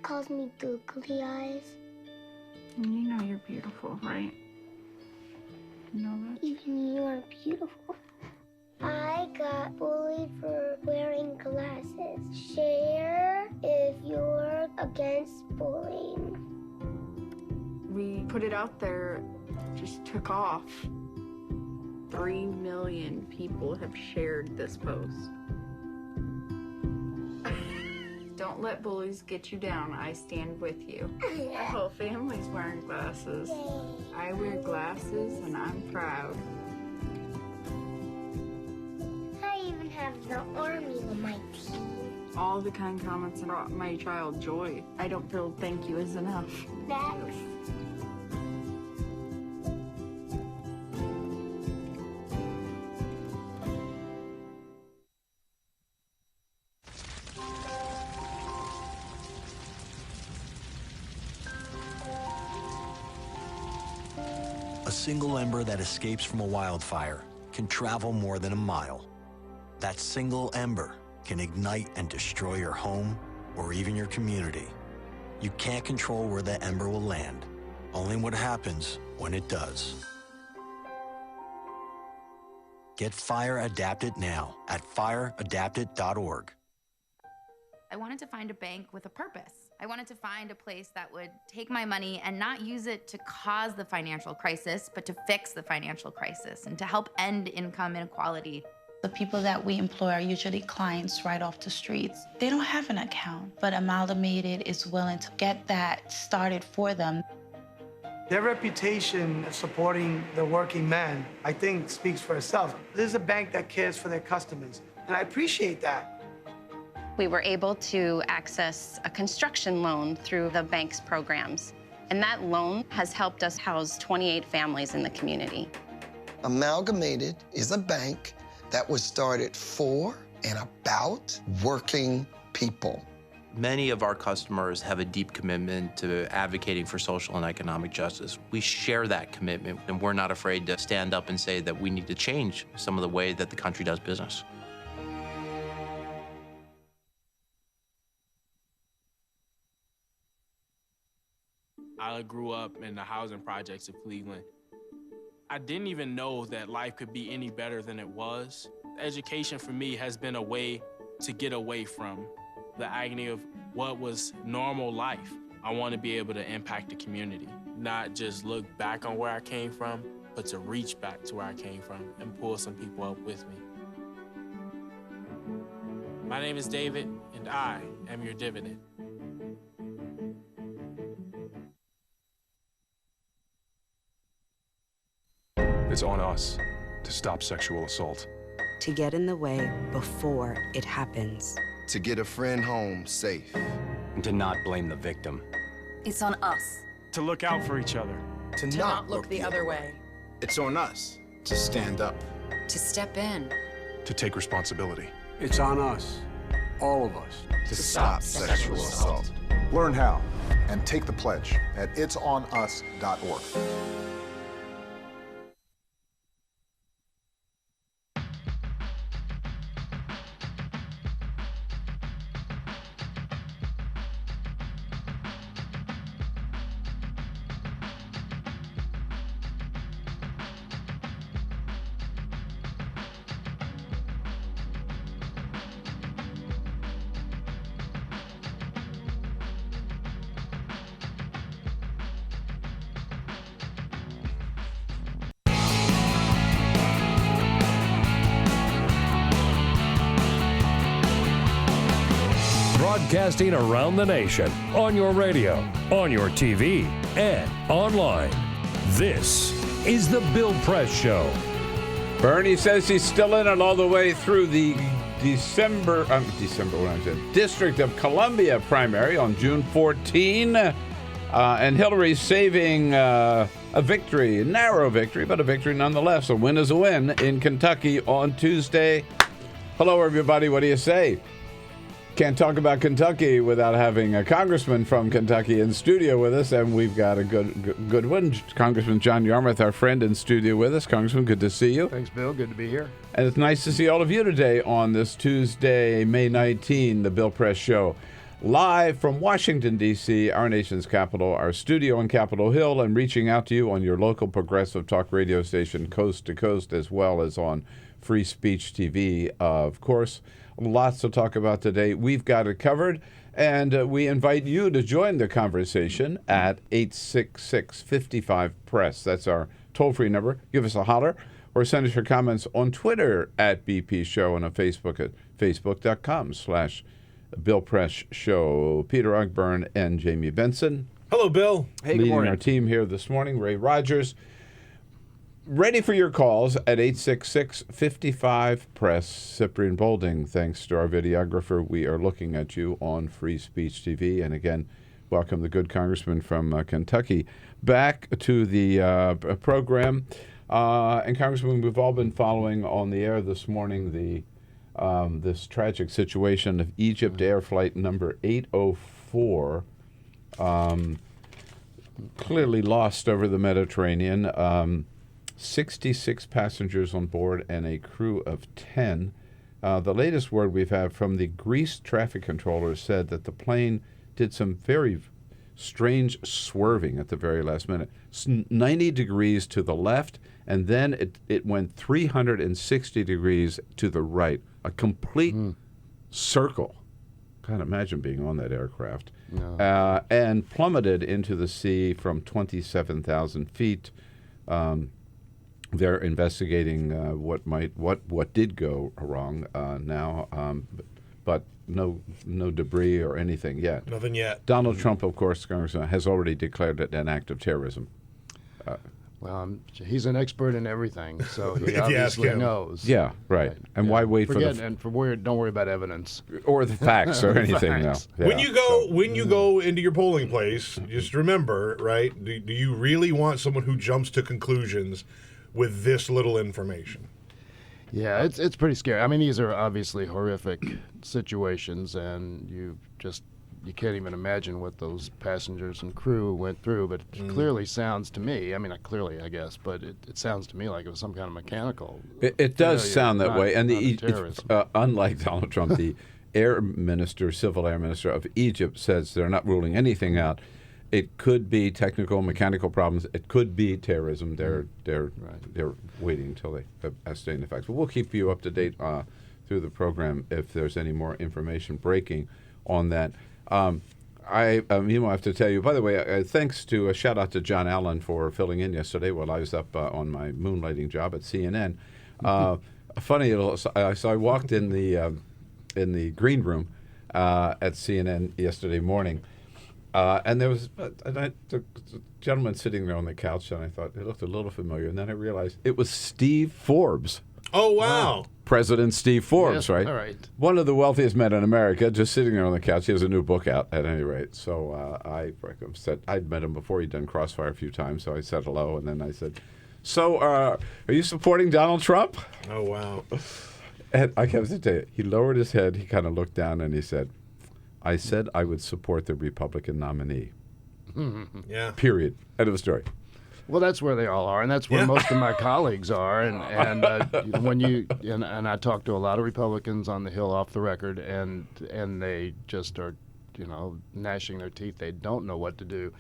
Calls me googly eyes. You know you're beautiful, right? You know that? Even you are beautiful. I got bullied for wearing glasses. Share if you're against bullying. We put it out there, just took off. 3 million people have shared this post. Don't let bullies get you down. I stand with you. Our whole family's wearing glasses. I wear glasses and I'm proud. I even have the army on my team. All the kind comments brought my child joy. I don't feel thank you is enough. Next. A single ember that escapes from a wildfire can travel more than a mile. That single ember can ignite and destroy your home or even your community. You can't control where that ember will land, only what happens when it does. Get Fire Adapted now at fireadapted.org. I wanted to find a bank with a purpose. I wanted to find a place that would take my money and not use it to cause the financial crisis, but to fix the financial crisis and to help end income inequality. The people that we employ are usually clients right off the streets. They don't have an account, but Amalgamated is willing to get that started for them. Their reputation of supporting the working man, I think, speaks for itself. This is a bank that cares for their customers, and I appreciate that. We were able to access a construction loan through the bank's programs, and that loan has helped us house 28 families in the community. Amalgamated is a bank that was started for and about working people. Many of our customers have a deep commitment to advocating for social and economic justice. We share that commitment, and we're not afraid to stand up and say that we need to change some of the way that the country does business. I grew up in the housing projects of Cleveland. I didn't even know that life could be any better than it was. Education for me has been a way to get away from the agony of what was normal life. I want to be able to impact the community, not just look back on where I came from, but to reach back to where I came from and pull some people up with me. My name is David, and I am your dividend. It's on us to stop sexual assault. To get in the way before it happens. To get a friend home safe. And to not blame the victim. It's on us. To look out for each other. To not look the other way. It's on us to stand up. To step in. To take responsibility. It's on us, all of us, to stop sexual assault. Learn how and take the pledge at itsonus.org. Broadcasting around the nation, on your radio, on your TV, and online. This is The Bill Press Show. Bernie says he's still in it all the way through the District of Columbia primary on June 14. And Hillary's saving a victory, a narrow victory, but a victory nonetheless. A win is a win in Kentucky on Tuesday. Hello, everybody. What do you say? Can't talk about Kentucky without having a congressman from Kentucky in studio with us, and we've got a good one. Congressman John Yarmuth, our friend, in studio with us. Congressman, good to see you. Thanks, Bill. Good to be here. And it's nice to see all of you today on this Tuesday, May 19, the Bill Press Show. Live from Washington, D.C., our nation's capital, our studio on Capitol Hill, and reaching out to you on your local progressive talk radio station, coast to coast, as well as on Free Speech TV, of course. Lots to talk about today. We've got it covered, and we invite you to join the conversation at 866-55-PRESS. That's our toll-free number. Give us a holler, or send us your comments on Twitter at BP Show and on Facebook at facebook.com/Bill Press Show. Peter Ogburn and Jamie Benson. Hello, Bill. Hey, good morning. Leading our team here this morning, Ray Rogers. Ready for your calls at 866-55-PRESS. Cyprian Bolding, thanks to our videographer. We are looking at you on Free Speech TV. And again, welcome the good congressman from Kentucky. Back to the program. And Congressman, we've all been following on the air this morning this tragic situation of Egypt Air Flight number 804, clearly lost over the Mediterranean. 66 passengers on board and a crew of 10. The latest word we've had from the Greece traffic controller said that the plane did some very strange swerving at the very last minute. 90 degrees to the left, and then it went 360 degrees to the right. A complete circle. Can't imagine being on that aircraft. No. And plummeted into the sea from 27,000 feet. They're investigating what did go wrong now, but no debris or anything yet. Nothing yet. Donald Trump, of course, Congressman, has already declared it an act of terrorism. He's an expert in everything, so he obviously knows. Yeah, right. And why wait don't worry about evidence or the facts or anything. No. Yeah. When you go into your polling place, just remember, right? Do you really want someone who jumps to conclusions with this little information? Yeah, it's pretty scary. I mean, these are obviously horrific situations, and you can't even imagine what those passengers and crew went through. But it clearly sounds to me, I mean, not clearly, I guess, but it sounds to me like it was some kind of mechanical. It does sound that way. And unlike Donald Trump, the civil air minister of Egypt says they're not ruling anything out. It could be technical, mechanical problems. It could be terrorism. They're waiting until they ascertain the facts. But we'll keep you up to date through the program if there's any more information breaking on that. I have to tell you, by the way, thanks to a shout out to John Allen for filling in yesterday while I was up on my moonlighting job at CNN. Funny little, so I walked in the green room at CNN yesterday morning, and there was the gentleman sitting there on the couch, and I thought it looked a little familiar, and then I realized it was Steve Forbes. Oh, wow. President Steve Forbes, Yes, right? all right. One of the wealthiest men in America, just sitting there on the couch. He has a new book out, at any rate. So I said I'd met him before. He'd done Crossfire a few times, so I said hello, and then I said, "So, are you supporting Donald Trump?" Oh, wow. And I have to tell you, he lowered his head. He kind of looked down, and he said, "I said I would support the Republican nominee." Yeah. Period. End of story. Well, that's where they all are, and that's where most of my colleagues are. And when and I talk to a lot of Republicans on the Hill off the record, and they just are, gnashing their teeth. They don't know what to do.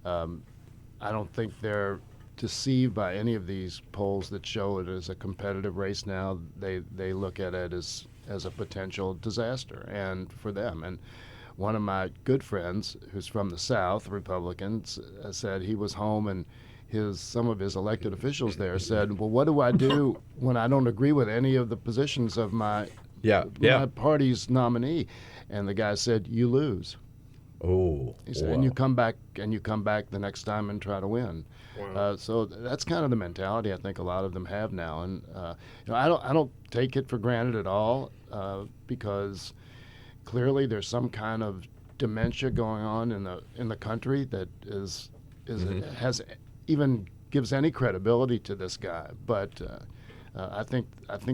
I don't think they're deceived by any of these polls that show it as a competitive race now. They look at it as a potential disaster, and for them. And one of my good friends, who's from the South, Republicans, said he was home and some of his elected officials there said, "Well, what do I do when I don't agree with any of the positions of my party's nominee?" And the guy said, "You lose." Oh, he said, wow. and you come back the next time and try to win. Wow. So that's kind of the mentality I think a lot of them have now, and I don't take it for granted at all because clearly there's some kind of dementia going on in the country that has even gives any credibility to this guy. But I think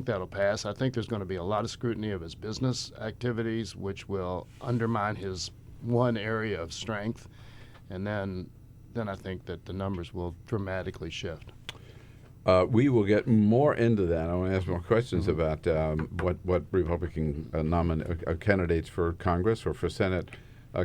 that'll pass. I think there's going to be a lot of scrutiny of his business activities, which will undermine his one area of strength, and then I think that the numbers will dramatically shift. We will get more into that. I want to ask more questions about what Republican candidates for Congress or for Senate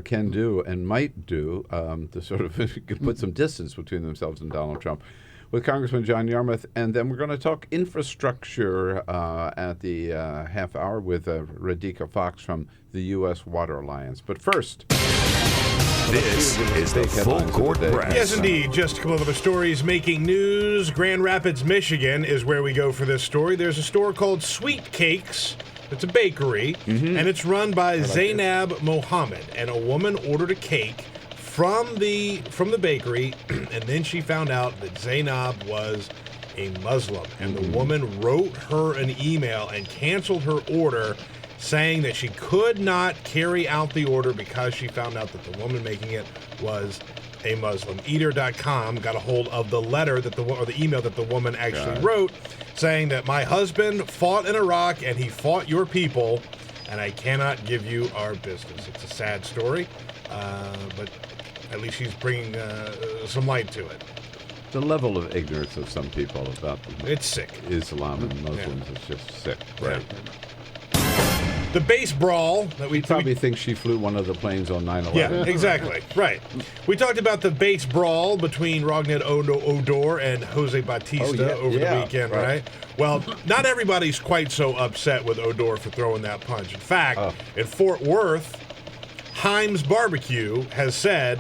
can do and might do to sort of put some distance between themselves and Donald Trump. With Congressman John Yarmuth, and then we're going to talk infrastructure at the half hour with Radhika Fox from the U.S. Water Alliance. But first, this is the Full Court Press. Yes, indeed. Just a couple of other stories making news. Grand Rapids, Michigan is where we go for this story. There's a store called Sweet Cakes. It's a bakery, and it's run by Zainab Mohammed. And a woman ordered a cake from the bakery, and then she found out that Zainab was a Muslim. And the woman wrote her an email and canceled her order, saying that she could not carry out the order because she found out that the woman making it was a Muslim. Eater.com got a hold of the letter or the email that the woman actually wrote, saying that my husband fought in Iraq and he fought your people, and I cannot give you our business. It's a sad story, but at least she's bringing some light to it. the level of ignorance of some people about it's sick. Islam and Muslims is just sick. Right. The base brawl that we probably think she flew one of the planes on 9/11. Yeah, exactly. Right. We talked about the base brawl between Rognet Odor and Jose Bautista over the weekend, right? Well, not everybody's quite so upset with Odor for throwing that punch. In fact, in Fort Worth, Heim's Barbecue has said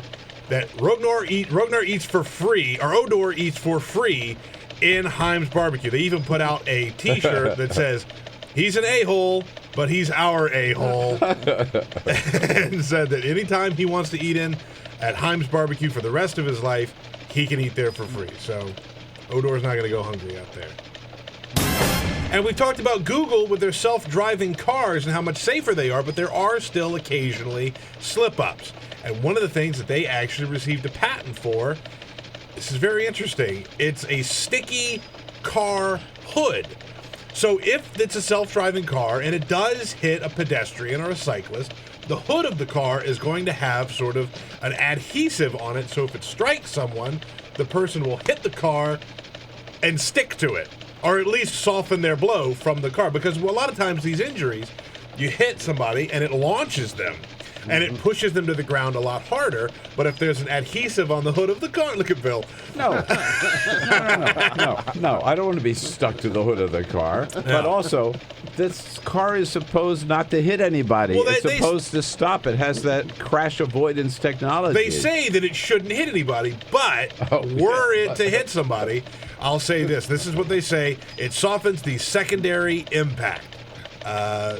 that Rogner eats for free, or Odor eats for free in Heim's Barbecue. They even put out a T-shirt that says, "He's an a-hole, but he's our a-hole," and said that anytime he wants to eat in at Heim's Barbecue for the rest of his life, he can eat there for free. So Odor's not going to go hungry out there. And we've talked about Google with their self-driving cars and how much safer they are, but there are still occasionally slip-ups. And one of the things that they actually received a patent for, this is very interesting, it's a sticky car hood. So if it's a self-driving car and it does hit a pedestrian or a cyclist, the hood of the car is going to have sort of an adhesive on it, so if it strikes someone, the person will hit the car and stick to it, or at least soften their blow from the car. Because a lot of times these injuries, you hit somebody and it launches them. and it pushes them to the ground a lot harder. But if there's an adhesive on the hood of the car, look at Bill. No, I don't want to be stuck to the hood of the car. But also, this car is supposed not to hit anybody. Well, it's supposed to stop. It has that crash avoidance technology. They say that it shouldn't hit anybody, but were it to hit somebody, I'll say this. This is what they say. It softens the secondary impact.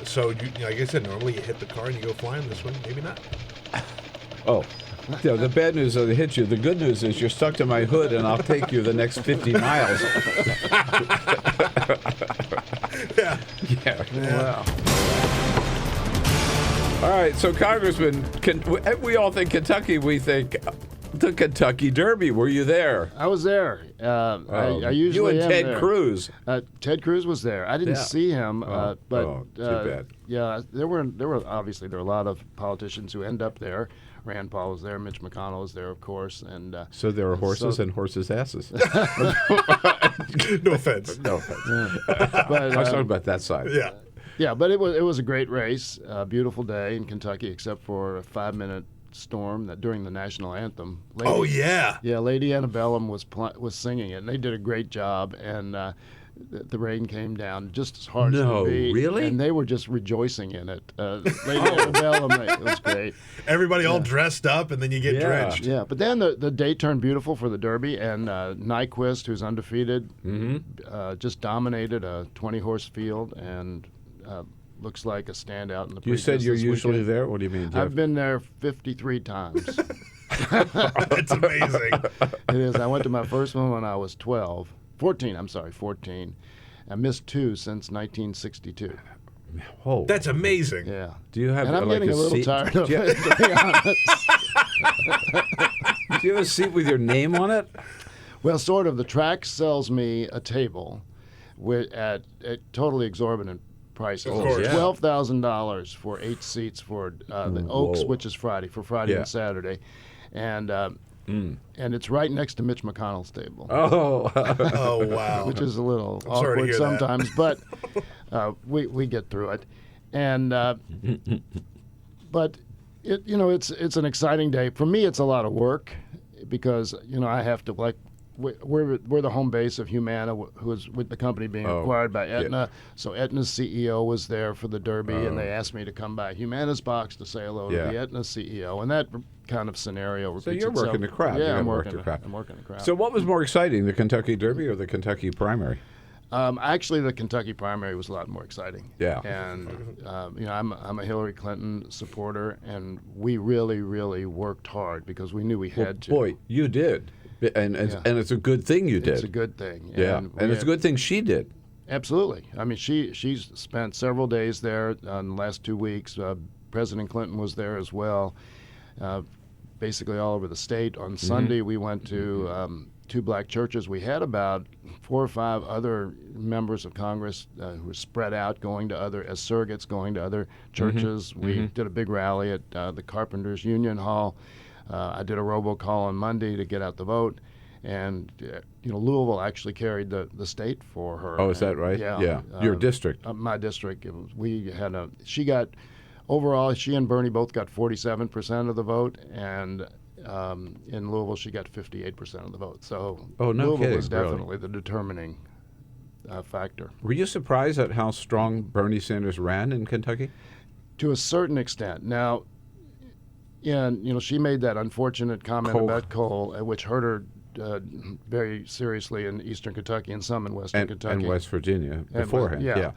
So, like I said, normally you hit the car and you go flying. This one, maybe not. Oh. Yeah, the bad news is it hit you. The good news is you're stuck to my hood, and I'll take you the next 50 miles. Yeah. Wow. All right, so Congressman, we all think Kentucky. We think the Kentucky Derby. Were you there? I was there. I usually you and am Ted there. Cruz. Ted Cruz was there. I didn't see him, but too bad. Yeah, there were a lot of politicians who end up there. Rand Paul was there. Mitch McConnell was there, of course, and so there are horses and horses' asses. No offense. No offense. But, I was talking about that side. Yeah. Yeah, but it was a great race, beautiful day in Kentucky, except for a 5-minute storm during the national anthem. Lady Antebellum was singing it, and they did a great job. And the rain came down just as hard as it could be. Really? And they were just rejoicing in it. Lady Antebellum, it was great. Everybody all dressed up, and then you get drenched. Yeah, but then the day turned beautiful for the Derby, and Nyquist, who's undefeated, just dominated a 20-horse field, and looks like a standout in the You said you're usually weekend. there? What do you mean? I've been there 53 times. It's amazing. It is. I went to my first one when I was 14. I missed 2 since 1962. Oh, that's amazing. Yeah. Do you have? And I'm like getting a little seat? tired of it, to be honest. Do you have a seat with your name on it? Well, sort of. The track sells me a table at totally exorbitant prices. Of course. $12,000 for 8 seats for the Oaks, which is Friday and Saturday, and it's right next to Mitch McConnell's table. Oh, oh wow! Which is a little I'm sorry to awkward hear sometimes, that. but we get through it, and but it's an exciting day for me. It's a lot of work because I have to We're the home base of Humana, who is with the company being acquired by Aetna. Yeah. So Aetna's CEO was there for the Derby, and they asked me to come by Humana's box to say hello to the Aetna CEO. And that kind of scenario repeats itself. So you're working the crowd. Yeah, I'm working the crowd. So what was more exciting, the Kentucky Derby or the Kentucky primary? Actually, the Kentucky primary was a lot more exciting. Yeah. And I'm a Hillary Clinton supporter, and we really, really worked hard because we knew we had to. Boy, you did. And it's a good thing you did. It's a good thing. Yeah, and it's a good thing she did. Absolutely. I mean, she's spent several days there in the last 2 weeks. President Clinton was there as well, basically all over the state. On Sunday, we went to 2 black churches. We had about 4 or 5 other members of Congress who were spread out, as surrogates, going to other churches. We did a big rally at the Carpenters Union Hall. I did a robocall on Monday to get out the vote, and Louisville actually carried the state for her. Oh, is that right? Yeah. Your district. My district. Overall, she and Bernie both got 47% of the vote, and in Louisville she got 58% of the vote. So Louisville was definitely the determining factor. Were you surprised at how strong Bernie Sanders ran in Kentucky? To a certain extent. Now. Yeah, she made that unfortunate comment about coal, which hurt her very seriously in eastern Kentucky and some in western Kentucky. And West Virginia beforehand, yeah.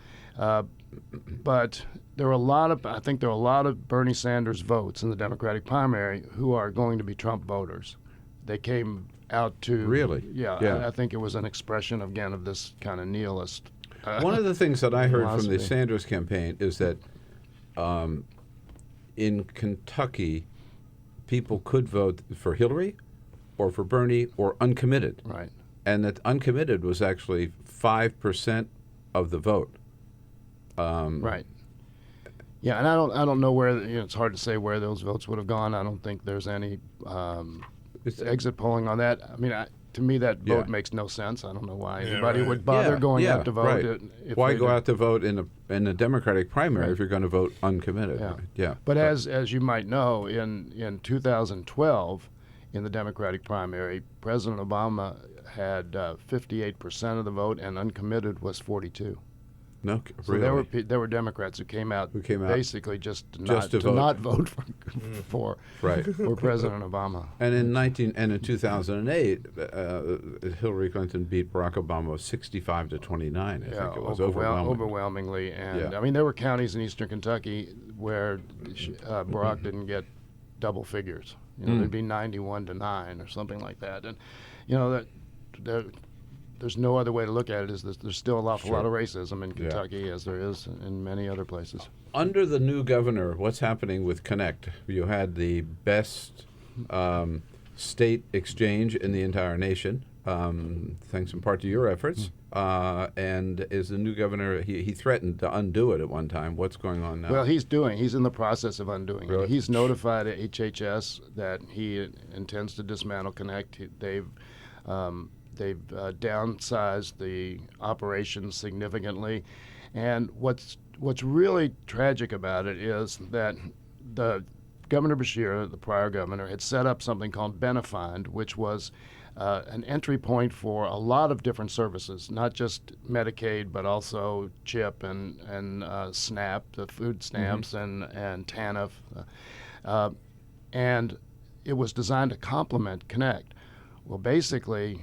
But there were I think there are a lot of Bernie Sanders votes in the Democratic primary who are going to be Trump voters. They came out to... Really? Yeah. I think it was an expression, again, of this kind of nihilist One of the things that I heard philosophy. from the Sanders campaign is that in Kentucky, people could vote for Hillary or for Bernie or uncommitted. Right. And that uncommitted was actually 5% of the vote. Right. Yeah, and I don't know where, it's hard to say where those votes would have gone. I don't think there's any exit polling on that. I mean, to me, that vote makes no sense. I don't know why anybody would bother going out to vote. Right. Why go out to vote in a Democratic primary if you're going to vote uncommitted? Yeah. But as you might know, in 2012, in the Democratic primary, President Obama had 58% of the vote, and uncommitted was 42%. No, so really? there were Democrats who came out basically just to vote. not vote for President Obama. And in 2008, Hillary Clinton beat Barack Obama 65-29. I think it was overwhelmingly. And I mean, there were counties in eastern Kentucky where Barack didn't get double figures. There'd be 91-9 or something like that. And there's no other way to look at it. Is that there's still an awful lot of racism in Kentucky, as there is in many other places. Under the new governor, what's happening with Connect? You had the best state exchange in the entire nation, thanks in part to your efforts. And is the new governor, he threatened to undo it at one time. What's going on now? Well, he's in the process of undoing it. He's notified HHS that he intends to dismantle Connect. They've downsized the operation significantly, and what's really tragic about it is that the Governor Beshear, the prior governor, had set up something called Benefind, which was an entry point for a lot of different services, not just Medicaid, but also CHIP and SNAP, the food stamps, and TANF, and it was designed to complement Connect. Well, basically,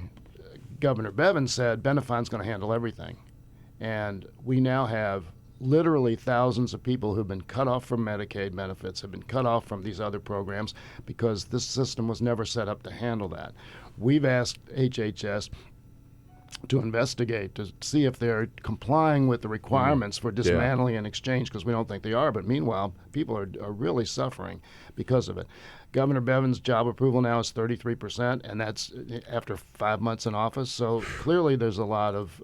Governor Bevin said Benefind's going to handle everything. And we now have literally thousands of people who've been cut off from Medicaid benefits, have been cut off from these other programs because this system was never set up to handle that. We've asked HHS to investigate, to see if they're complying with the requirements for dismantling and exchange, because we don't think they are. But meanwhile, people are really suffering because of it. Governor Bevin's job approval now is 33%, and that's after 5 months in office. So clearly there's a lot of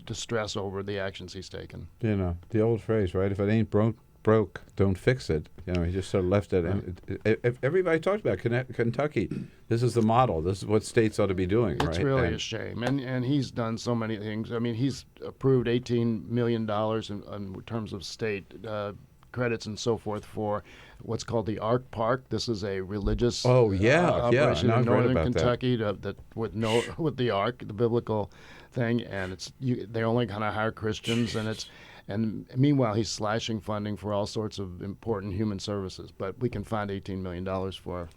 distress over the actions he's taken. The old phrase, right? If it ain't broke, don't fix it. He just sort of left it. And everybody talks about Kentucky. This is the model. This is what states ought to be doing, right? It's really a shame. And he's done so many things. I mean, he's approved $18 million in terms of state credits and so forth for what's called the Ark Park. This is a religious operation in northern Kentucky with the Ark, the biblical thing, and they're only going to hire Christians, and meanwhile he's slashing funding for all sorts of important human services. But we can find $18 million for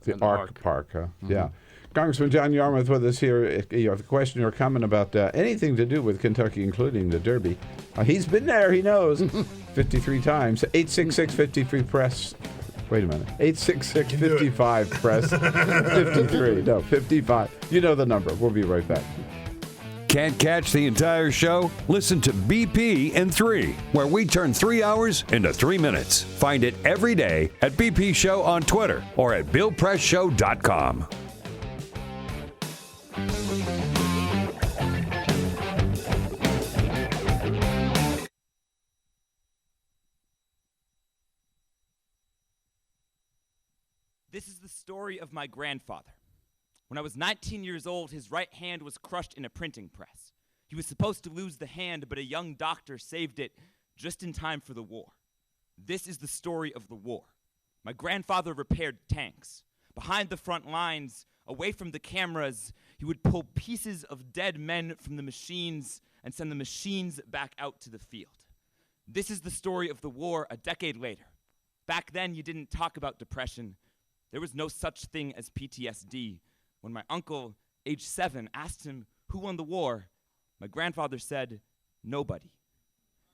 the Ark Park. Yeah. Congressman John Yarmuth with us here. If you have a question or comment about anything to do with Kentucky, including the Derby, he's been there. He knows 53 times. 866-53-PRESS. Wait a minute. 866-55-PRESS. 53. No, 55. You know the number. We'll be right back. Can't catch the entire show? Listen to BP in 3, where we turn 3 hours into 3 minutes. Find it every day at BP Show on Twitter or at BillPressShow.com. This is the story of my grandfather. When I was 19 years old, his right hand was crushed in a printing press. He was supposed to lose the hand, but a young doctor saved it just in time for the war. This is the story of the war. My grandfather repaired tanks. Behind the front lines, away from the cameras, he would pull pieces of dead men from the machines and send the machines back out to the field. This is the story of the war a decade later. Back then, you didn't talk about depression. There was no such thing as PTSD. When my uncle, age 7, asked him who won the war, my grandfather said, nobody.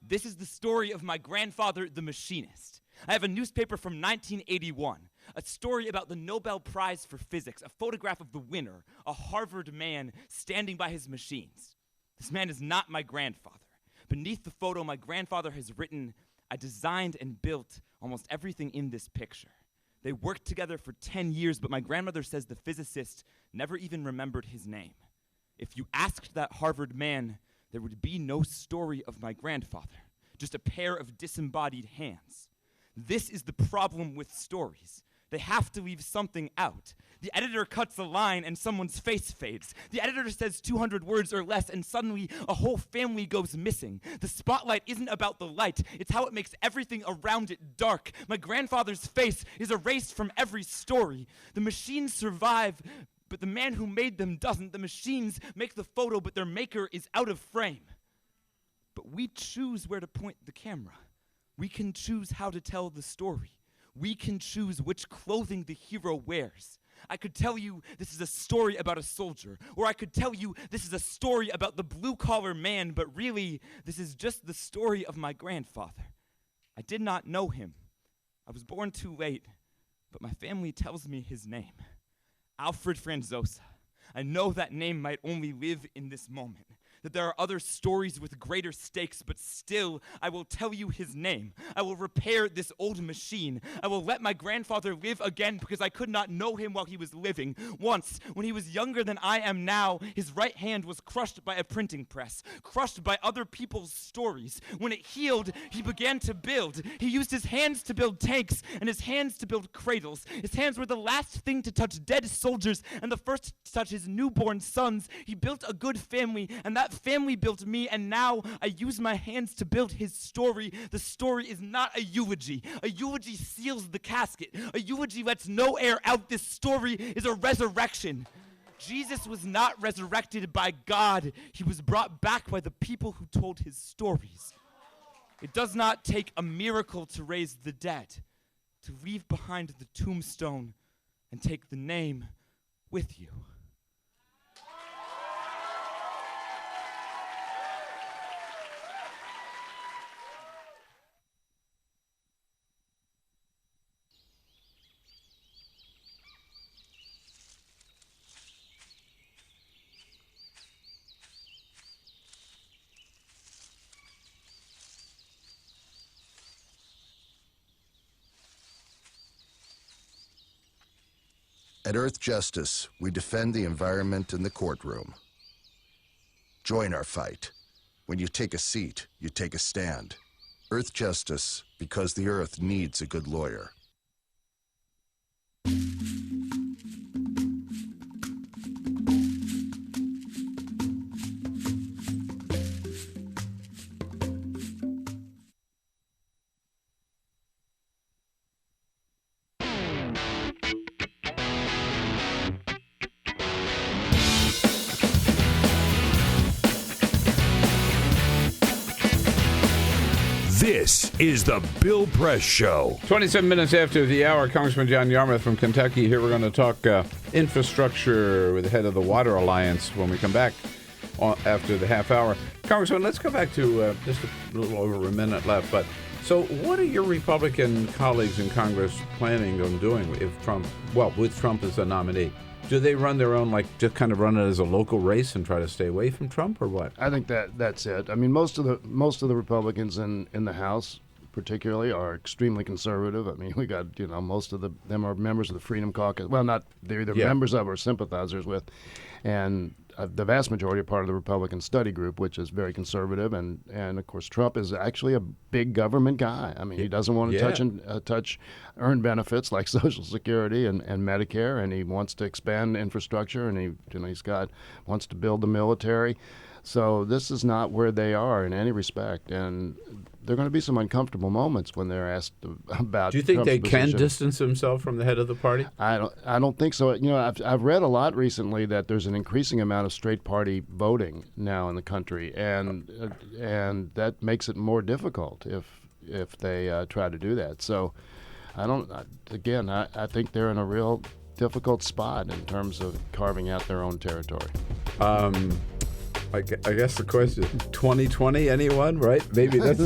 This is the story of my grandfather, the machinist. I have a newspaper from 1981, a story about the Nobel Prize for Physics, a photograph of the winner, a Harvard man standing by his machines. This man is not my grandfather. Beneath the photo, my grandfather has written, I designed and built almost everything in this picture. They worked together for 10 years, but my grandmother says the physicist never even remembered his name. If you asked that Harvard man, there would be no story of my grandfather, just a pair of disembodied hands. This is the problem with stories. They have to leave something out. The editor cuts a line and someone's face fades. The editor says 200 words or less and suddenly a whole family goes missing. The spotlight isn't about the light, it's how it makes everything around it dark. My grandfather's face is erased from every story. The machines survive, but the man who made them doesn't. The machines make the photo, but their maker is out of frame. But we choose where to point the camera. We can choose how to tell the story. We can choose which clothing the hero wears. I could tell you this is a story about a soldier, or I could tell you this is a story about the blue-collar man, but really, this is just the story of my grandfather. I did not know him. I was born too late, but my family tells me his name. Alfred Franzosa. I know that name might only live in this moment, that there are other stories with greater stakes, but still, I will tell you his name. I will repair this old machine. I will let my grandfather live again because I could not know him while he was living. Once, when he was younger than I am now, his right hand was crushed by a printing press, crushed by other people's stories. When it healed, he began to build. He used his hands to build tanks and his hands to build cradles. His hands were the last thing to touch dead soldiers and the first to touch his newborn sons. He built a good family, and that family built me, and now I use my hands to build his story. The story is not a eulogy. A eulogy seals the casket. A eulogy lets no air out. This story is a resurrection. Jesus was not resurrected by God. He was brought back by the people who told his stories. It does not take a miracle to raise the dead, to leave behind the tombstone and take the name with you. At Earth Justice, we defend the environment in the courtroom. Join our fight. When you take a seat, you take a stand. Earth Justice, because the Earth needs a good lawyer. This is the Bill Press Show. 27 minutes after the hour, Congressman John Yarmuth from Kentucky. Here we're going to talk infrastructure with the head of the Water Alliance when we come back after the half hour. Congressman, let's go back to just a little over a minute left. But so what are your Republican colleagues in Congress planning on doing with Trump as the nominee? Do they run their own, just kind of run it as a local race and try to stay away from Trump, or what? I think that's it. I mean, most of the Republicans in the House, particularly, are extremely conservative. I mean, we got most of them are members of the Freedom Caucus. Well, not they're either members of or sympathizers with, and the vast majority are part of the Republican Study Group, which is very conservative, and of course Trump is actually a big government guy. I mean, he doesn't want to touch earned benefits like Social Security and Medicare, and he wants to expand infrastructure, and he wants to build the military. So this is not where they are in any respect, and there are going to be some uncomfortable moments when they're asked about. Do you think Trump's they position. can distance themselves from the head of the party? I don't think so. I've read a lot recently that there's an increasing amount of straight party voting now in the country, and that makes it more difficult if they try to do that. So I think they're in a real difficult spot in terms of carving out their own territory. I guess the question is 2020, anyone, right? Maybe that's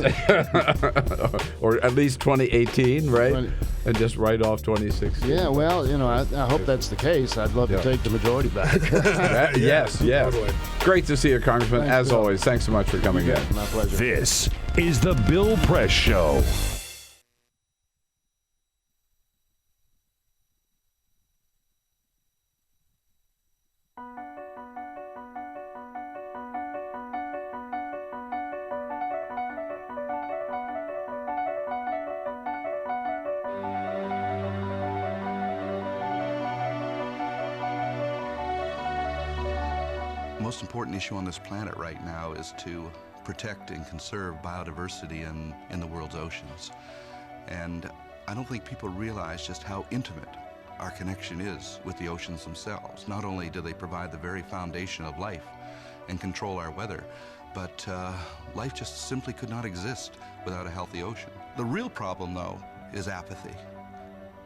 or at least 2018, right? And just write off 2016. Yeah, well, I hope that's the case. I'd love to take the majority back. Yes. Totally. Great to see you, Congressman. Thanks, as Bill. always, thanks so much for coming in. My pleasure. This is the Bill Press Show. most important issue on this planet right now is to protect and conserve biodiversity in the world's oceans. And I don't think people realize just how intimate our connection is with the oceans themselves. Not only do they provide the very foundation of life and control our weather, but life just simply could not exist without a healthy ocean. The real problem, though, is apathy.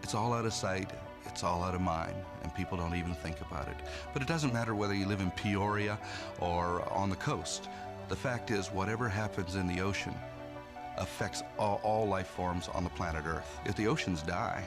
It's all out of sight, it's all out of mind, and people don't even think about it. But it doesn't matter whether you live in Peoria or on the coast. The fact is, whatever happens in the ocean affects all life forms on the planet Earth. If the oceans die,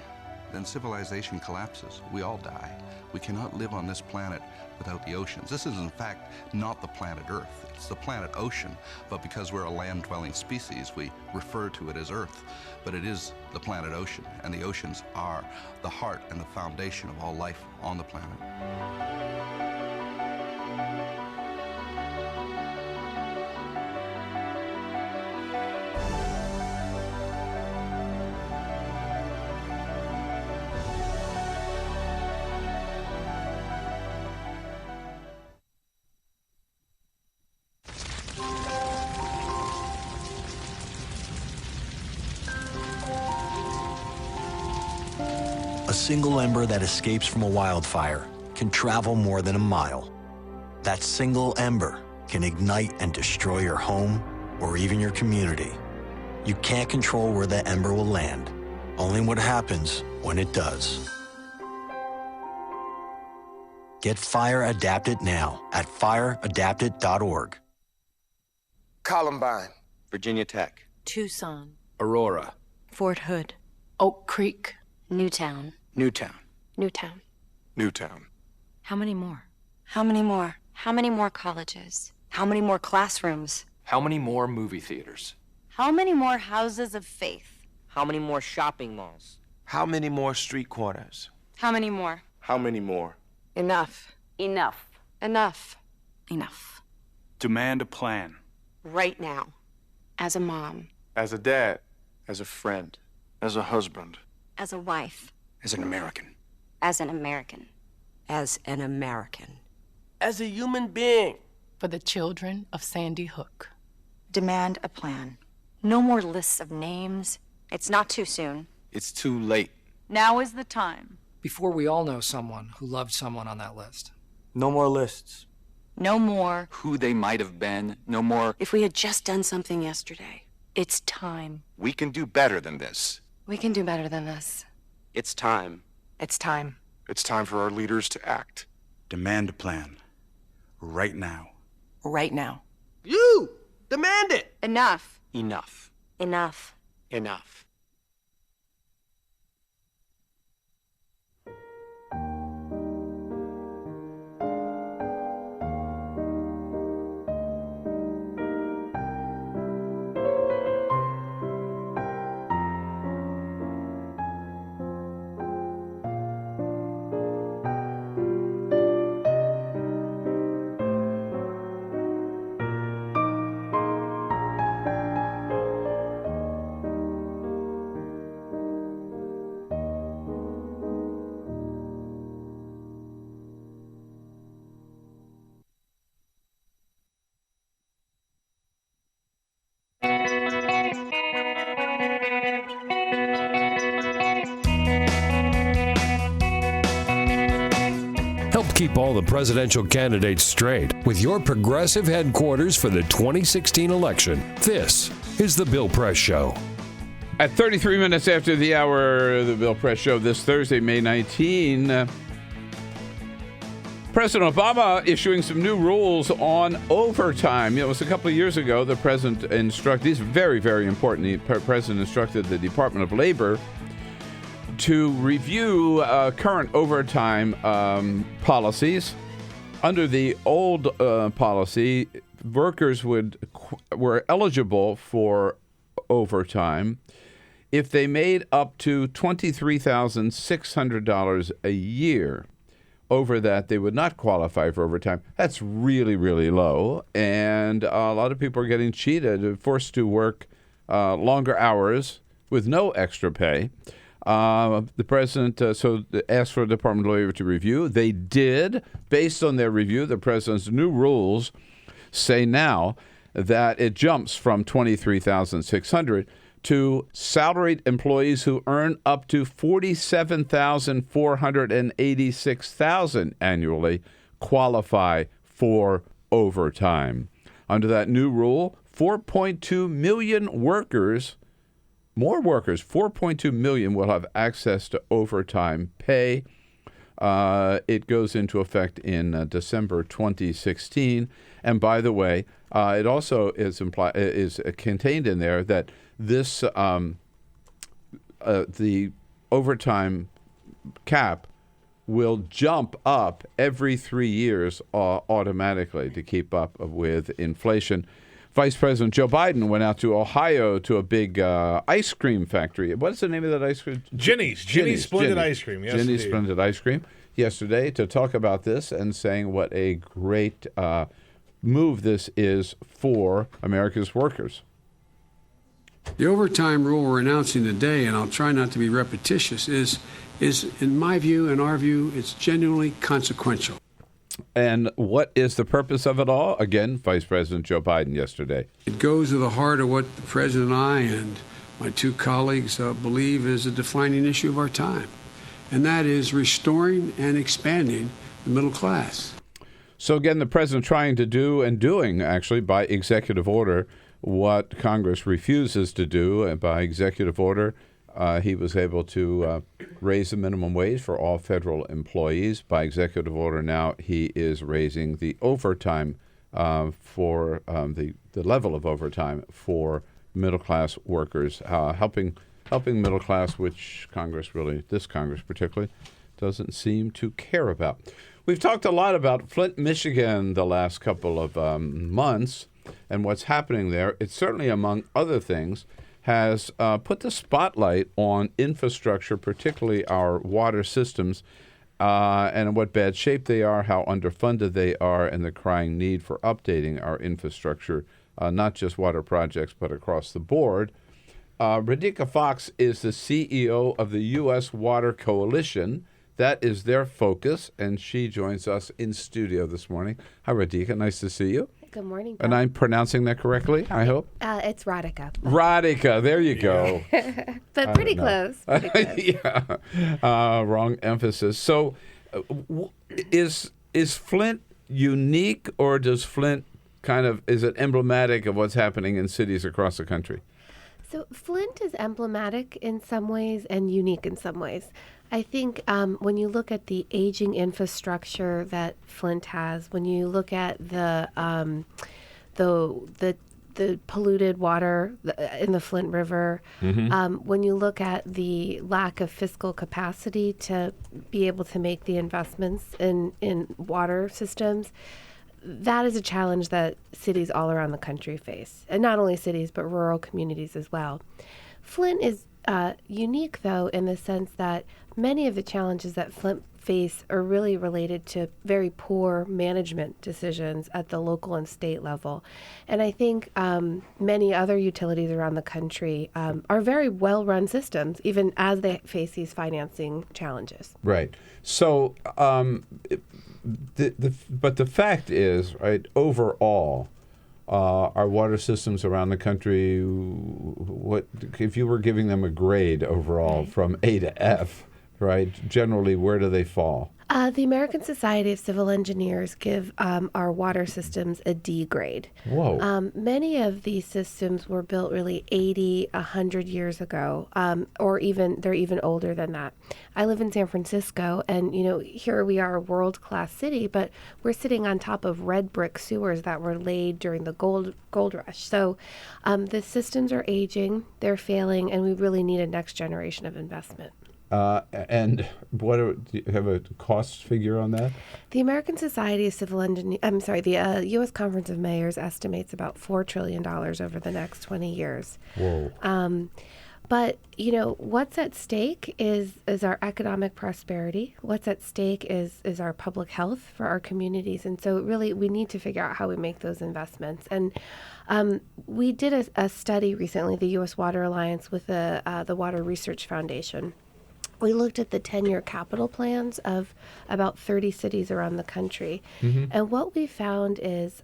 then civilization collapses. We all die. We cannot live on this planet without the oceans. This is, in fact, not the planet Earth. It's the planet ocean, but because we're a land-dwelling species, we refer to it as Earth. But it is the planet ocean, and the oceans are the heart and the foundation of all life on the planet. A single ember that escapes from a wildfire can travel more than a mile. That single ember can ignite and destroy your home or even your community. You can't control where the ember will land, only what happens when it does. Get Fire Adapted now at fireadapted.org. Columbine, Virginia Tech, Tucson, Aurora, Fort Hood, Oak Creek, Newtown. Newtown, Newtown. Newtown. How many more? How many more? How many more colleges? How many more classrooms? How many more movie theaters? How many more houses of faith? How many more shopping malls? How many more street corners? How many more? How many more? Enough. Enough. Enough. Enough. Demand a plan. Right now. As a mom. As a dad, as a friend, as a husband, As a wife. as an American. As an American. As an American. As a human being. For the children of Sandy Hook. Demand a plan. No more lists of names. It's not too soon. It's too late. Now is the time. Before we all know someone who loved someone on that list. No more lists. No more. Who they might have been. No more. If we had just done something yesterday. It's time. We can do better than this. We can do better than this. It's time. It's time. It's time for our leaders to act. Demand a plan. Right now. Right now. You! Demand it! Enough. Enough. Enough. Enough. Help keep all the presidential candidates straight with your progressive headquarters for the 2016 election. This is The Bill Press Show. At 33 minutes after the hour, the Bill Press Show this Thursday, May 19. President Obama issuing some new rules on overtime. It was a couple of years ago the president instructed, these are very, very important, the president instructed the Department of Labor to review current overtime policies. Under the old policy, workers were eligible for overtime if they made up to $23,600 a year. Over that, they would not qualify for overtime. That's really, really low, and a lot of people are getting cheated, forced to work longer hours with no extra pay. The president asked for a department lawyer to review. They did. Based on their review, the president's new rules say now that it jumps from $23,600 to salaried employees who earn up to $47,486 annually qualify for overtime. Under that new rule, 4.2 million workers, 4.2 million will have access to overtime pay. It goes into effect in December 2016. And by the way, it also is contained in there that this the overtime cap will jump up every 3 years automatically to keep up with inflation. Vice President Joe Biden went out to Ohio to a big ice cream factory. What's the name of that ice cream? Ginny's Splendid Ice Cream. Yes, Ginny's Splendid Ice Cream yesterday to talk about this and saying what a great move this is for America's workers. The overtime rule we're announcing today, and I'll try not to be repetitious, is in my view, in our view, it's genuinely consequential. And what is the purpose of it all? Again, Vice President Joe Biden yesterday. It goes to the heart of what the President and I and my two colleagues believe is a defining issue of our time, and that is restoring and expanding the middle class. So again, the President trying to do and doing, actually, by executive order, what Congress refuses to do. And by executive order, he was able to raise the minimum wage for all federal employees. By executive order now, he is raising the overtime for the level of overtime for middle-class workers, helping middle class, which this Congress particularly, doesn't seem to care about. We've talked a lot about Flint, Michigan the last couple of months and what's happening there. It certainly, among other things, has put the spotlight on infrastructure, particularly our water systems, and in what bad shape they are, how underfunded they are, and the crying need for updating our infrastructure, not just water projects, but across the board. Radhika Fox is the CEO of the U.S. Water Coalition. That is their focus, and she joins us in studio this morning. Hi, Radhika. Nice to see you. Good morning, Bill. And I'm pronouncing that correctly, I hope? It's Radhika. Radhika. There you go. But pretty close. Pretty close. Yeah. Wrong emphasis. So is Flint unique, or does Flint is it emblematic of what's happening in cities across the country? So Flint is emblematic in some ways and unique in some ways. I think when you look at the aging infrastructure that Flint has, when you look at the polluted water in the Flint River, when you look at the lack of fiscal capacity to be able to make the investments in water systems, that is a challenge that cities all around the country face, and not only cities but rural communities as well. Flint is unique, though, in the sense that many of the challenges that Flint face are really related to very poor management decisions at the local and state level. And I think many other utilities around the country are very well-run systems, even as they face these financing challenges. Right. So, but the fact is, right, overall, our water systems around the country, what if you were giving them a grade overall from A to F, right? Generally, where do they fall? The American Society of Civil Engineers give our water systems a D grade. Whoa. Many of these systems were built really 80, 100 years ago, or they're even older than that. I live in San Francisco, and here we are, a world-class city, but we're sitting on top of red brick sewers that were laid during the gold rush. So the systems are aging, they're failing, and we really need a next generation of investment. And do you have a cost figure on that? The American Society of Civil Engineers, the U.S. Conference of Mayors estimates about $4 trillion over the next 20 years. Whoa. But, what's at stake is our economic prosperity. What's at stake is our public health for our communities. And so really we need to figure out how we make those investments. And we did a study recently, the U.S. Water Alliance with the Water Research Foundation. we looked at the 10-year capital plans of about 30 cities around the country. And what we found is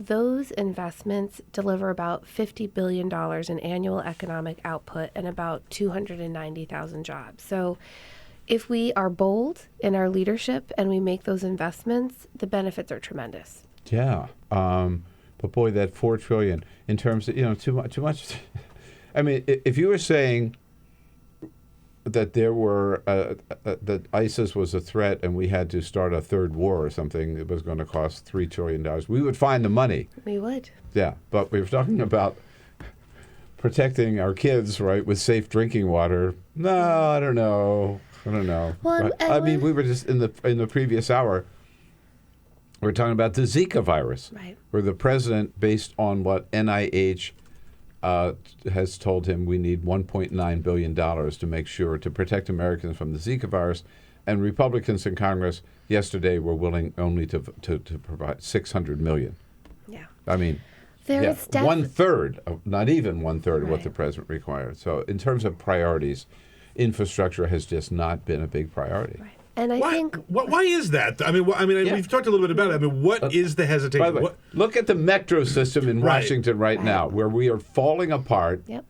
those investments deliver about $50 billion in annual economic output and about 290,000 jobs. So if we are bold in our leadership and we make those investments, the benefits are tremendous. Yeah. But boy, that $4 trillion in terms of, too much. I mean, if you were saying that there were that ISIS was a threat and we had to start a third war or something, it was going to cost $3 trillion, we would find the money. We would. Yeah, but we were talking about protecting our kids, right, with safe drinking water. No, I don't know. Well, I mean, we were just in the previous hour, we were talking about the Zika virus, right, where the president, based on what NIH has told him, we need $1.9 billion to make sure to protect Americans from the Zika virus. And Republicans in Congress yesterday were willing only to provide $600 million. Yeah. I mean, one-third, not even one-third of what the president required. So in terms of priorities, infrastructure has just not been a big priority. Right. And I think why is that? I mean, we've talked a little bit about it. I mean, what is the hesitation? By the way, look at the metro system in Washington right now, where we are falling apart. Yep.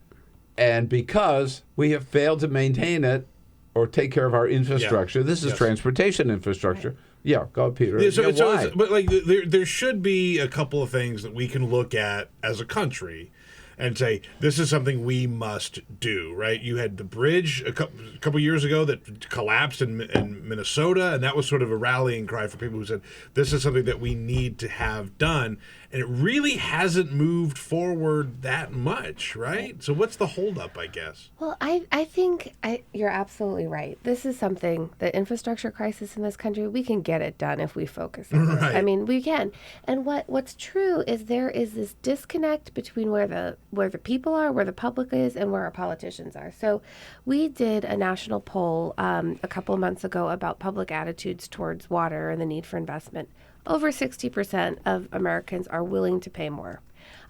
And because we have failed to maintain it or take care of our infrastructure, this is transportation infrastructure. Right. Yeah, go, Peter. Yeah, why? But like, there should be a couple of things that we can look at as a country and say, this is something we must do, right? You had the bridge a couple years ago that collapsed in Minnesota, and that was sort of a rallying cry for people who said, this is something that we need to have done. And it really hasn't moved forward that much, right? So what's the holdup, I guess? Well, I think you're absolutely right. This is something, the infrastructure crisis in this country, we can get it done if we focus on it. I mean, we can. And what's true is there is this disconnect between where the people are, where the public is, and where our politicians are. So we did a national poll a couple of months ago about public attitudes towards water and the need for investment. Over 60% of Americans are willing to pay more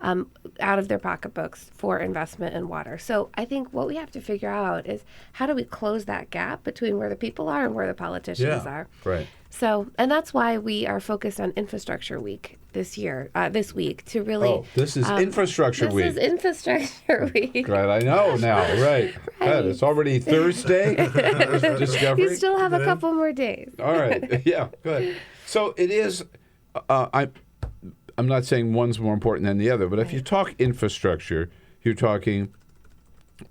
out of their pocketbooks for investment in water. So I think what we have to figure out is how do we close that gap between where the people are and where the politicians are. Right. So, and that's why we are focused on Infrastructure Week this week to really. Oh, this is Infrastructure Week. This is Infrastructure Week. Right, I know now. Right. Good. It's already Thursday. Discovery. You still have a couple more days. All right. Yeah. Good. So it is. I'm not saying one's more important than the other, but if you talk infrastructure, you're talking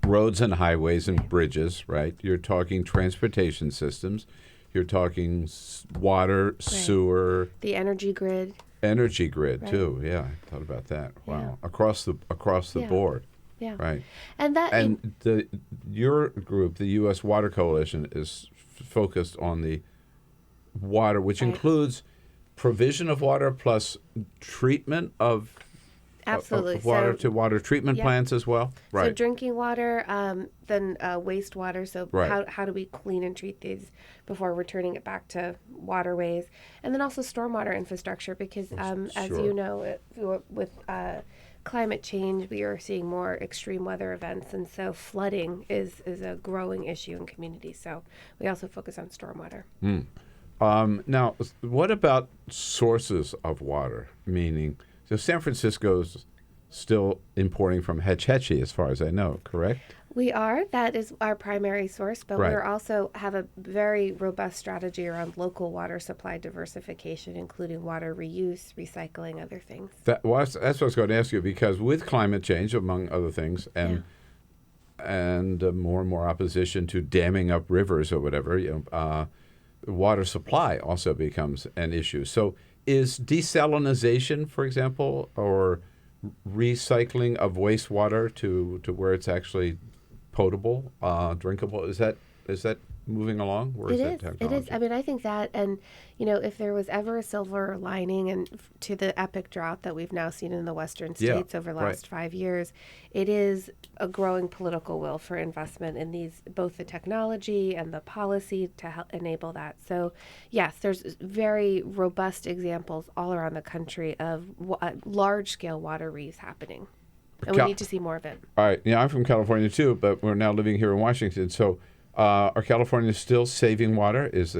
roads and highways and bridges, right? You're talking transportation systems. You're talking water, sewer. The energy grid. Energy grid, too. Yeah, I thought about that. Wow. Across the board. Yeah. Right. And your group, the U.S. Water Coalition, is focused on the water, which includes provision of water plus treatment of water to water treatment plants as well. Right. So drinking water, then wastewater. So how do we clean and treat these before returning it back to waterways? And then also stormwater infrastructure, because as you know, with climate change, we are seeing more extreme weather events, and so flooding is a growing issue in communities. So we also focus on stormwater. Now, what about sources of water? Meaning, so San Francisco's still importing from Hetch Hetchy, as far as I know, correct? We are. That is our primary source, but we also have a very robust strategy around local water supply diversification, including water reuse, recycling, other things. That's what I was going to ask you, because with climate change, among other things, and more and more opposition to damming up rivers or whatever, water supply also becomes an issue. So is desalinization, for example, or recycling of wastewater to where it's actually potable, drinkable, is that moving along? Where is that technology? It is. I mean, I think that, and if there was ever a silver lining to the epic drought that we've now seen in the western states over the last 5 years, it is a growing political will for investment in both the technology and the policy to help enable that. So yes, there's very robust examples all around the country of large-scale water reuse happening. And we need to see more of it. All right. Yeah, I'm from California too, but we're now living here in Washington. So Are California still saving water? Is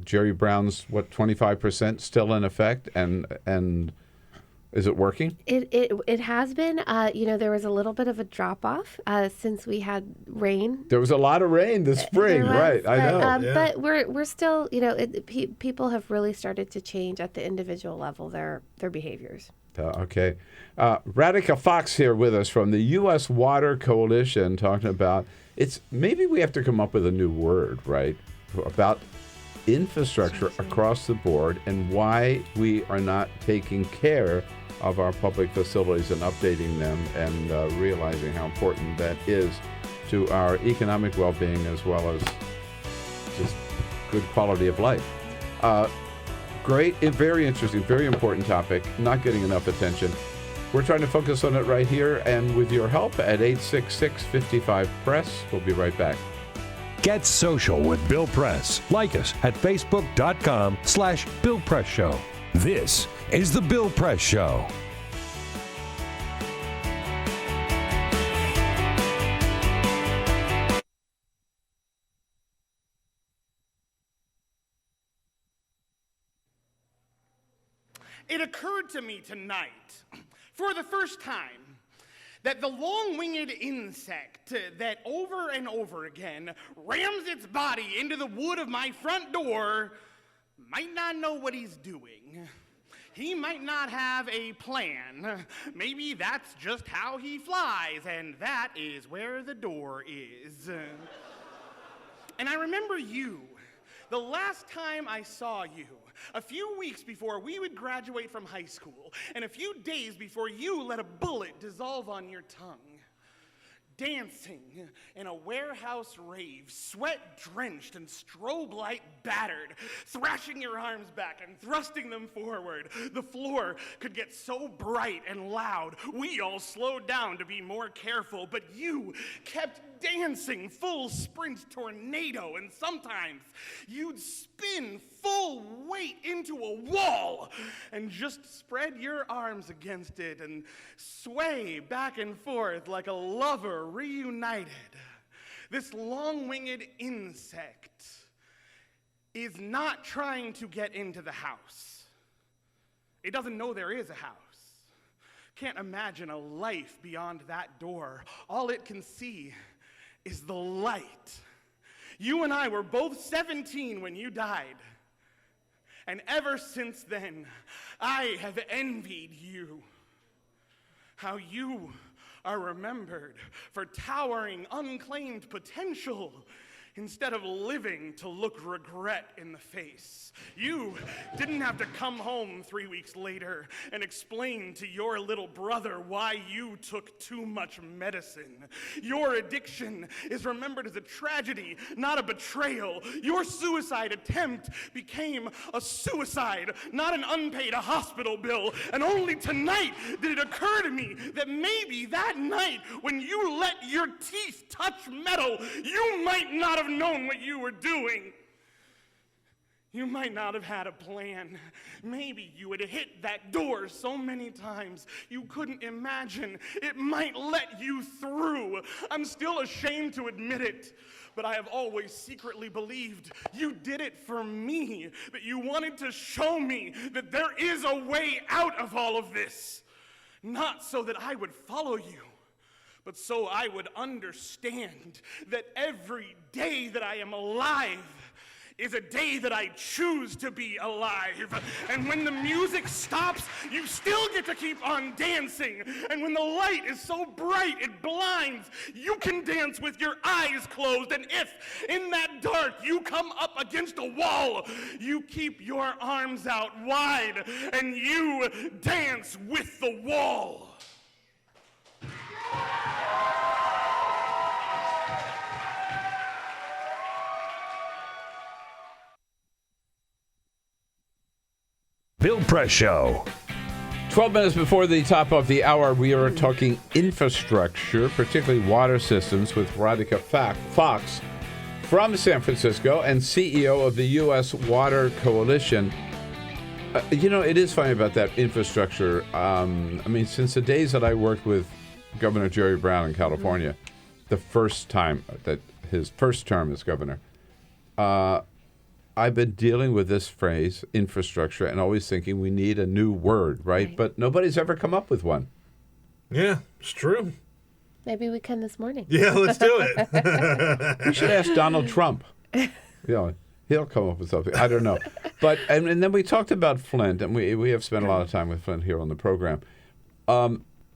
Jerry Brown's 25% still in effect, and is it working? It has been. There was a little bit of a drop off since we had rain. There was a lot of rain this spring, right? I know. But we're still, people have really started to change at the individual level their behaviors. Okay. Radhika Fox here with us from the U.S. Water Coalition, talking about maybe we have to come up with a new word, right, about infrastructure across the board and why we are not taking care of our public facilities and updating them and realizing how important that is to our economic well-being as well as just good quality of life. Great, very interesting, very important topic, not getting enough attention. We're trying to focus on it right here, and with your help at 866-55-PRESS. We'll be right back. Get social with Bill Press. Like us at facebook.com/Bill Press Show. This is The Bill Press Show. It occurred to me tonight, for the first time, that the long-winged insect that over and over again rams its body into the wood of my front door might not know what he's doing. He might not have a plan. Maybe that's just how he flies, and that is where the door is. And I remember you. The last time I saw you, a few weeks before we would graduate from high school, and a few days before you let a bullet dissolve on your tongue, dancing in a warehouse rave, sweat-drenched and strobe light battered, thrashing your arms back and thrusting them forward. The floor could get so bright and loud, we all slowed down to be more careful, but you kept dancing full sprint tornado, and sometimes you'd spin full weight into a wall and just spread your arms against it and sway back and forth like a lover reunited. This long-winged insect is not trying to get into the house. It doesn't know there is a house. Can't imagine a life beyond that door. All it can see is the light. You and I were both 17 when you died. And ever since then, I have envied you. How you are remembered for towering, unclaimed potential instead of living to look regret in the face. You didn't have to come home 3 weeks later and explain to your little brother why you took too much medicine. Your addiction is remembered as a tragedy, not a betrayal. Your suicide attempt became a suicide, not an unpaid hospital bill. And only tonight did it occur to me that maybe that night when you let your teeth touch metal, you might not have known what you were doing. You might not have had a plan. Maybe you had hit that door so many times you couldn't imagine it might let you through. I'm still ashamed to admit it, but I have always secretly believed you did it for me, that you wanted to show me that there is a way out of all of this. Not so that I would follow you, but so I would understand that every day that I am alive is a day that I choose to be alive. And when the music stops, you still get to keep on dancing. And when the light is so bright it blinds, you can dance with your eyes closed. And if in that dark you come up against a wall, you keep your arms out wide and you dance with the wall. Bill Press Show. 12 minutes before the top of the hour, we are talking infrastructure, particularly water systems, with Radhika Fox from San Francisco and CEO of the U.S. Water Coalition. It is funny about that infrastructure. Since the days that I worked with Governor Jerry Brown in California, the first time that his first term as governor, I've been dealing with this phrase, infrastructure, and always thinking we need a new word, right? But nobody's ever come up with one. Yeah, it's true. Maybe we can this morning. Yeah, let's do it. We should ask Donald Trump. He'll come up with something. I don't know. But and then we talked about Flint, and we have spent a lot of time with Flint here on the program.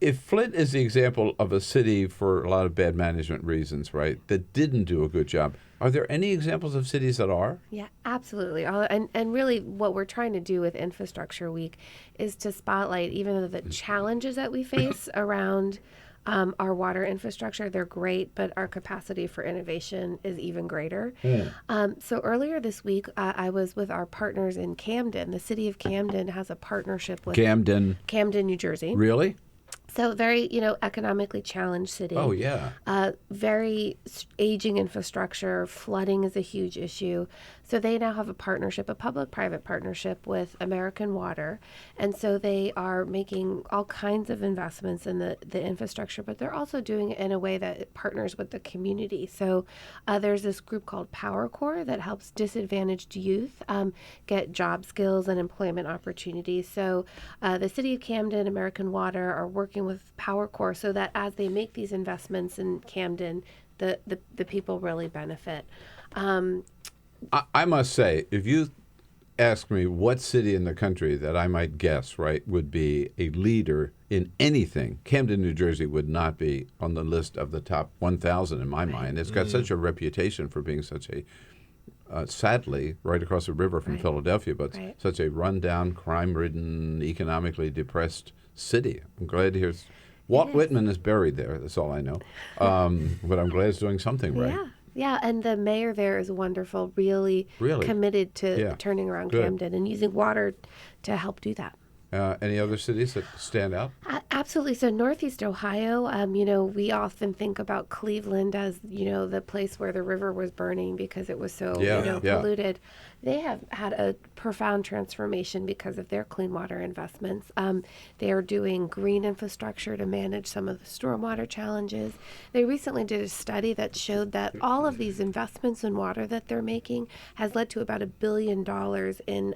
If Flint is the example of a city for a lot of bad management reasons, right, that didn't do a good job, are there any examples of cities that are? Yeah, absolutely. And really what we're trying to do with Infrastructure Week is to spotlight even the challenges that we face around our water infrastructure. They're great, but our capacity for innovation is even greater. So earlier this week, I was with our partners in Camden. The city of Camden has a partnership with Camden, New Jersey. Really? So very, economically challenged city. Oh, yeah. Very aging infrastructure. Flooding is a huge issue. So they now have a partnership, a public-private partnership with American Water. And so they are making all kinds of investments in the infrastructure, but they're also doing it in a way that it partners with the community. So there's this group called Power Corps that helps disadvantaged youth get job skills and employment opportunities. So the city of Camden, American Water are working with Power Corps so that as they make these investments in Camden, the people really benefit. I must say, if you ask me what city in the country that I might guess, right, would be a leader in anything, Camden, New Jersey would not be on the list of the top 1,000 in my mind. It's got such a reputation for being such a, sadly, right across the river from Philadelphia, but such a rundown, crime-ridden, economically depressed city. I'm glad to hear Walt Whitman is buried there. That's all I know. But I'm glad it's doing something right. Yeah, and the mayor there is wonderful, really committed to turning around Camden and using water to help do that. Any other cities that stand out? Absolutely. So Northeast Ohio, we often think about Cleveland as, the place where the river was burning because it was so, polluted. They have had a profound transformation because of their clean water investments. They are doing green infrastructure to manage some of the stormwater challenges. They recently did a study that showed that all of these investments in water that they're making has led to about $1 billion in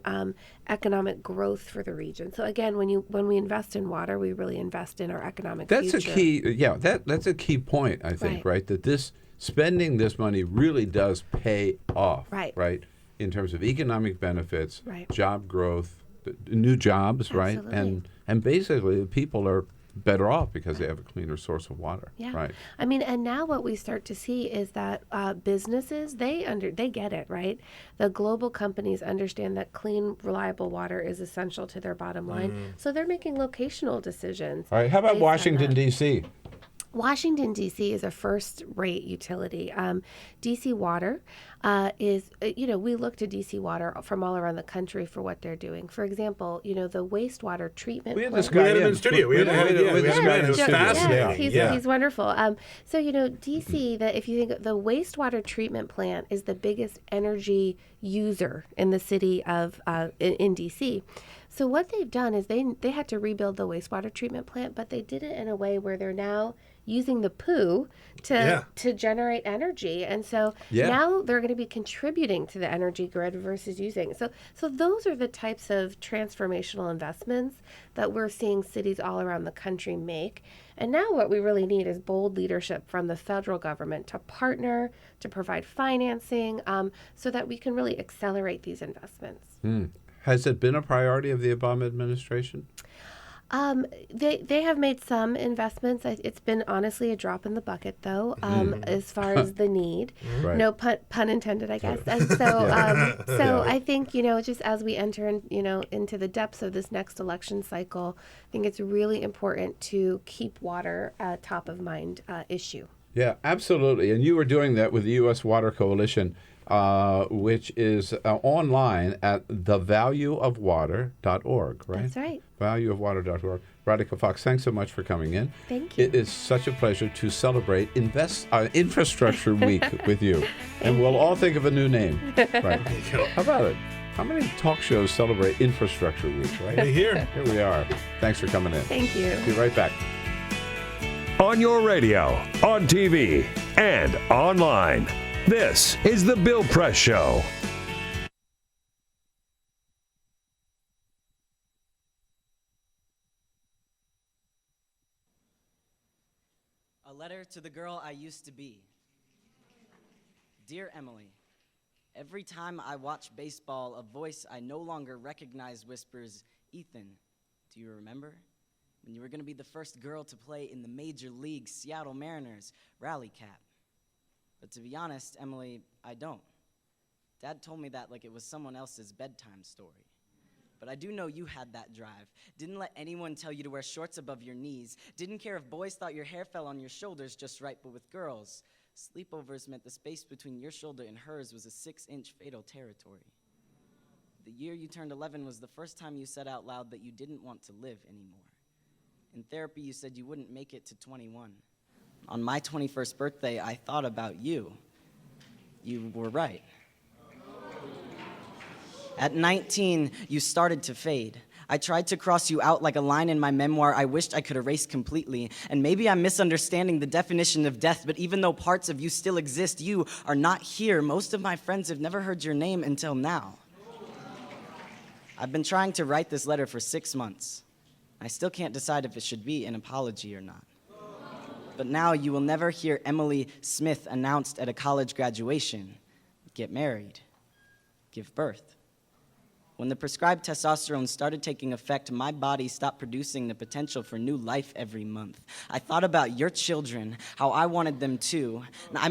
economic growth for the region. So again, when we invest in water, we really invest in our economic future. That's a key. That's a key point. I think right that spending this money really does pay off. Right. In terms of economic benefits, job growth, new jobs, Absolutely. Right, and basically the people are better off because they have a cleaner source of water. Yeah. Right. I mean, and now what we start to see is that businesses, they get it, right? The global companies understand that clean, reliable water is essential to their bottom line. So they're making locational decisions. All right. How about Washington, D.C.? Washington, D.C. is a first-rate utility. D.C. Water is, we look to D.C. Water from all around the country for what they're doing. For example, the wastewater treatment plant. We had him in studio. We had this guy in the studio. Fascinating. He's wonderful. So, D.C., if you think the wastewater treatment plant is the biggest energy user in the city of in D.C., so what they've done is they had to rebuild the wastewater treatment plant, but they did it in a way where they're now using the poo to generate energy. And so now they're going to be contributing to the energy grid versus using. So those are the types of transformational investments that we're seeing cities all around the country make. And now what we really need is bold leadership from the federal government to partner, to provide financing, so that we can really accelerate these investments. Has it been a priority of the Obama administration? They have made some investments. It's been honestly a drop in the bucket, though, as far as the need. Right. No pun intended, I guess. And so, I think just as we enter into the depths of this next election cycle, I think it's really important to keep water a top of mind issue. Yeah, absolutely. And you were doing that with the U.S. Water Coalition, which is online at thevalueofwater.org, right? That's right. Valueofwater.org. Radhika Fox, thanks so much for coming in. Thank you. It is such a pleasure to celebrate Infrastructure Week with you. And we'll all think of a new name. Right. How about it? How many talk shows celebrate Infrastructure Week, right? Here we are. Thanks for coming in. Thank you. Be right back. On your radio, on TV, and online. This is The Bill Press Show. A letter to the girl I used to be. Dear Emily, every time I watch baseball, a voice I no longer recognize whispers, Ethan, do you remember? When you were going to be the first girl to play in the Major League Seattle Mariners rally cap. But to be honest, Emily, I don't. Dad told me that like it was someone else's bedtime story. But I do know you had that drive. Didn't let anyone tell you to wear shorts above your knees. Didn't care if boys thought your hair fell on your shoulders just right, but with girls, sleepovers meant the space between your shoulder and hers was a 6-inch fatal territory. The year you turned 11 was the first time you said out loud that you didn't want to live anymore. In therapy, you said you wouldn't make it to 21. On my 21st birthday, I thought about you. You were right. At 19, you started to fade. I tried to cross you out like a line in my memoir I wished I could erase completely. And maybe I'm misunderstanding the definition of death, but even though parts of you still exist, you are not here. Most of my friends have never heard your name until now. I've been trying to write this letter for 6 months. I still can't decide if it should be an apology or not. But now you will never hear Emily Smith announced at a college graduation. Get married. Give birth. When the prescribed testosterone started taking effect, my body stopped producing the potential for new life every month. I thought about your children, how I wanted them too. I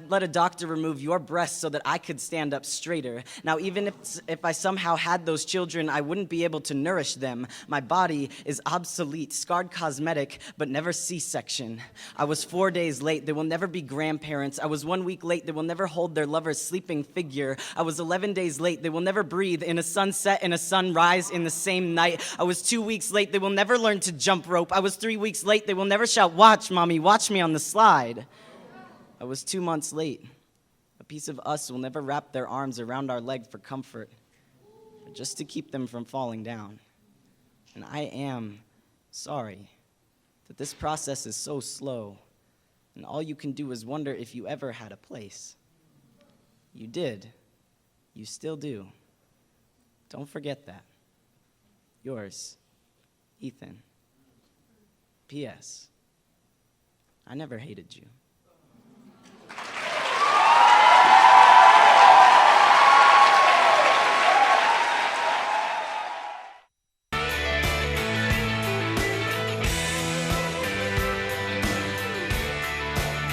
let a doctor remove your breasts so that I could stand up straighter. Now, even if I somehow had those children, I wouldn't be able to nourish them. My body is obsolete, scarred cosmetic, but never C-section. I was 4 days late. They will never be grandparents. I was 1 week late. They will never hold their lover's sleeping figure. I was 11 days late. They will never breathe in a sunset and a sunrise in the same night. I was 2 weeks late. They will never learn to jump rope. I was 3 weeks late. They will never shout, "Watch, Mommy, watch me on the slide." I was 2 months late. A piece of us will never wrap their arms around our leg for comfort, but just to keep them from falling down. And I am sorry that this process is so slow, and all you can do is wonder if you ever had a place. You did. You still do. Don't forget that. Yours, Ethan. P.S. I never hated you.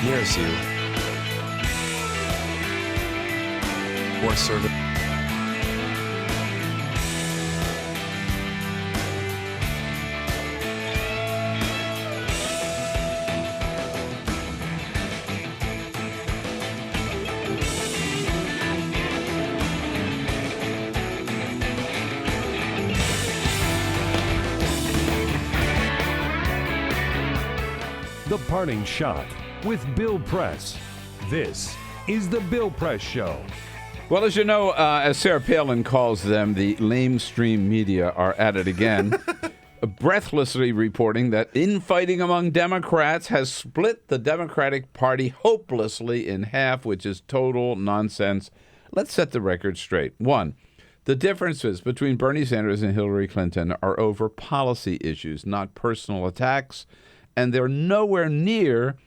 Nearest you. Or servant. The Parting Shot with Bill Press. This is The Bill Press Show. Well, as you know, as Sarah Palin calls them, the lamestream media are at it again, breathlessly reporting that infighting among Democrats has split the Democratic Party hopelessly in half, which is total nonsense. Let's set the record straight. 1, the differences between Bernie Sanders and Hillary Clinton are over policy issues, not personal attacks, and they're nowhere near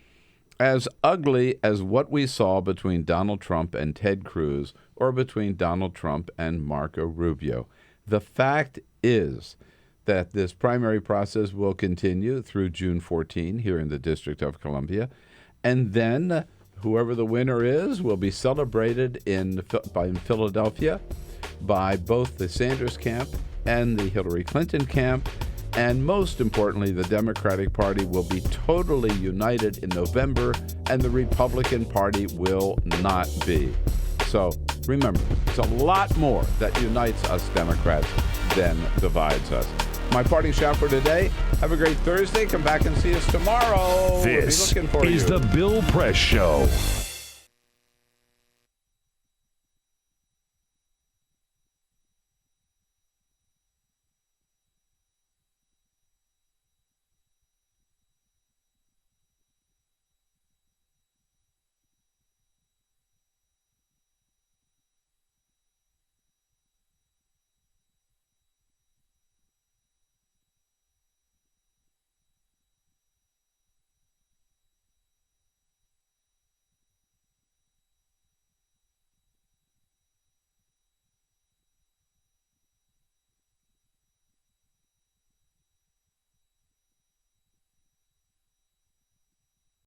as ugly as what we saw between Donald Trump and Ted Cruz or between Donald Trump and Marco Rubio. The fact is that this primary process will continue through June 14 here in the District of Columbia, and then whoever the winner is will be celebrated in Philadelphia by both the Sanders camp and the Hillary Clinton camp. And most importantly, the Democratic Party will be totally united in November, and the Republican Party will not be. So remember, it's a lot more that unites us Democrats than divides us. My parting shot for today. Have a great Thursday. Come back and see us tomorrow. This we'll be looking for is you. The Bill Press Show.